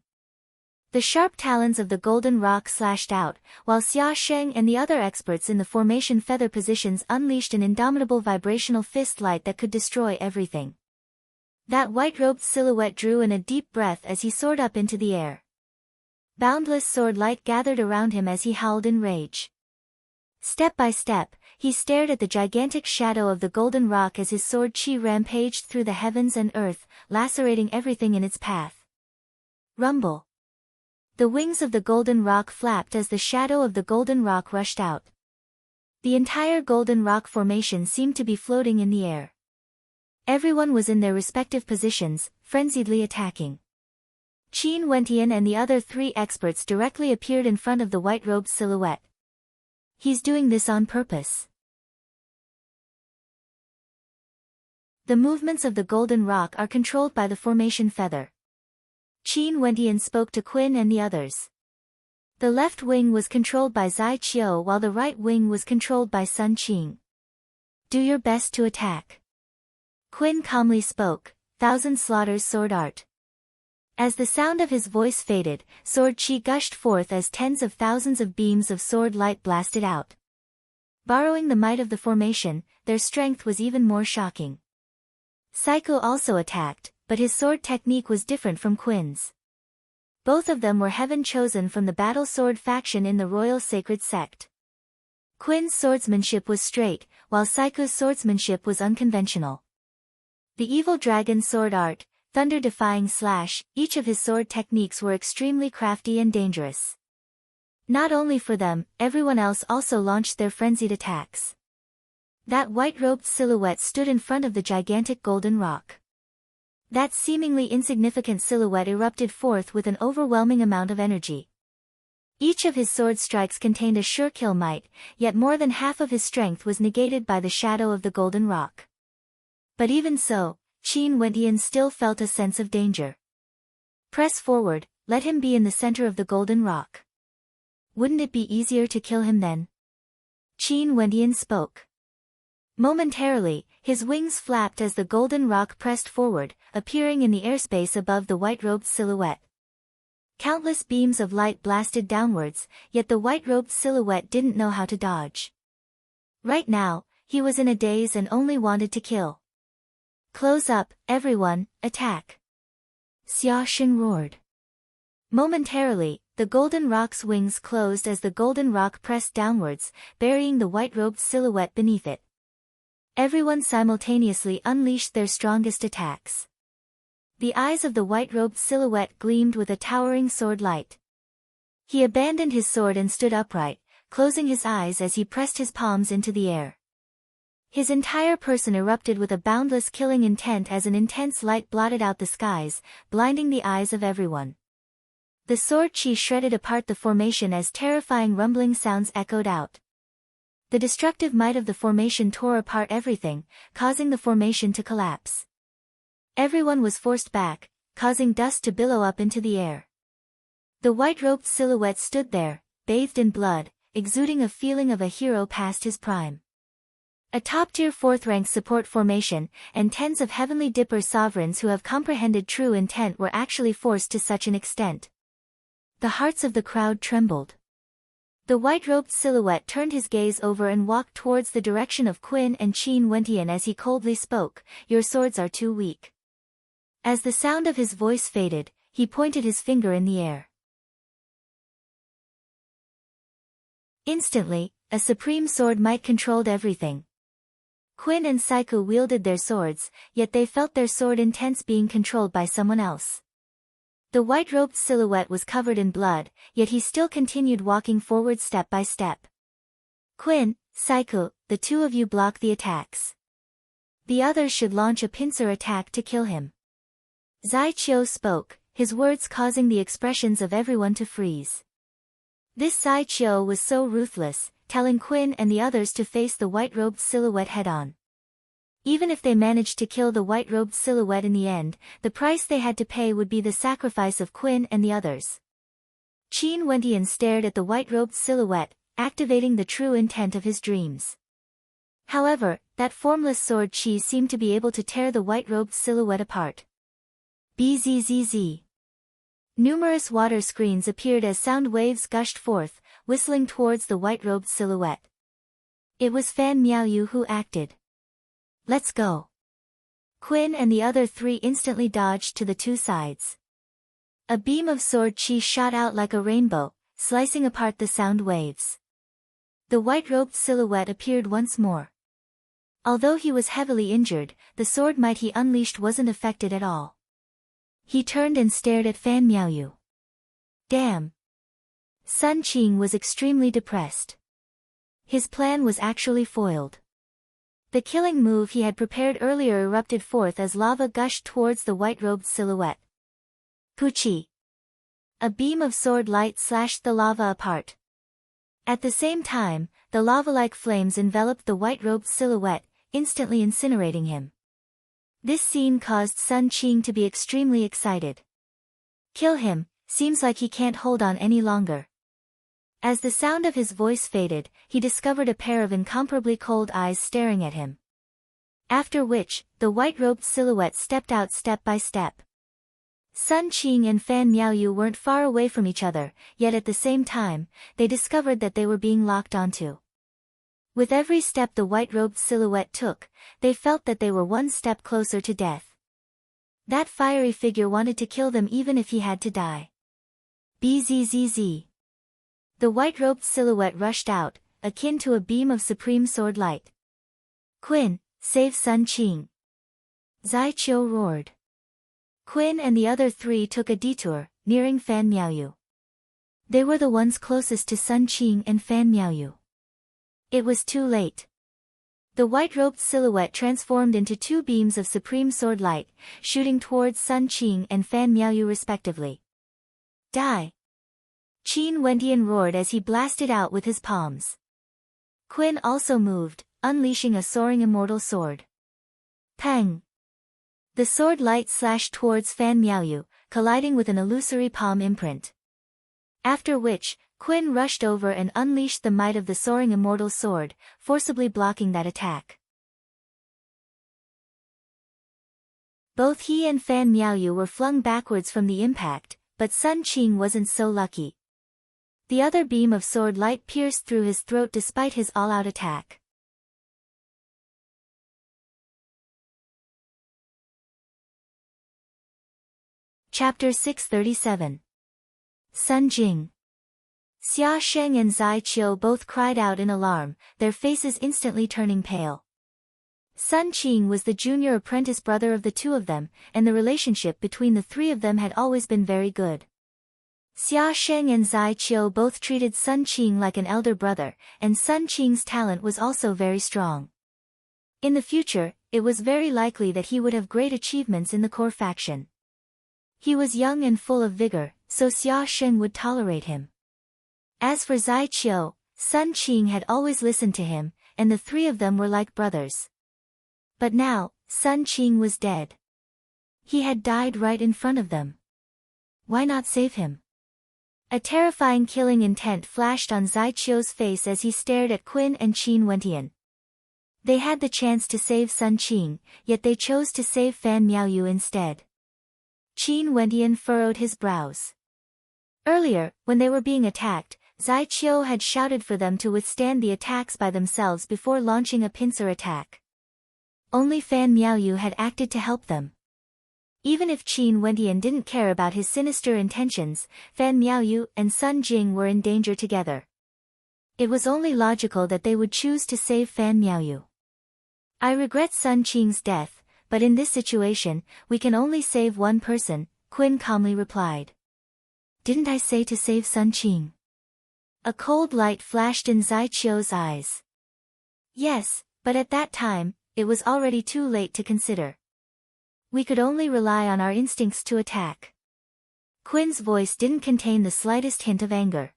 The sharp talons of the golden rock slashed out, while Xia Sheng and the other experts in the formation feather positions unleashed an indomitable vibrational fist light that could destroy everything. That white-robed silhouette drew in a deep breath as he soared up into the air. Boundless sword light gathered around him as he howled in rage. Step by step, he stared at the gigantic shadow of the golden rock as his sword chi rampaged through the heavens and earth, lacerating everything in its path. Rumble. The wings of the golden rock flapped as the shadow of the golden rock rushed out. The entire golden rock formation seemed to be floating in the air. Everyone was in their respective positions, frenziedly attacking. Qin Wentian and the other 3 experts directly appeared in front of the white-robed silhouette. He's doing this on purpose. The movements of the golden rock are controlled by the formation feather. Qin Wentian spoke to Qin and the others. The left wing was controlled by Zai Qiu while the right wing was controlled by Sun Qing. Do your best to attack. Qin calmly spoke, Thousand Slaughters Sword Art. As the sound of his voice faded, sword chi gushed forth as tens of thousands of beams of sword light blasted out. Borrowing the might of the formation, their strength was even more shocking. Saiku also attacked, but his sword technique was different from Qin's. Both of them were heaven-chosen from the battle sword faction in the royal sacred sect. Qin's swordsmanship was straight, while Saiku's swordsmanship was unconventional. The evil dragon sword art, thunder-defying slash, each of his sword techniques were extremely crafty and dangerous. Not only for them, everyone else also launched their frenzied attacks. That white-robed silhouette stood in front of the gigantic golden rock. That seemingly insignificant silhouette erupted forth with an overwhelming amount of energy. Each of his sword strikes contained a sure kill might, yet more than half of his strength was negated by the shadow of the golden rock. But even so, Qin Wentian still felt a sense of danger. Press forward, let him be in the center of the golden rock. Wouldn't it be easier to kill him then? Qin Wentian spoke. Momentarily, his wings flapped as the golden rock pressed forward, appearing in the airspace above the white-robed silhouette. Countless beams of light blasted downwards, yet the white-robed silhouette didn't know how to dodge. Right now, he was in a daze and only wanted to kill. Close up, everyone, attack! Xia Xing roared. Momentarily, the golden rock's wings closed as the golden rock pressed downwards, burying the white-robed silhouette beneath it. Everyone simultaneously unleashed their strongest attacks. The eyes of the white-robed silhouette gleamed with a towering sword light. He abandoned his sword and stood upright, closing his eyes as he pressed his palms into the air. His entire person erupted with a boundless killing intent as an intense light blotted out the skies, blinding the eyes of everyone. The sword chi shredded apart the formation as terrifying rumbling sounds echoed out. The destructive might of the formation tore apart everything, causing the formation to collapse. Everyone was forced back, causing dust to billow up into the air. The white-robed silhouette stood there, bathed in blood, exuding a feeling of a hero past his prime. A top-tier 4th-rank support formation, and tens of Heavenly Dipper sovereigns who have comprehended true intent were actually forced to such an extent. The hearts of the crowd trembled. The white-robed silhouette turned his gaze over and walked towards the direction of Qin and Qin Wentian as he coldly spoke, "Your swords are too weak." As the sound of his voice faded, he pointed his finger in the air. Instantly, a supreme sword might controlled everything. Qin and Saiku wielded their swords, yet they felt their sword intense being controlled by someone else. The white-robed silhouette was covered in blood, yet he still continued walking forward step by step. Qin, Saiku, the 2 of you block the attacks. The others should launch a pincer attack to kill him. Zai Qiu spoke, his words causing the expressions of everyone to freeze. This Zai Qiu was so ruthless, telling Qin and the others to face the white-robed silhouette head-on. Even if they managed to kill the white-robed silhouette in the end, the price they had to pay would be the sacrifice of Qin and the others. Qin Wentian stared at the white-robed silhouette, activating the true intent of his dreams. However, that formless sword chi seemed to be able to tear the white-robed silhouette apart. Bzzz. Numerous water screens appeared as sound waves gushed forth, whistling towards the white-robed silhouette. It was Fan Miaoyu who acted. Let's go. Qin and the other 3 instantly dodged to the 2 sides. A beam of sword chi shot out like a rainbow, slicing apart the sound waves. The white-robed silhouette appeared once more. Although he was heavily injured, the sword might he unleashed wasn't affected at all. He turned and stared at Fan Miaoyu. Damn! Sun Qing was extremely depressed. His plan was actually foiled. The killing move he had prepared earlier erupted forth as lava gushed towards the white-robed silhouette. Puchi! A beam of sword light slashed the lava apart. At the same time, the lava-like flames enveloped the white-robed silhouette, instantly incinerating him. This scene caused Sun Qing to be extremely excited. Kill him, seems like he can't hold on any longer. As the sound of his voice faded, he discovered a pair of incomparably cold eyes staring at him. After which, the white-robed silhouette stepped out step by step. Sun Qing and Fan Miaoyu weren't far away from each other, yet at the same time, they discovered that they were being locked onto. With every step the white-robed silhouette took, they felt that they were one step closer to death. That fiery figure wanted to kill them even if he had to die. Bzzz. The white-robed silhouette rushed out, akin to a beam of supreme sword light. Qin, save Sun Qing! Zai Qiu roared. Qin and the other three took a detour, nearing Fan Miaoyu. They were the ones closest to Sun Qing and Fan Miaoyu. It was too late. The white-robed silhouette transformed into two beams of supreme sword light, shooting towards Sun Qing and Fan Miaoyu respectively. Die! Qin Wentian roared as he blasted out with his palms. Qin also moved, unleashing a soaring immortal sword. Pang! The sword light slashed towards Fan Miaoyu, colliding with an illusory palm imprint. After which, Qin rushed over and unleashed the might of the soaring immortal sword, forcibly blocking that attack. Both he and Fan Miaoyu were flung backwards from the impact, but Sun Qing wasn't so lucky. The other beam of sword light pierced through his throat despite his all-out attack. Chapter 637. Sun Jing. Xia Sheng and Zai Qiu both cried out in alarm, their faces instantly turning pale. Sun Qing was the junior apprentice brother of the two of them, and the relationship between the three of them had always been very good. Xia Sheng and Zai Qiu both treated Sun Qing like an elder brother, and Sun Qing's talent was also very strong. In the future, it was very likely that he would have great achievements in the core faction. He was young and full of vigor, so Xia Sheng would tolerate him. As for Zai Qiu, Sun Qing had always listened to him, and the three of them were like brothers. But now, Sun Qing was dead. He had died right in front of them. Why not save him? A terrifying killing intent flashed on Zai Qiu's face as he stared at Qin and Qin Wentian. They had the chance to save Sun Qing, yet they chose to save Fan Miaoyu instead. Qin Wentian furrowed his brows. Earlier, when they were being attacked, Zai Qiu had shouted for them to withstand the attacks by themselves before launching a pincer attack. Only Fan Miaoyu had acted to help them. Even if Qin Wentian didn't care about his sinister intentions, Fan Miaoyu and Sun Jing were in danger together. It was only logical that they would choose to save Fan Miaoyu. I regret Sun Qing's death, but in this situation, we can only save one person, Qin calmly replied. Didn't I say to save Sun Qing? A cold light flashed in Zai Qiu's eyes. Yes, but at that time, it was already too late to consider. We could only rely on our instincts to attack. Qin's voice didn't contain the slightest hint of anger.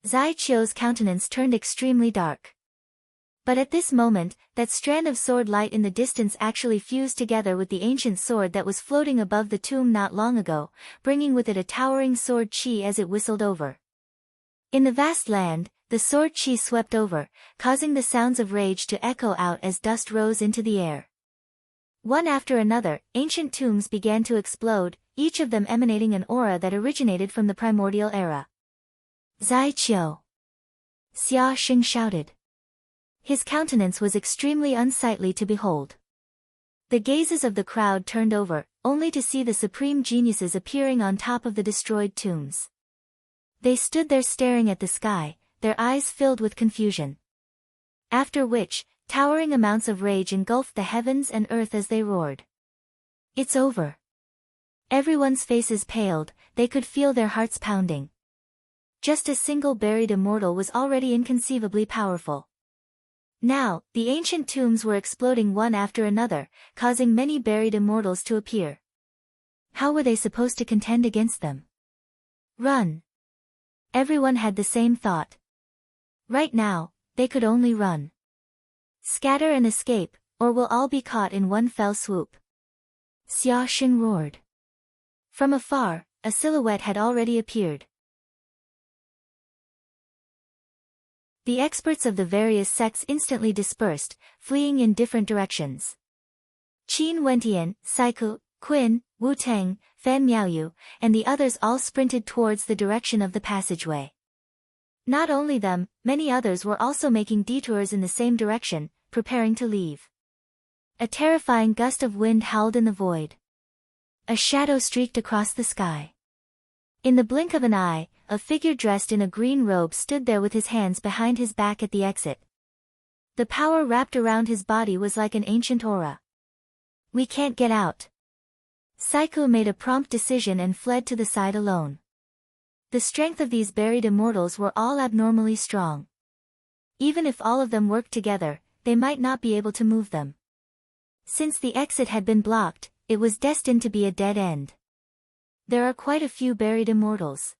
Zai Qiu's countenance turned extremely dark. But at this moment, that strand of sword light in the distance actually fused together with the ancient sword that was floating above the tomb not long ago, bringing with it a towering sword chi as it whistled over. In the vast land, the sword chi swept over, causing the sounds of rage to echo out as dust rose into the air. One after another, ancient tombs began to explode, each of them emanating an aura that originated from the primordial era. Zai Qiu! Xia Sheng shouted. His countenance was extremely unsightly to behold. The gazes of the crowd turned over, only to see the supreme geniuses appearing on top of the destroyed tombs. They stood there staring at the sky, their eyes filled with confusion. After which, towering amounts of rage engulfed the heavens and earth as they roared. "It's over." Everyone's faces paled, they could feel their hearts pounding. Just a single buried immortal was already inconceivably powerful. Now, the ancient tombs were exploding one after another, causing many buried immortals to appear. How were they supposed to contend against them? Run. Everyone had the same thought. Right now, they could only run. Scatter and escape, or we'll all be caught in one fell swoop. Xia Xing roared. From afar, a silhouette had already appeared. The experts of the various sects instantly dispersed, fleeing in different directions. Qin Wentian, Saiku, Qin, Wu Teng, Fan Miaoyu, and the others all sprinted towards the direction of the passageway. Not only them, many others were also making detours in the same direction, preparing to leave. A terrifying gust of wind howled in the void. A shadow streaked across the sky. In the blink of an eye, a figure dressed in a green robe stood there with his hands behind his back at the exit. The power wrapped around his body was like an ancient aura. "We can't get out." Saiku made a prompt decision and fled to the side alone. The strength of these buried immortals were all abnormally strong. Even if all of them worked together, they might not be able to move them. Since the exit had been blocked, it was destined to be a dead end. There are quite a few buried immortals.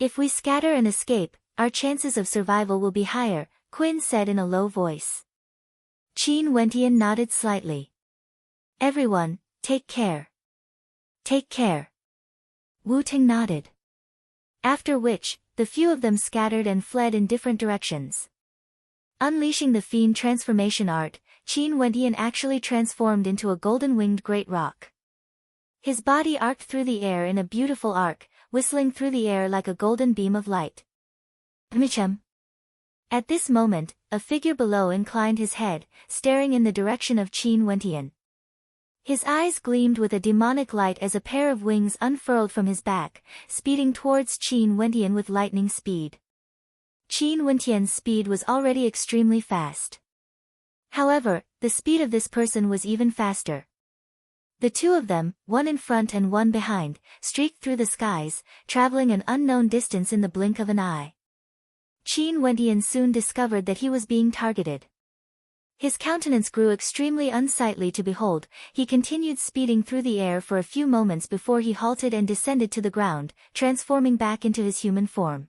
If we scatter and escape, our chances of survival will be higher, Qin said in a low voice. Qin Wentian nodded slightly. "Everyone, take care." "Take care." Wu Ting nodded. After which, the few of them scattered and fled in different directions. Unleashing the fiend transformation art, Qin Wentian actually transformed into a golden-winged great rock. His body arced through the air in a beautiful arc, whistling through the air like a golden beam of light. Michem. At this moment, a figure below inclined his head, staring in the direction of Qin Wentian. His eyes gleamed with a demonic light as a pair of wings unfurled from his back, speeding towards Qin Wentian with lightning speed. Qin Wentian's speed was already extremely fast. However, the speed of this person was even faster. The two of them, one in front and one behind, streaked through the skies, traveling an unknown distance in the blink of an eye. Qin Wentian soon discovered that he was being targeted. His countenance grew extremely unsightly to behold. He continued speeding through the air for a few moments before he halted and descended to the ground, transforming back into his human form.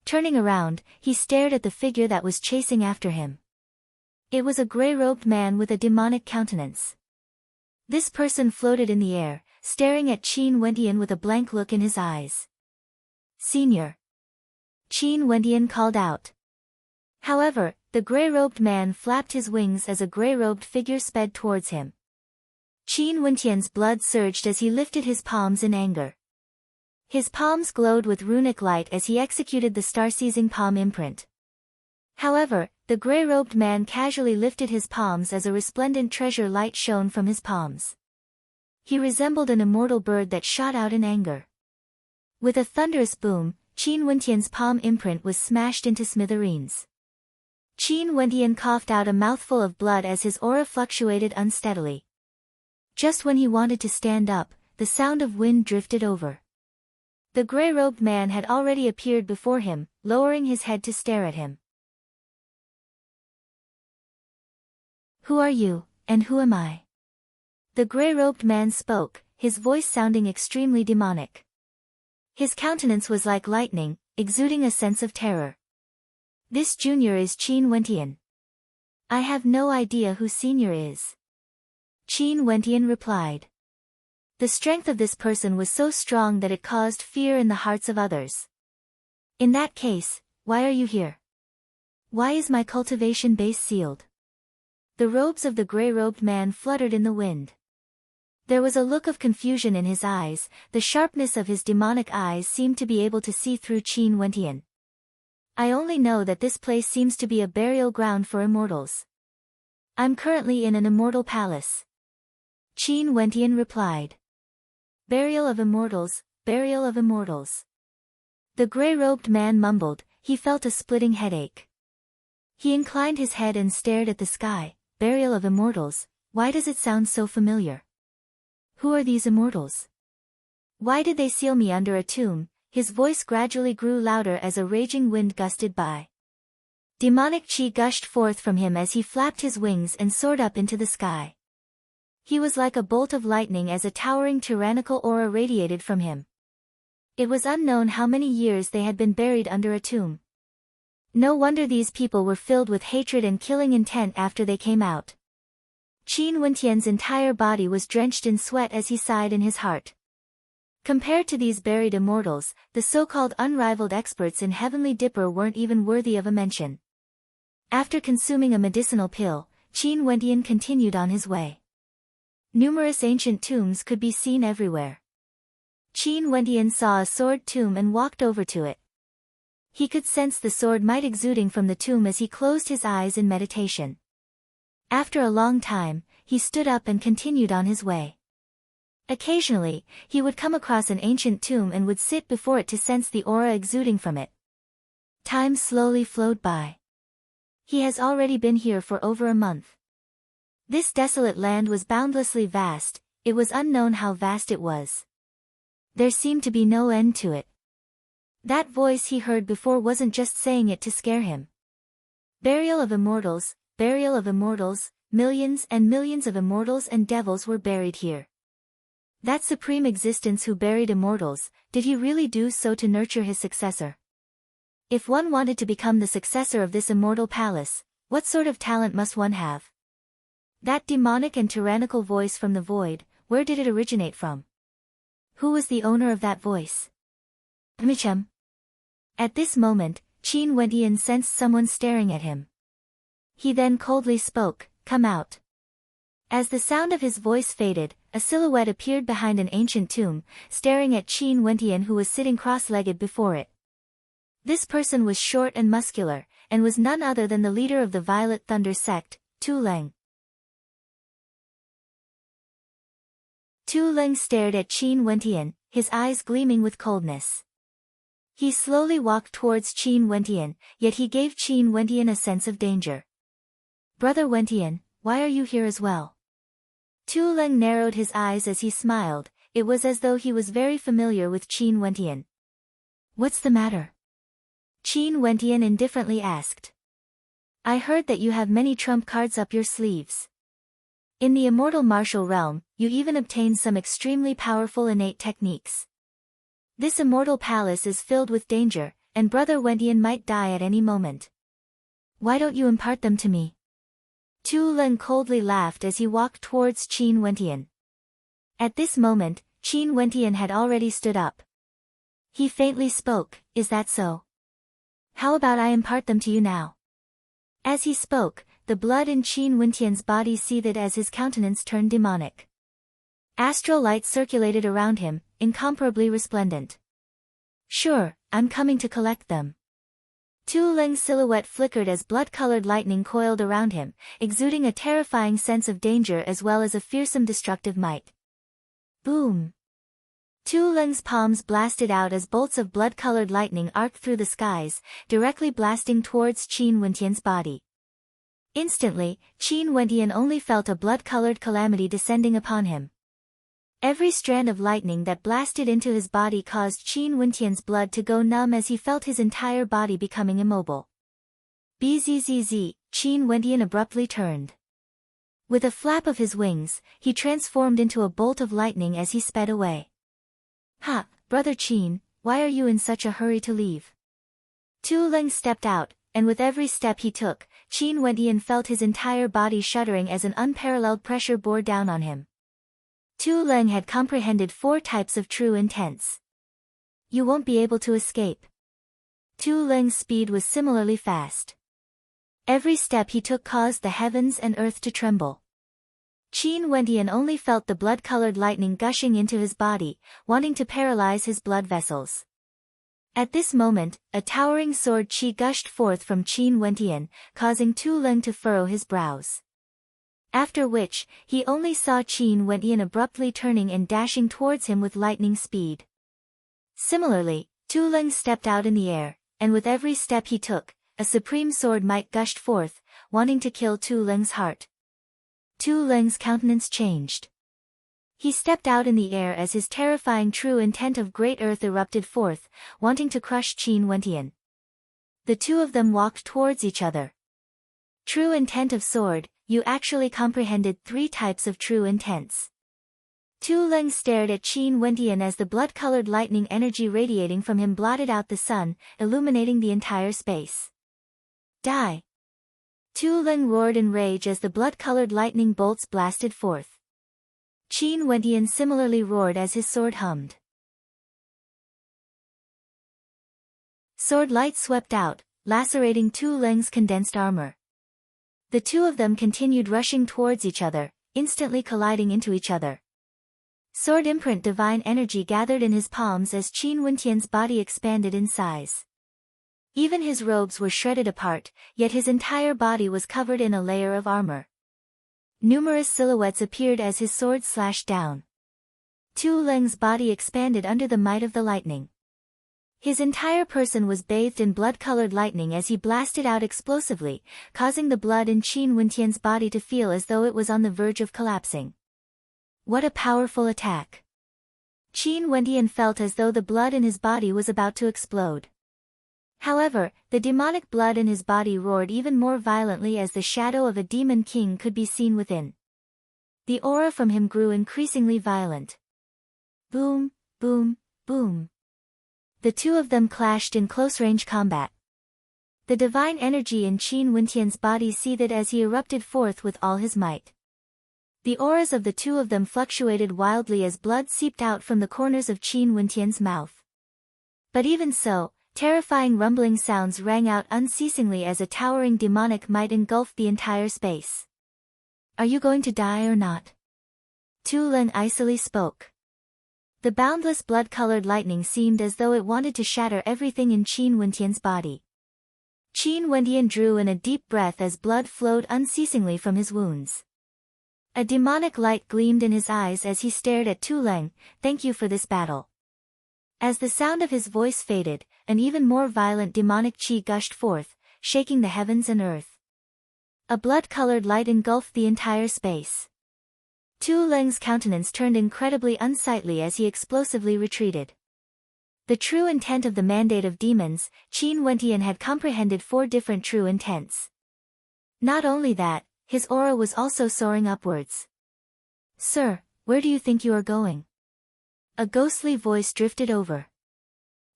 Turning around, he stared at the figure that was chasing after him. It was a gray-robed man with a demonic countenance. This person floated in the air, staring at Qin Wentian with a blank look in his eyes. "Senior." Qin Wentian called out. However, the gray-robed man flapped his wings as a gray-robed figure sped towards him. Qin Wentian's blood surged as he lifted his palms in anger. His palms glowed with runic light as he executed the star-seizing palm imprint. However, the gray-robed man casually lifted his palms as a resplendent treasure light shone from his palms. He resembled an immortal bird that shot out in anger. With a thunderous boom, Qin Wentian's palm imprint was smashed into smithereens. Qin Wentian coughed out a mouthful of blood as his aura fluctuated unsteadily. Just when he wanted to stand up, the sound of wind drifted over. The gray-robed man had already appeared before him, lowering his head to stare at him. "Who are you, and who am I?" The gray-robed man spoke, his voice sounding extremely demonic. His countenance was like lightning, exuding a sense of terror. "This junior is Qin Wentian." "I have no idea who senior is." Qin Wentian replied. The strength of this person was so strong that it caused fear in the hearts of others. "In that case, why are you here? Why is my cultivation base sealed?" The robes of the gray-robed man fluttered in the wind. There was a look of confusion in his eyes, the sharpness of his demonic eyes seemed to be able to see through Qin Wentian. "I only know that this place seems to be a burial ground for immortals. I'm currently in an immortal palace." Qin Wentian replied. Burial of immortals, burial of immortals. The gray-robed man mumbled, he felt a splitting headache. He inclined his head and stared at the sky. Burial of immortals, why does it sound so familiar? Who are these immortals? Why did they seal me under a tomb? His voice gradually grew louder as a raging wind gusted by. Demonic chi gushed forth from him as he flapped his wings and soared up into the sky. He was like a bolt of lightning as a towering tyrannical aura radiated from him. It was unknown how many years they had been buried under a tomb. No wonder these people were filled with hatred and killing intent after they came out. Qin Wentian's entire body was drenched in sweat as he sighed in his heart. Compared to these buried immortals, the so-called unrivaled experts in Heavenly Dipper weren't even worthy of a mention. After consuming a medicinal pill, Qin Wentian continued on his way. Numerous ancient tombs could be seen everywhere. Qin Wentian saw a sword tomb and walked over to it. He could sense the sword might exuding from the tomb as he closed his eyes in meditation. After a long time, he stood up and continued on his way. Occasionally, he would come across an ancient tomb and would sit before it to sense the aura exuding from it. Time slowly flowed by. He has already been here for over a month. This desolate land was boundlessly vast, it was unknown how vast it was. There seemed to be no end to it. That voice he heard before wasn't just saying it to scare him. Burial of immortals, millions and millions of immortals and devils were buried here. That supreme existence who buried immortals, did he really do so to nurture his successor? If one wanted to become the successor of this immortal palace, what sort of talent must one have? That demonic and tyrannical voice from the void, where did it originate from? Who was the owner of that voice? Michem. At this moment, Qin Wentian sensed someone staring at him. He then coldly spoke, "Come out." As the sound of his voice faded, a silhouette appeared behind an ancient tomb, staring at Qin Wentian who was sitting cross-legged before it. This person was short and muscular, and was none other than the leader of the Violet Thunder sect, Tu Leng. Tu Leng stared at Qin Wentian, his eyes gleaming with coldness. He slowly walked towards Qin Wentian, yet he gave Qin Wentian a sense of danger. "Brother Wentian, why are you here as well?" Tu Leng narrowed his eyes as he smiled, it was as though he was very familiar with Qin Wentian. "What's the matter?" Qin Wentian indifferently asked. "I heard that you have many trump cards up your sleeves. In the immortal martial realm, you even obtained some extremely powerful innate techniques. This immortal palace is filled with danger, and Brother Wentian might die at any moment. Why don't you impart them to me?" Tu Leng coldly laughed as he walked towards Qin Wentian. At this moment, Qin Wentian had already stood up. He faintly spoke, "Is that so? How about I impart them to you now?" As he spoke, the blood in Qin Wentian's body seethed as his countenance turned demonic. Astral light circulated around him, incomparably resplendent. "Sure, I'm coming to collect them." Tu Leng's silhouette flickered as blood-colored lightning coiled around him, exuding a terrifying sense of danger as well as a fearsome destructive might. Boom! Tu Leng's palms blasted out as bolts of blood-colored lightning arced through the skies, directly blasting towards Qin Wentian's body. Instantly, Qin Wentian only felt a blood-colored calamity descending upon him. Every strand of lightning that blasted into his body caused Qin Wentian's blood to go numb as he felt his entire body becoming immobile. Bzzz, Qin Wentian abruptly turned. With a flap of his wings, he transformed into a bolt of lightning as he sped away. "Ha, Brother Qin, why are you in such a hurry to leave?" Tu Leng stepped out, and with every step he took, Qin Wentian felt his entire body shuddering as an unparalleled pressure bore down on him. Tu Leng had comprehended 4 types of true intents. You won't be able to escape. Tu Leng's speed was similarly fast. Every step he took caused the heavens and earth to tremble. Qin Wentian only felt the blood-colored lightning gushing into his body, wanting to paralyze his blood vessels. At this moment, a towering sword chi gushed forth from Qin Wentian, causing Tu Leng to furrow his brows. After which, he only saw Qin Wendian abruptly turning and dashing towards him with lightning speed. Similarly, Tu Leng stepped out in the air, and with every step he took, a supreme sword might gushed forth, wanting to kill Tu Leng's heart. Tu Leng's countenance changed. He stepped out in the air as his terrifying true intent of great earth erupted forth, wanting to crush Qin Wendian. The two of them walked towards each other. True intent of sword, you actually comprehended 3 types of true intents. Tu Leng stared at Qin Wendian as the blood-colored lightning energy radiating from him blotted out the sun, illuminating the entire space. Die! Tu Leng roared in rage as the blood-colored lightning bolts blasted forth. Qin Wendian similarly roared as his sword hummed. Sword light swept out, lacerating Tu Leng's condensed armor. The two of them continued rushing towards each other, instantly colliding into each other. Sword imprint divine energy gathered in his palms as Qin Wendian's body expanded in size. Even his robes were shredded apart, yet his entire body was covered in a layer of armor. Numerous silhouettes appeared as his sword slashed down. Tu Leng's body expanded under the might of the lightning. His entire person was bathed in blood-colored lightning as he blasted out explosively, causing the blood in Qin Wendian's body to feel as though it was on the verge of collapsing. What a powerful attack! Qin Wendian felt as though the blood in his body was about to explode. However, the demonic blood in his body roared even more violently as the shadow of a demon king could be seen within. The aura from him grew increasingly violent. Boom, boom, boom. The two of them clashed in close-range combat. The divine energy in Qin Wendian's body seethed as he erupted forth with all his might. The auras of the two of them fluctuated wildly as blood seeped out from the corners of Qin Wendian's mouth. But even so, terrifying rumbling sounds rang out unceasingly as a towering demonic might engulfed the entire space. Are you going to die or not? Tu Leng icily spoke. The boundless blood-colored lightning seemed as though it wanted to shatter everything in Qin Wendian's body. Qin Wendian drew in a deep breath as blood flowed unceasingly from his wounds. A demonic light gleamed in his eyes as he stared at Tu Leng. Thank you for this battle. As the sound of his voice faded, an even more violent demonic chi gushed forth, shaking the heavens and earth. A blood-colored light engulfed the entire space. Tu Leng's countenance turned incredibly unsightly as he explosively retreated. The true intent of the mandate of demons, Qin Wendian had comprehended 4 different true intents. Not only that, his aura was also soaring upwards. Sir, where do you think you are going? A ghostly voice drifted over.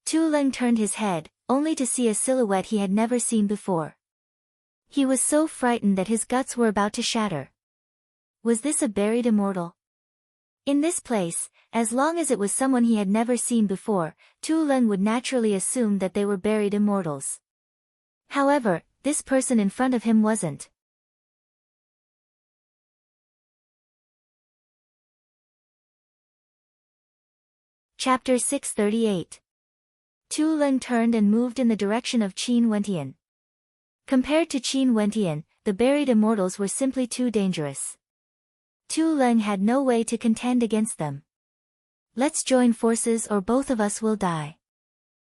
Tu Leng turned his head, only to see a silhouette he had never seen before. He was so frightened that his guts were about to shatter. Was this a buried immortal? In this place, as long as it was someone he had never seen before, Tu Leng would naturally assume that they were buried immortals. However, this person in front of him wasn't. Chapter 638. Tu Leng turned and moved in the direction of Qin Wendian. Compared to Qin Wendian, the buried immortals were simply too dangerous. Tu Leng had no way to contend against them. Let's join forces or both of us will die.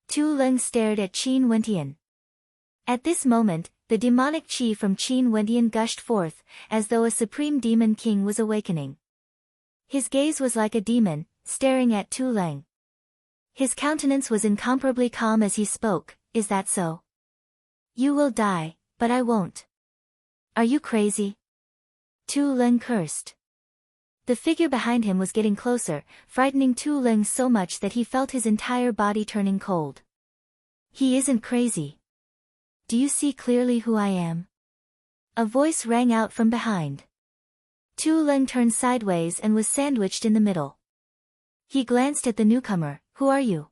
Tu Leng stared at Qin Wendian. At this moment, the demonic chi from Qin Wendian gushed forth, as though a supreme demon king was awakening. His gaze was like a demon, staring at Tu Leng. His countenance was incomparably calm as he spoke, is that so? You will die, but I won't. Are you crazy? Tu Leng cursed. The figure behind him was getting closer, frightening Tu Leng so much that he felt his entire body turning cold. He isn't crazy. Do you see clearly who I am? A voice rang out from behind. Tu Leng turned sideways and was sandwiched in the middle. He glanced at the newcomer. Who are you?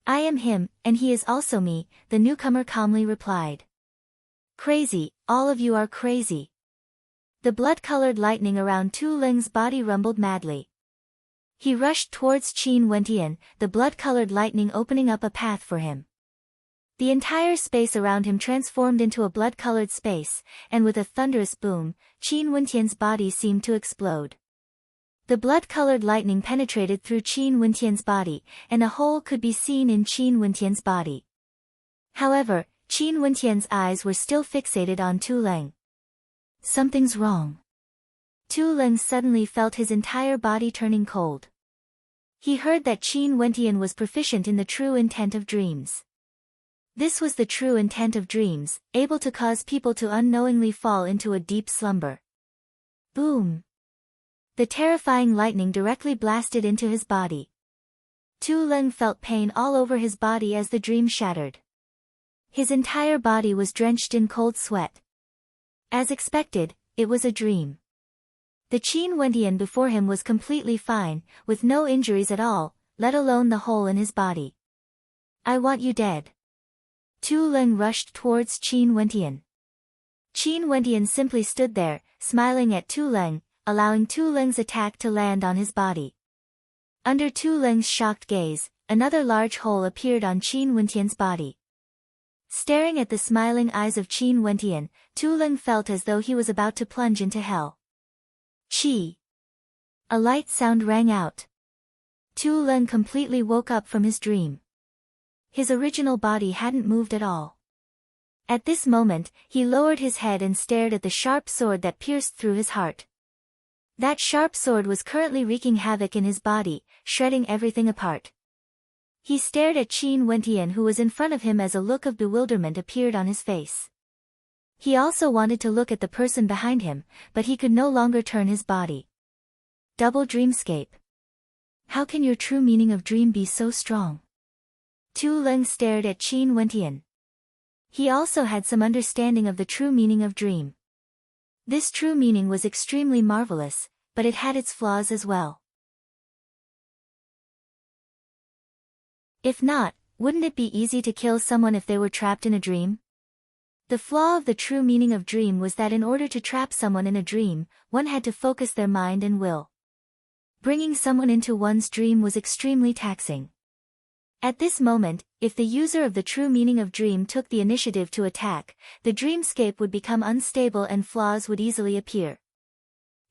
I am him, and he is also me, the newcomer calmly replied. Crazy, all of you are crazy. The blood-colored lightning around Tu Leng's body rumbled madly. He rushed towards Qin Wendian, the blood-colored lightning opening up a path for him. The entire space around him transformed into a blood-colored space, and with a thunderous boom, Qin Wentian's body seemed to explode. The blood-colored lightning penetrated through Qin Wentian's body, and a hole could be seen in Qin Wentian's body. However, Qin Wentian's eyes were still fixated on Tu Leng. Something's wrong. Tu Leng suddenly felt his entire body turning cold. He heard that Qin Wentian was proficient in the true intent of dreams. This was the true intent of dreams, able to cause people to unknowingly fall into a deep slumber. Boom! The terrifying lightning directly blasted into his body. Tu Leng felt pain all over his body as the dream shattered. His entire body was drenched in cold sweat. As expected, it was a dream. The Qin Wentian before him was completely fine, with no injuries at all, let alone the hole in his body. I want you dead. Tu Leng rushed towards Qin Wentian. Qin Wentian simply stood there, smiling at Tu Leng, allowing Tu Leng's attack to land on his body. Under Tu Leng's shocked gaze, another large hole appeared on Qin Wentian's body. Staring at the smiling eyes of Qin Wentian, Tu Leng felt as though he was about to plunge into hell. Qi! A light sound rang out. Tu Leng completely woke up from his dream. His original body hadn't moved at all. At this moment, he lowered his head and stared at the sharp sword that pierced through his heart. That sharp sword was currently wreaking havoc in his body, shredding everything apart. He stared at Qin Wentian, who was in front of him, as a look of bewilderment appeared on his face. He also wanted to look at the person behind him, but he could no longer turn his body. Double dreamscape. How can your true meaning of dream be so strong? Tu Leng stared at Qin Wentian. He also had some understanding of the true meaning of dream. This true meaning was extremely marvelous, but it had its flaws as well. If not, wouldn't it be easy to kill someone if they were trapped in a dream? The flaw of the true meaning of dream was that in order to trap someone in a dream, one had to focus their mind and will. Bringing someone into one's dream was extremely taxing. At this moment, if the user of the true meaning of dream took the initiative to attack, the dreamscape would become unstable and flaws would easily appear.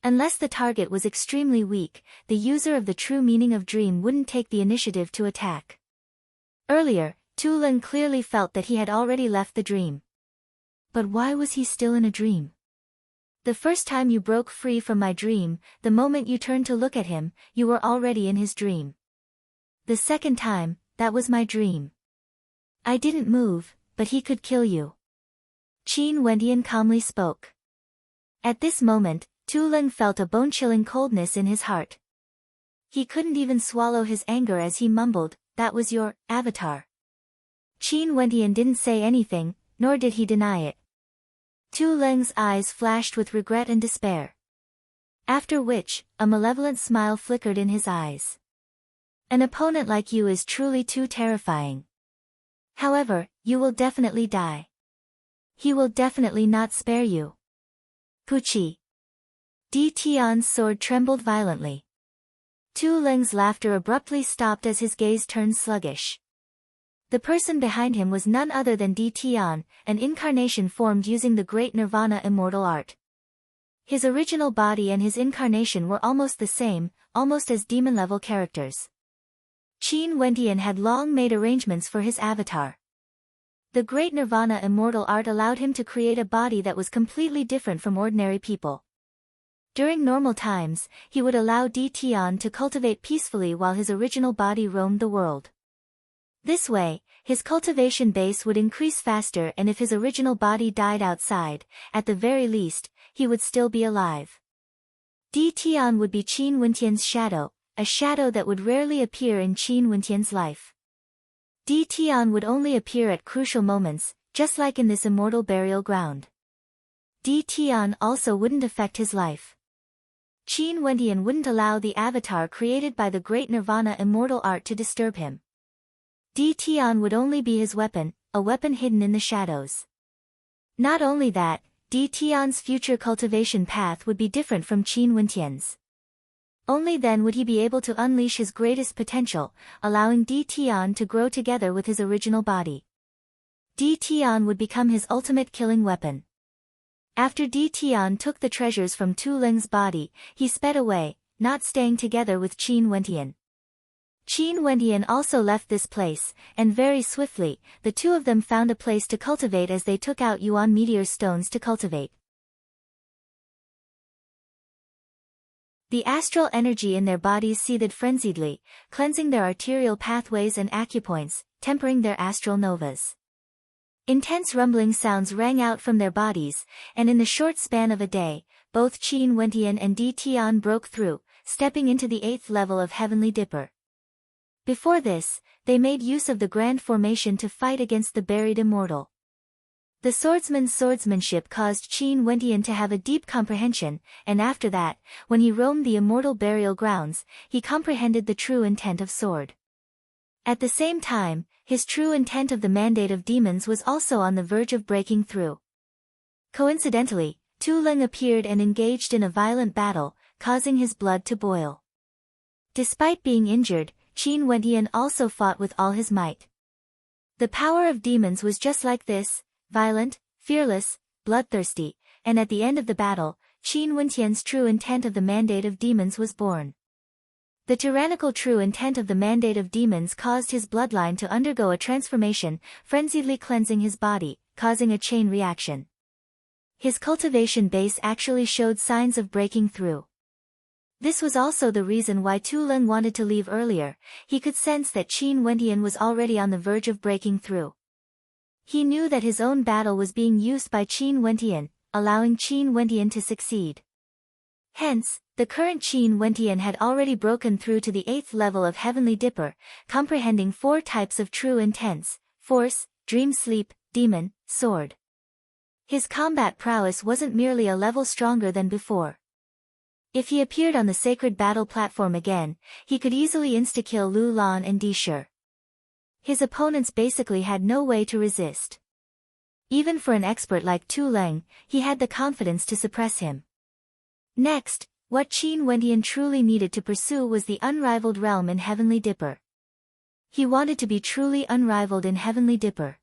Unless the target was extremely weak, the user of the true meaning of dream wouldn't take the initiative to attack. Earlier, Tu Leng clearly felt that he had already left the dream. But why was he still in a dream? The first time you broke free from my dream, the moment you turned to look at him, you were already in his dream. The second time, that was my dream. I didn't move, but he could kill you. Qin Wentian calmly spoke. At this moment, Tu Leng felt a bone-chilling coldness in his heart. He couldn't even swallow his anger as he mumbled, "That was your avatar." Qin Wentian didn't say anything, nor did he deny it. Tu Leng's eyes flashed with regret and despair. After which, a malevolent smile flickered in his eyes. An opponent like you is truly too terrifying. However, you will definitely die. He will definitely not spare you. Puchi. Di Tian's sword trembled violently. Tu Leng's laughter abruptly stopped as his gaze turned sluggish. The person behind him was none other than Di Tian, an incarnation formed using the great Nirvana immortal art. His original body and his incarnation were almost the same, almost as demon-level characters. Qin Wentian had long made arrangements for his avatar. The great Nirvana immortal art allowed him to create a body that was completely different from ordinary people. During normal times, he would allow Di Tian to cultivate peacefully while his original body roamed the world. This way, his cultivation base would increase faster, and if his original body died outside, at the very least, he would still be alive. Di Tian would be Qin Wentian's shadow, a shadow that would rarely appear in Qin Wentian's life. Di Tian would only appear at crucial moments, just like in this immortal burial ground. Di Tian also wouldn't affect his life. Qin Wentian wouldn't allow the avatar created by the great Nirvana immortal art to disturb him. Di Tian would only be his weapon, a weapon hidden in the shadows. Not only that, Di Tian's future cultivation path would be different from Qin Wentian's. Only then would he be able to unleash his greatest potential, allowing Di Tian to grow together with his original body. Di Tian would become his ultimate killing weapon. After Di Tian took the treasures from Tu Ling's body, he sped away, not staying together with Qin Wentian. Qin Wentian also left this place, and very swiftly, the two of them found a place to cultivate as they took out Yuan meteor stones to cultivate. The astral energy in their bodies seethed frenziedly, cleansing their arterial pathways and acupoints, tempering their astral novas. Intense rumbling sounds rang out from their bodies, and in the short span of a day, both Qin Wentian and Di Tian broke through, stepping into the 8th level of Heavenly Dipper. Before this, they made use of the Grand Formation to fight against the buried immortal. The swordsman's swordsmanship caused Qin Wentian to have a deep comprehension, and after that, when he roamed the immortal burial grounds, he comprehended the true intent of sword. At the same time, his true intent of the mandate of demons was also on the verge of breaking through. Coincidentally, Tu Ling appeared and engaged in a violent battle, causing his blood to boil. Despite being injured, Qin Wentian also fought with all his might. The power of demons was just like this, violent, fearless, bloodthirsty, and at the end of the battle, Qin Wentian's true intent of the mandate of demons was born. The tyrannical true intent of the mandate of demons caused his bloodline to undergo a transformation, frenziedly cleansing his body, causing a chain reaction. His cultivation base actually showed signs of breaking through. This was also the reason why Tu Ling wanted to leave earlier. He could sense that Qin Wentian was already on the verge of breaking through. He knew that his own battle was being used by Qin Wentian, allowing Qin Wentian to succeed. Hence, the current Qin Wentian had already broken through to the 8th level of Heavenly Dipper, comprehending 4 types of true intents: force, dream sleep, demon, sword. His combat prowess wasn't merely a level stronger than before. If he appeared on the sacred battle platform again, he could easily insta-kill Lu Lan and Di Shi. His opponents basically had no way to resist. Even for an expert like Tu Ling, he had the confidence to suppress him. Next, what Qin Wentian truly needed to pursue was the unrivaled realm in Heavenly Dipper. He wanted to be truly unrivaled in Heavenly Dipper.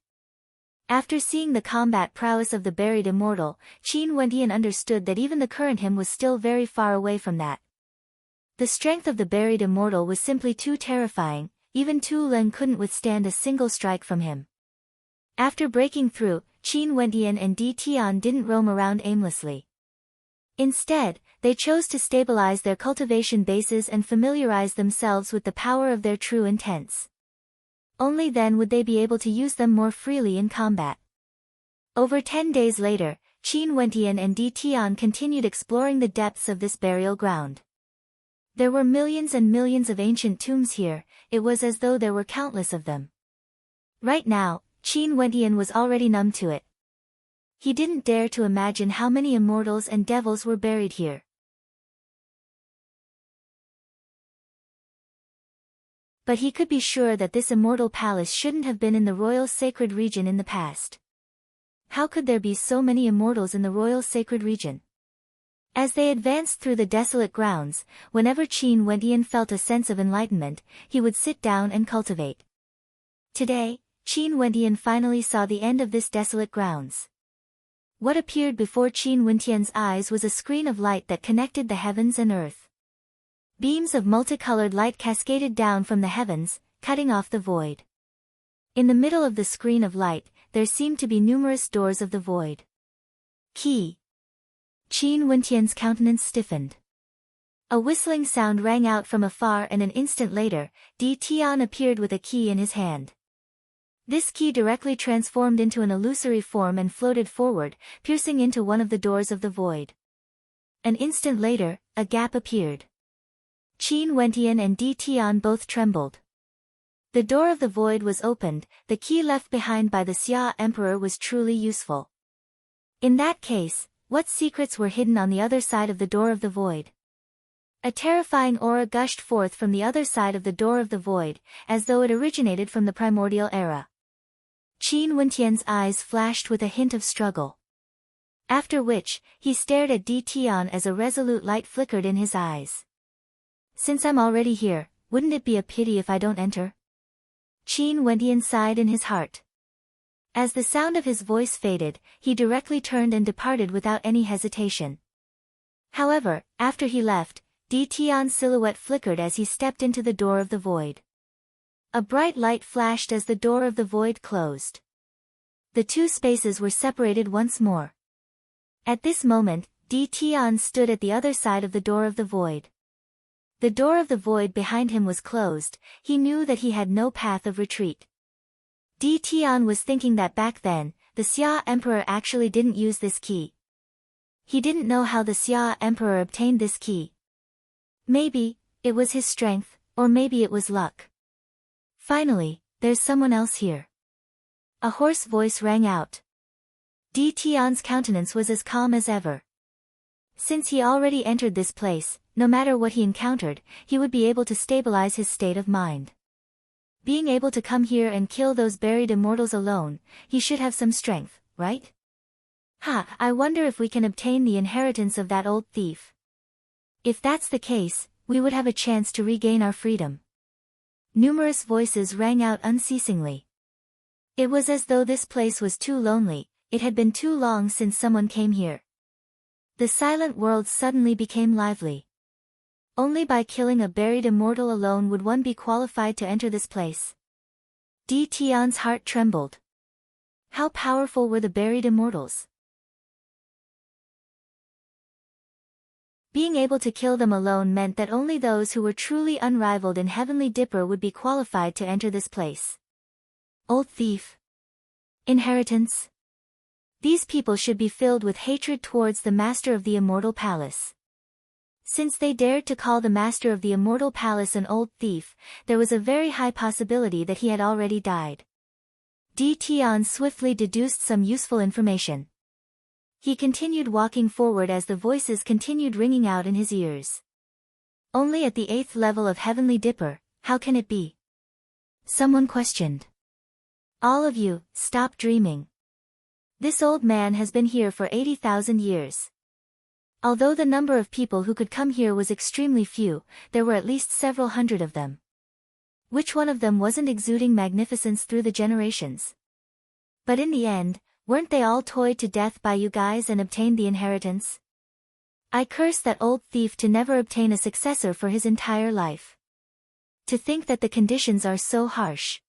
After seeing the combat prowess of the buried immortal, Qin Wentian understood that even the current him was still very far away from that. The strength of the buried immortal was simply too terrifying, even Tu Ling couldn't withstand a single strike from him. After breaking through, Qin Wentian and Di Tian didn't roam around aimlessly. Instead, they chose to stabilize their cultivation bases and familiarize themselves with the power of their true intents. Only then would they be able to use them more freely in combat. Over 10 days later, Qin Wentian and Di Tian continued exploring the depths of this burial ground. There were millions and millions of ancient tombs here. It was as though there were countless of them. Right now, Qin Wentian was already numb to it. He didn't dare to imagine how many immortals and devils were buried here. But he could be sure that this immortal palace shouldn't have been in the royal sacred region in the past. How could there be so many immortals in the royal sacred region? As they advanced through the desolate grounds, whenever Qin Wentian felt a sense of enlightenment, he would sit down and cultivate. Today, Qin Wentian finally saw the end of this desolate grounds. What appeared before Qin Wentian's eyes was a screen of light that connected the heavens and earth. Beams of multicolored light cascaded down from the heavens, cutting off the void. In the middle of the screen of light, there seemed to be numerous doors of the void. Key. Qin Wentian's countenance stiffened. A whistling sound rang out from afar, and an instant later, Di Tian appeared with a key in his hand. This key directly transformed into an illusory form and floated forward, piercing into one of the doors of the void. An instant later, a gap appeared. Qin Wentian and Di Tian both trembled. The door of the void was opened. The key left behind by the Xia Emperor was truly useful. In that case, what secrets were hidden on the other side of the door of the void? A terrifying aura gushed forth from the other side of the door of the void, as though it originated from the primordial era. Qin Wentian's eyes flashed with a hint of struggle. After which, he stared at Di Tian as a resolute light flickered in his eyes. Since I'm already here, wouldn't it be a pity if I don't enter? Qin Wentian sighed in his heart. As the sound of his voice faded, he directly turned and departed without any hesitation. However, after he left, Tian's silhouette flickered as he stepped into the door of the void. A bright light flashed as the door of the void closed. The two spaces were separated once more. At this moment, Tian stood at the other side of the door of the void. The door of the void behind him was closed. He knew that he had no path of retreat. Tian was thinking that back then, the Xia Emperor actually didn't use this key. He didn't know how the Xia Emperor obtained this key. Maybe it was his strength, or maybe it was luck. Finally, there's someone else here. A hoarse voice rang out. Tian's countenance was as calm as ever. Since he already entered this place, no matter what he encountered, he would be able to stabilize his state of mind. Being able to come here and kill those buried immortals alone, he should have some strength, right? I wonder if we can obtain the inheritance of that old thief. If that's the case, we would have a chance to regain our freedom. Numerous voices rang out unceasingly. It was as though this place was too lonely. It had been too long since someone came here. The silent world suddenly became lively. Only by killing a buried immortal alone would one be qualified to enter this place. Tian's heart trembled. How powerful were the buried immortals? Being able to kill them alone meant that only those who were truly unrivaled in Heavenly Dipper would be qualified to enter this place. Old thief. Inheritance. These people should be filled with hatred towards the master of the Immortal Palace. Since they dared to call the master of the Immortal Palace an old thief, there was a very high possibility that he had already died. Tian swiftly deduced some useful information. He continued walking forward as the voices continued ringing out in his ears. Only at the 8th level of Heavenly Dipper, how can it be? Someone questioned. All of you, stop dreaming. This old man has been here for 80,000 years. Although the number of people who could come here was extremely few, there were at least several hundred of them. Which one of them wasn't exuding magnificence through the generations? But in the end, weren't they all toyed to death by you guys and obtained the inheritance? I curse that old thief to never obtain a successor for his entire life. To think that the conditions are so harsh.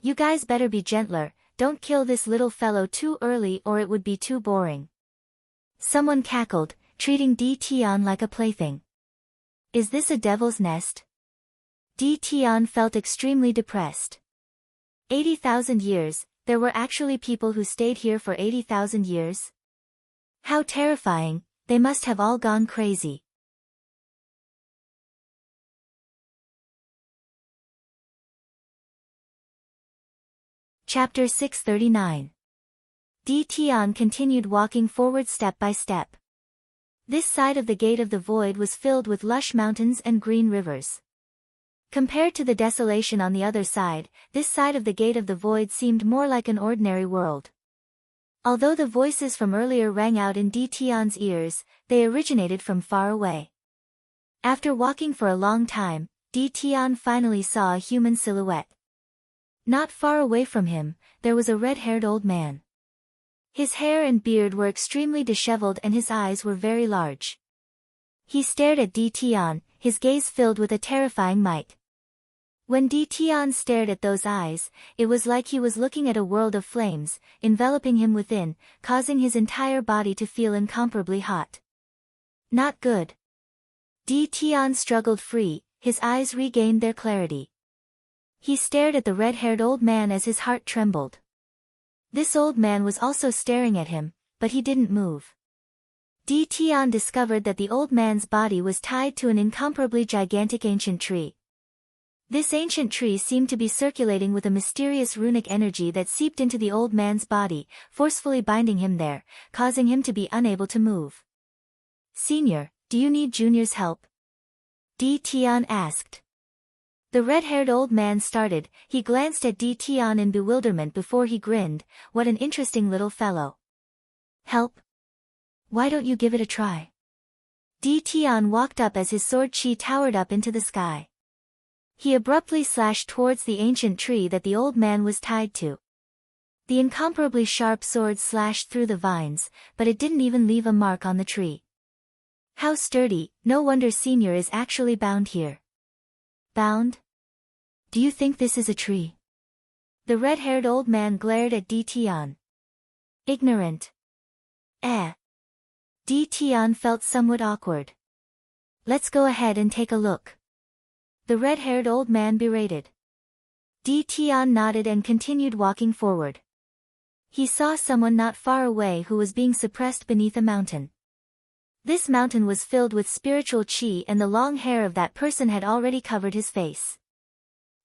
You guys better be gentler, don't kill this little fellow too early or it would be too boring. Someone cackled, treating Tian like a plaything. Is this a devil's nest? Tian felt extremely depressed. 80,000 years, there were actually people who stayed here for 80,000 years? How terrifying, they must have all gone crazy. Chapter 639. Tian continued walking forward step by step. This side of the Gate of the Void was filled with lush mountains and green rivers. Compared to the desolation on the other side, this side of the Gate of the Void seemed more like an ordinary world. Although the voices from earlier rang out in Tian's ears, they originated from far away. After walking for a long time, Tian finally saw a human silhouette. Not far away from him, there was a red-haired old man. His hair and beard were extremely disheveled and his eyes were very large. He stared at Tian, his gaze filled with a terrifying might. When Tian stared at those eyes, it was like he was looking at a world of flames, enveloping him within, causing his entire body to feel incomparably hot. Not good. Tian struggled free, his eyes regained their clarity. He stared at the red-haired old man as his heart trembled. This old man was also staring at him, but he didn't move. Tian discovered that the old man's body was tied to an incomparably gigantic ancient tree. This ancient tree seemed to be circulating with a mysterious runic energy that seeped into the old man's body, forcefully binding him there, causing him to be unable to move. "Senior, do you need Junior's help?" Tian asked. The red-haired old man started, he glanced at Tian in bewilderment before he grinned, "What an interesting little fellow. Help? Why don't you give it a try?" Tian walked up as his sword chi towered up into the sky. He abruptly slashed towards the ancient tree that the old man was tied to. The incomparably sharp sword slashed through the vines, but it didn't even leave a mark on the tree. How sturdy, no wonder Senior is actually bound here. Bound? Do you think this is a tree? The red-haired old man glared at Tian. Ignorant. Tian felt somewhat awkward. Let's go ahead and take a look. The red-haired old man berated. Tian nodded and continued walking forward. He saw someone not far away who was being suppressed beneath a mountain. This mountain was filled with spiritual chi, and the long hair of that person had already covered his face.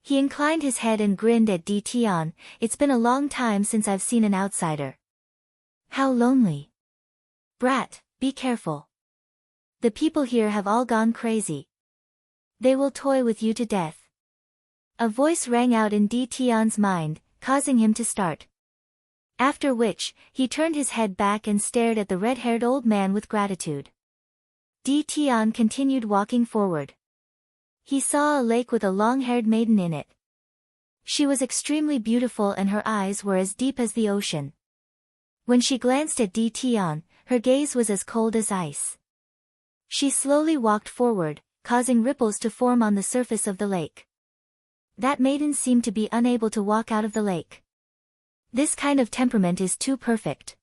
He inclined his head and grinned at Tian. It's been a long time since I've seen an outsider. How lonely. Brat, be careful. The people here have all gone crazy. They will toy with you to death. A voice rang out in Tian's mind, causing him to start. After which, he turned his head back and stared at the red-haired old man with gratitude. Tian continued walking forward. He saw a lake with a long-haired maiden in it. She was extremely beautiful and her eyes were as deep as the ocean. When she glanced at Tian, her gaze was as cold as ice. She slowly walked forward, causing ripples to form on the surface of the lake. That maiden seemed to be unable to walk out of the lake. This kind of temperament is too perfect.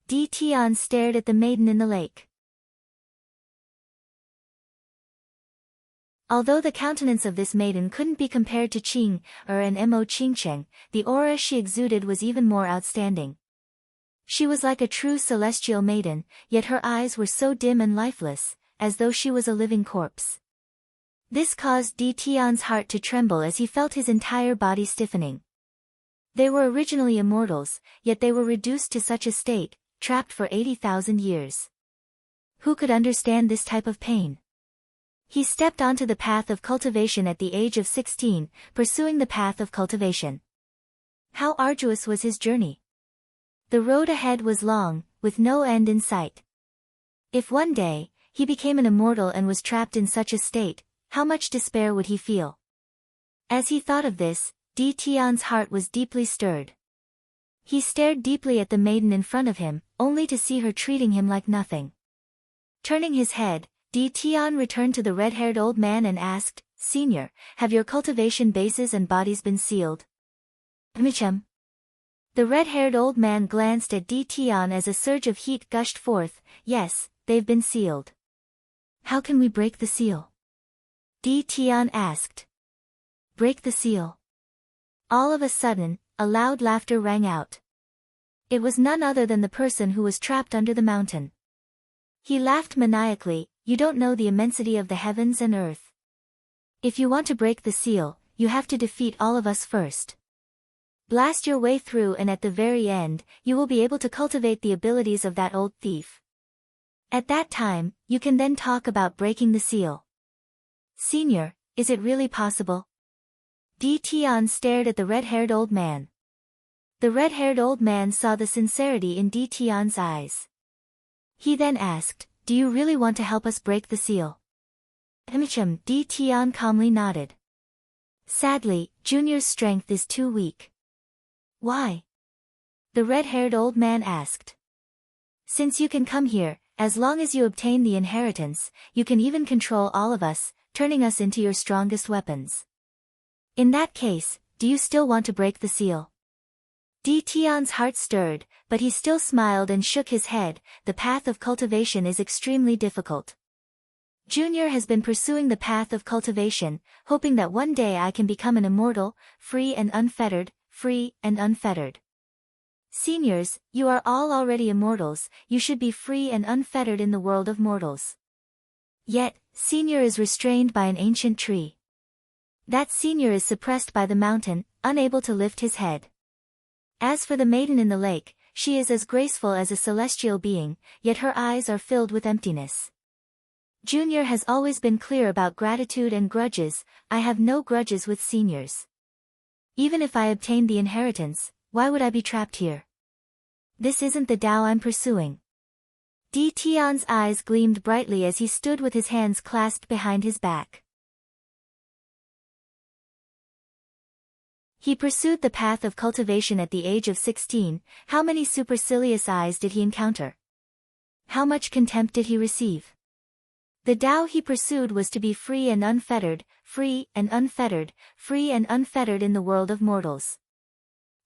Tian stared at the maiden in the lake. Although the countenance of this maiden couldn't be compared to Qing, and Mo Qingcheng, the aura she exuded was even more outstanding. She was like a true celestial maiden, yet her eyes were so dim and lifeless, as though she was a living corpse. This caused Tian's heart to tremble as he felt his entire body stiffening. They were originally immortals, yet they were reduced to such a state, trapped for 80,000 years. Who could understand this type of pain? He stepped onto the path of cultivation at the age of 16, pursuing the path of cultivation. How arduous was his journey? The road ahead was long, with no end in sight. If one day, he became an immortal and was trapped in such a state, how much despair would he feel? As he thought of this, Tian's heart was deeply stirred. He stared deeply at the maiden in front of him, only to see her treating him like nothing. Turning his head, Tian returned to the red-haired old man and asked, "Senior, have your cultivation bases and bodies been sealed?" "Michem." The red-haired old man glanced at Tian as a surge of heat gushed forth. "Yes, they've been sealed." "How can we break the seal?" Tian asked. "Break the seal?" All of a sudden, a loud laughter rang out. It was none other than the person who was trapped under the mountain. He laughed maniacally. "You don't know the immensity of the heavens and earth. If you want to break the seal, you have to defeat all of us first. Blast your way through and at the very end, you will be able to cultivate the abilities of that old thief. At that time, you can then talk about breaking the seal." "Senior, is it really possible?" Tian stared at the red-haired old man. The red-haired old man saw the sincerity in Tian's eyes. He then asked, "Do you really want to help us break the seal?" Tian calmly nodded. "Sadly, Junior's strength is too weak." "Why?" the red-haired old man asked. "Since you can come here, as long as you obtain the inheritance, you can even control all of us, turning us into your strongest weapons. In that case, do you still want to break the seal?" Tian's heart stirred, but he still smiled and shook his head. "The path of cultivation is extremely difficult. Junior has been pursuing the path of cultivation, hoping that one day I can become an immortal, free and unfettered, free and unfettered. Seniors, you are all already immortals, you should be free and unfettered in the world of mortals. Yet, Senior is restrained by an ancient tree. That Senior is suppressed by the mountain, unable to lift his head. As for the maiden in the lake, she is as graceful as a celestial being, yet her eyes are filled with emptiness. Junior has always been clear about gratitude and grudges. I have no grudges with seniors. Even if I obtained the inheritance, why would I be trapped here? This isn't the Tao I'm pursuing." Tian's eyes gleamed brightly as he stood with his hands clasped behind his back. He pursued the path of cultivation at the age of 16. How many supercilious eyes did he encounter? How much contempt did he receive? The Tao he pursued was to be free and unfettered, free and unfettered, free and unfettered in the world of mortals.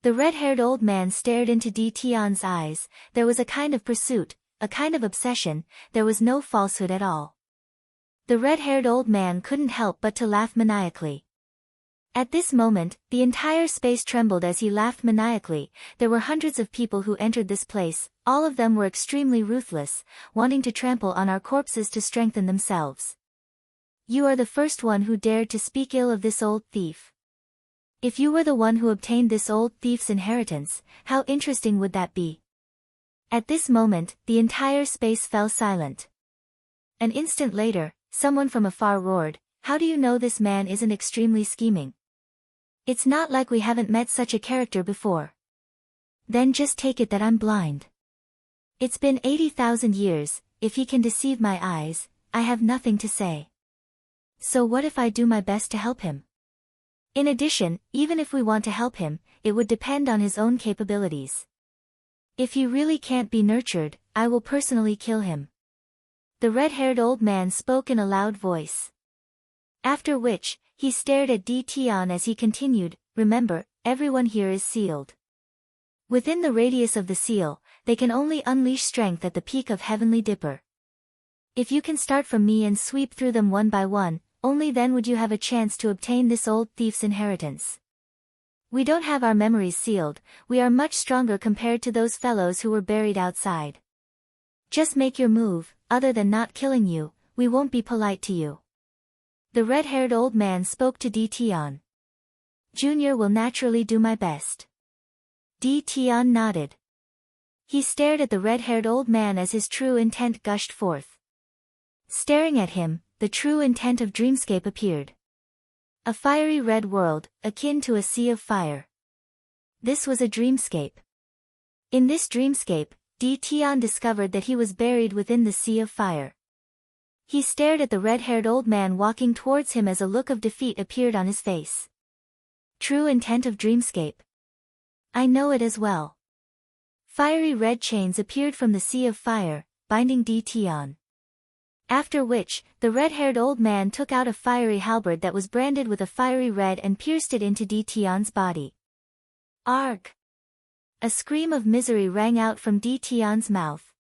The red-haired old man stared into Di Tian's eyes. There was a kind of pursuit, a kind of obsession, there was no falsehood at all. The red-haired old man couldn't help but to laugh maniacally. At this moment, the entire space trembled as he laughed maniacally. There were hundreds of people who entered this place, all of them were extremely ruthless, wanting to trample on our corpses to strengthen themselves. You are the first one who dared to speak ill of this old thief. If you were the one who obtained this old thief's inheritance, how interesting would that be? At this moment, the entire space fell silent. An instant later, someone from afar roared, "How do you know this man isn't extremely scheming? It's not like we haven't met such a character before." Then just take it that I'm blind. It's been 80,000 years, if he can deceive my eyes, I have nothing to say. So what if I do my best to help him? In addition, even if we want to help him, it would depend on his own capabilities. If he really can't be nurtured, I will personally kill him. The red-haired old man spoke in a loud voice. After which, he stared at Di Tian as he continued, "Remember, everyone here is sealed. Within the radius of the seal, they can only unleash strength at the peak of Heavenly Dipper. If you can start from me and sweep through them one by one, only then would you have a chance to obtain this old thief's inheritance. We don't have our memories sealed, we are much stronger compared to those fellows who were buried outside. Just make your move, other than not killing you, we won't be polite to you." The red-haired old man spoke to Di Tian. "Junior will naturally do my best." Di Tian nodded. He stared at the red-haired old man as his true intent gushed forth. Staring at him, the true intent of Dreamscape appeared. A fiery red world, akin to a sea of fire. This was a dreamscape. In this dreamscape, Di Tian discovered that he was buried within the sea of fire. He stared at the red-haired old man walking towards him as a look of defeat appeared on his face. True intent of Dreamscape. I know it as well. Fiery red chains appeared from the sea of fire, binding Di Tian. After which, the red-haired old man took out a fiery halberd that was branded with a fiery red and pierced it into Di Tian's body. Arg! A scream of misery rang out from Di Tian's mouth.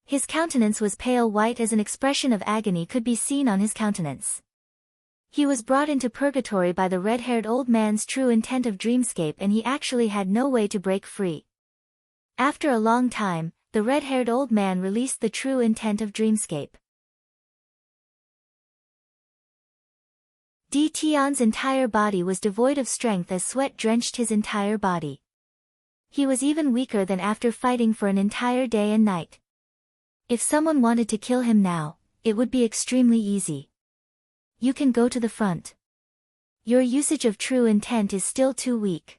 His countenance was pale white as an expression of agony could be seen on his countenance. He was brought into purgatory by the red-haired old man's true intent of Dreamscape and he actually had no way to break free. After a long time, the red-haired old man released the true intent of Dreamscape. Di Tian's entire body was devoid of strength as sweat drenched his entire body. He was even weaker than after fighting for an entire day and night. If someone wanted to kill him now, it would be extremely easy. You can go to the front. Your usage of true intent is still too weak.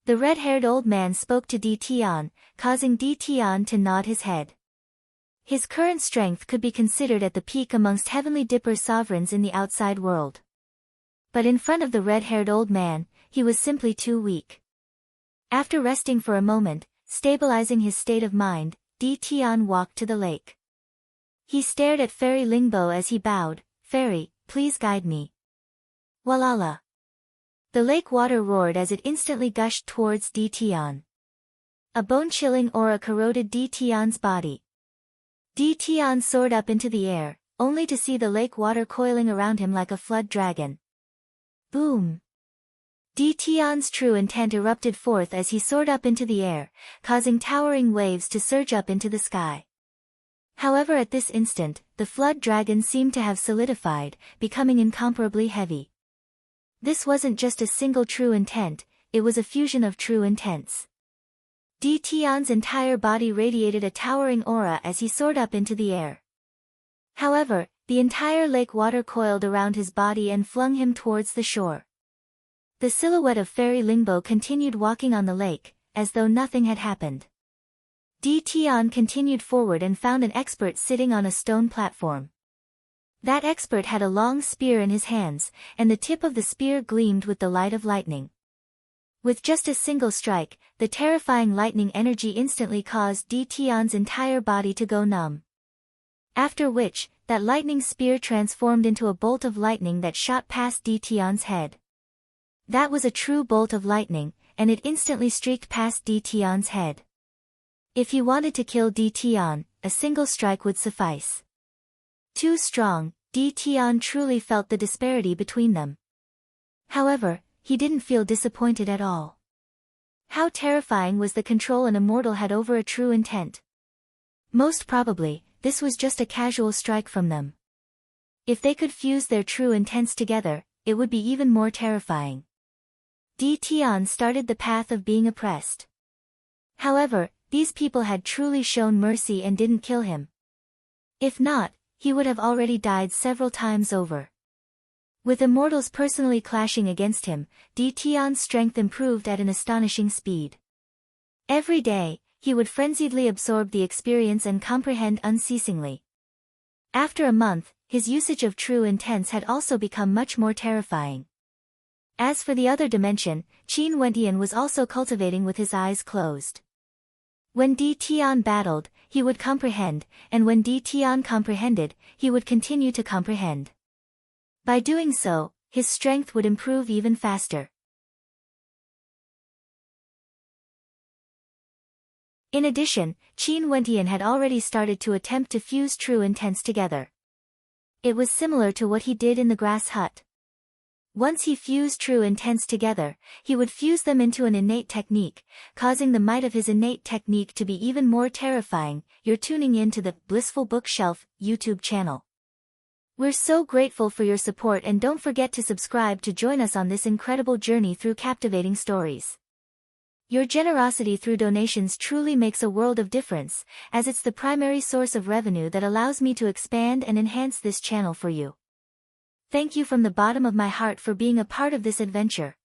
The red-haired old man spoke to Di Tian, causing Di Tian to nod his head. His current strength could be considered at the peak amongst Heavenly Dipper sovereigns in the outside world. But in front of the red-haired old man, he was simply too weak. After resting for a moment, stabilizing his state of mind, Di Tian walked to the lake. He stared at Fairy Lingbo as he bowed, "Fairy, please guide me." Walala. The lake water roared as it instantly gushed towards Di Tian. A bone-chilling aura corroded Di Tian's body. Di Tian soared up into the air, only to see the lake water coiling around him like a flood dragon. Boom! Di Tian's true intent erupted forth as he soared up into the air, causing towering waves to surge up into the sky. However, at this instant, the flood dragon seemed to have solidified, becoming incomparably heavy. This wasn't just a single true intent, it was a fusion of true intents. Di Tian's entire body radiated a towering aura as he soared up into the air. However, the entire lake water coiled around his body and flung him towards the shore. The silhouette of Fairy Lingbo continued walking on the lake, as though nothing had happened. Di Tian continued forward and found an expert sitting on a stone platform. That expert had a long spear in his hands, and the tip of the spear gleamed with the light of lightning. With just a single strike, the terrifying lightning energy instantly caused Tion's entire body to go numb. After which, that lightning spear transformed into a bolt of lightning that shot past Tion's head. That was a true bolt of lightning, and it instantly streaked past Tion's head. If he wanted to kill Tion, a single strike would suffice. Too strong, Tion truly felt the disparity between them. However, he didn't feel disappointed at all. How terrifying was the control an immortal had over a true intent. Most probably, this was just a casual strike from them. If they could fuse their true intents together, it would be even more terrifying. Tion started the path of being oppressed. However, these people had truly shown mercy and didn't kill him. If not, he would have already died several times over. With immortals personally clashing against him, Tion's strength improved at an astonishing speed. Every day, he would frenziedly absorb the experience and comprehend unceasingly. After a month, his usage of true intents had also become much more terrifying. As for the other dimension, Qin Wentian was also cultivating with his eyes closed. When Tion battled, he would comprehend, and when Tion comprehended, he would continue to comprehend. By doing so, his strength would improve even faster. In addition, Qin Wentian had already started to attempt to fuse true intents together. It was similar to what he did in the grass hut. Once he fused true intents together, he would fuse them into an innate technique, causing the might of his innate technique to be even more terrifying. You're tuning in to the Blissful Bookshelf YouTube channel. We're so grateful for your support, and don't forget to subscribe to join us on this incredible journey through captivating stories. Your generosity through donations truly makes a world of difference, as it's the primary source of revenue that allows me to expand and enhance this channel for you. Thank you from the bottom of my heart for being a part of this adventure.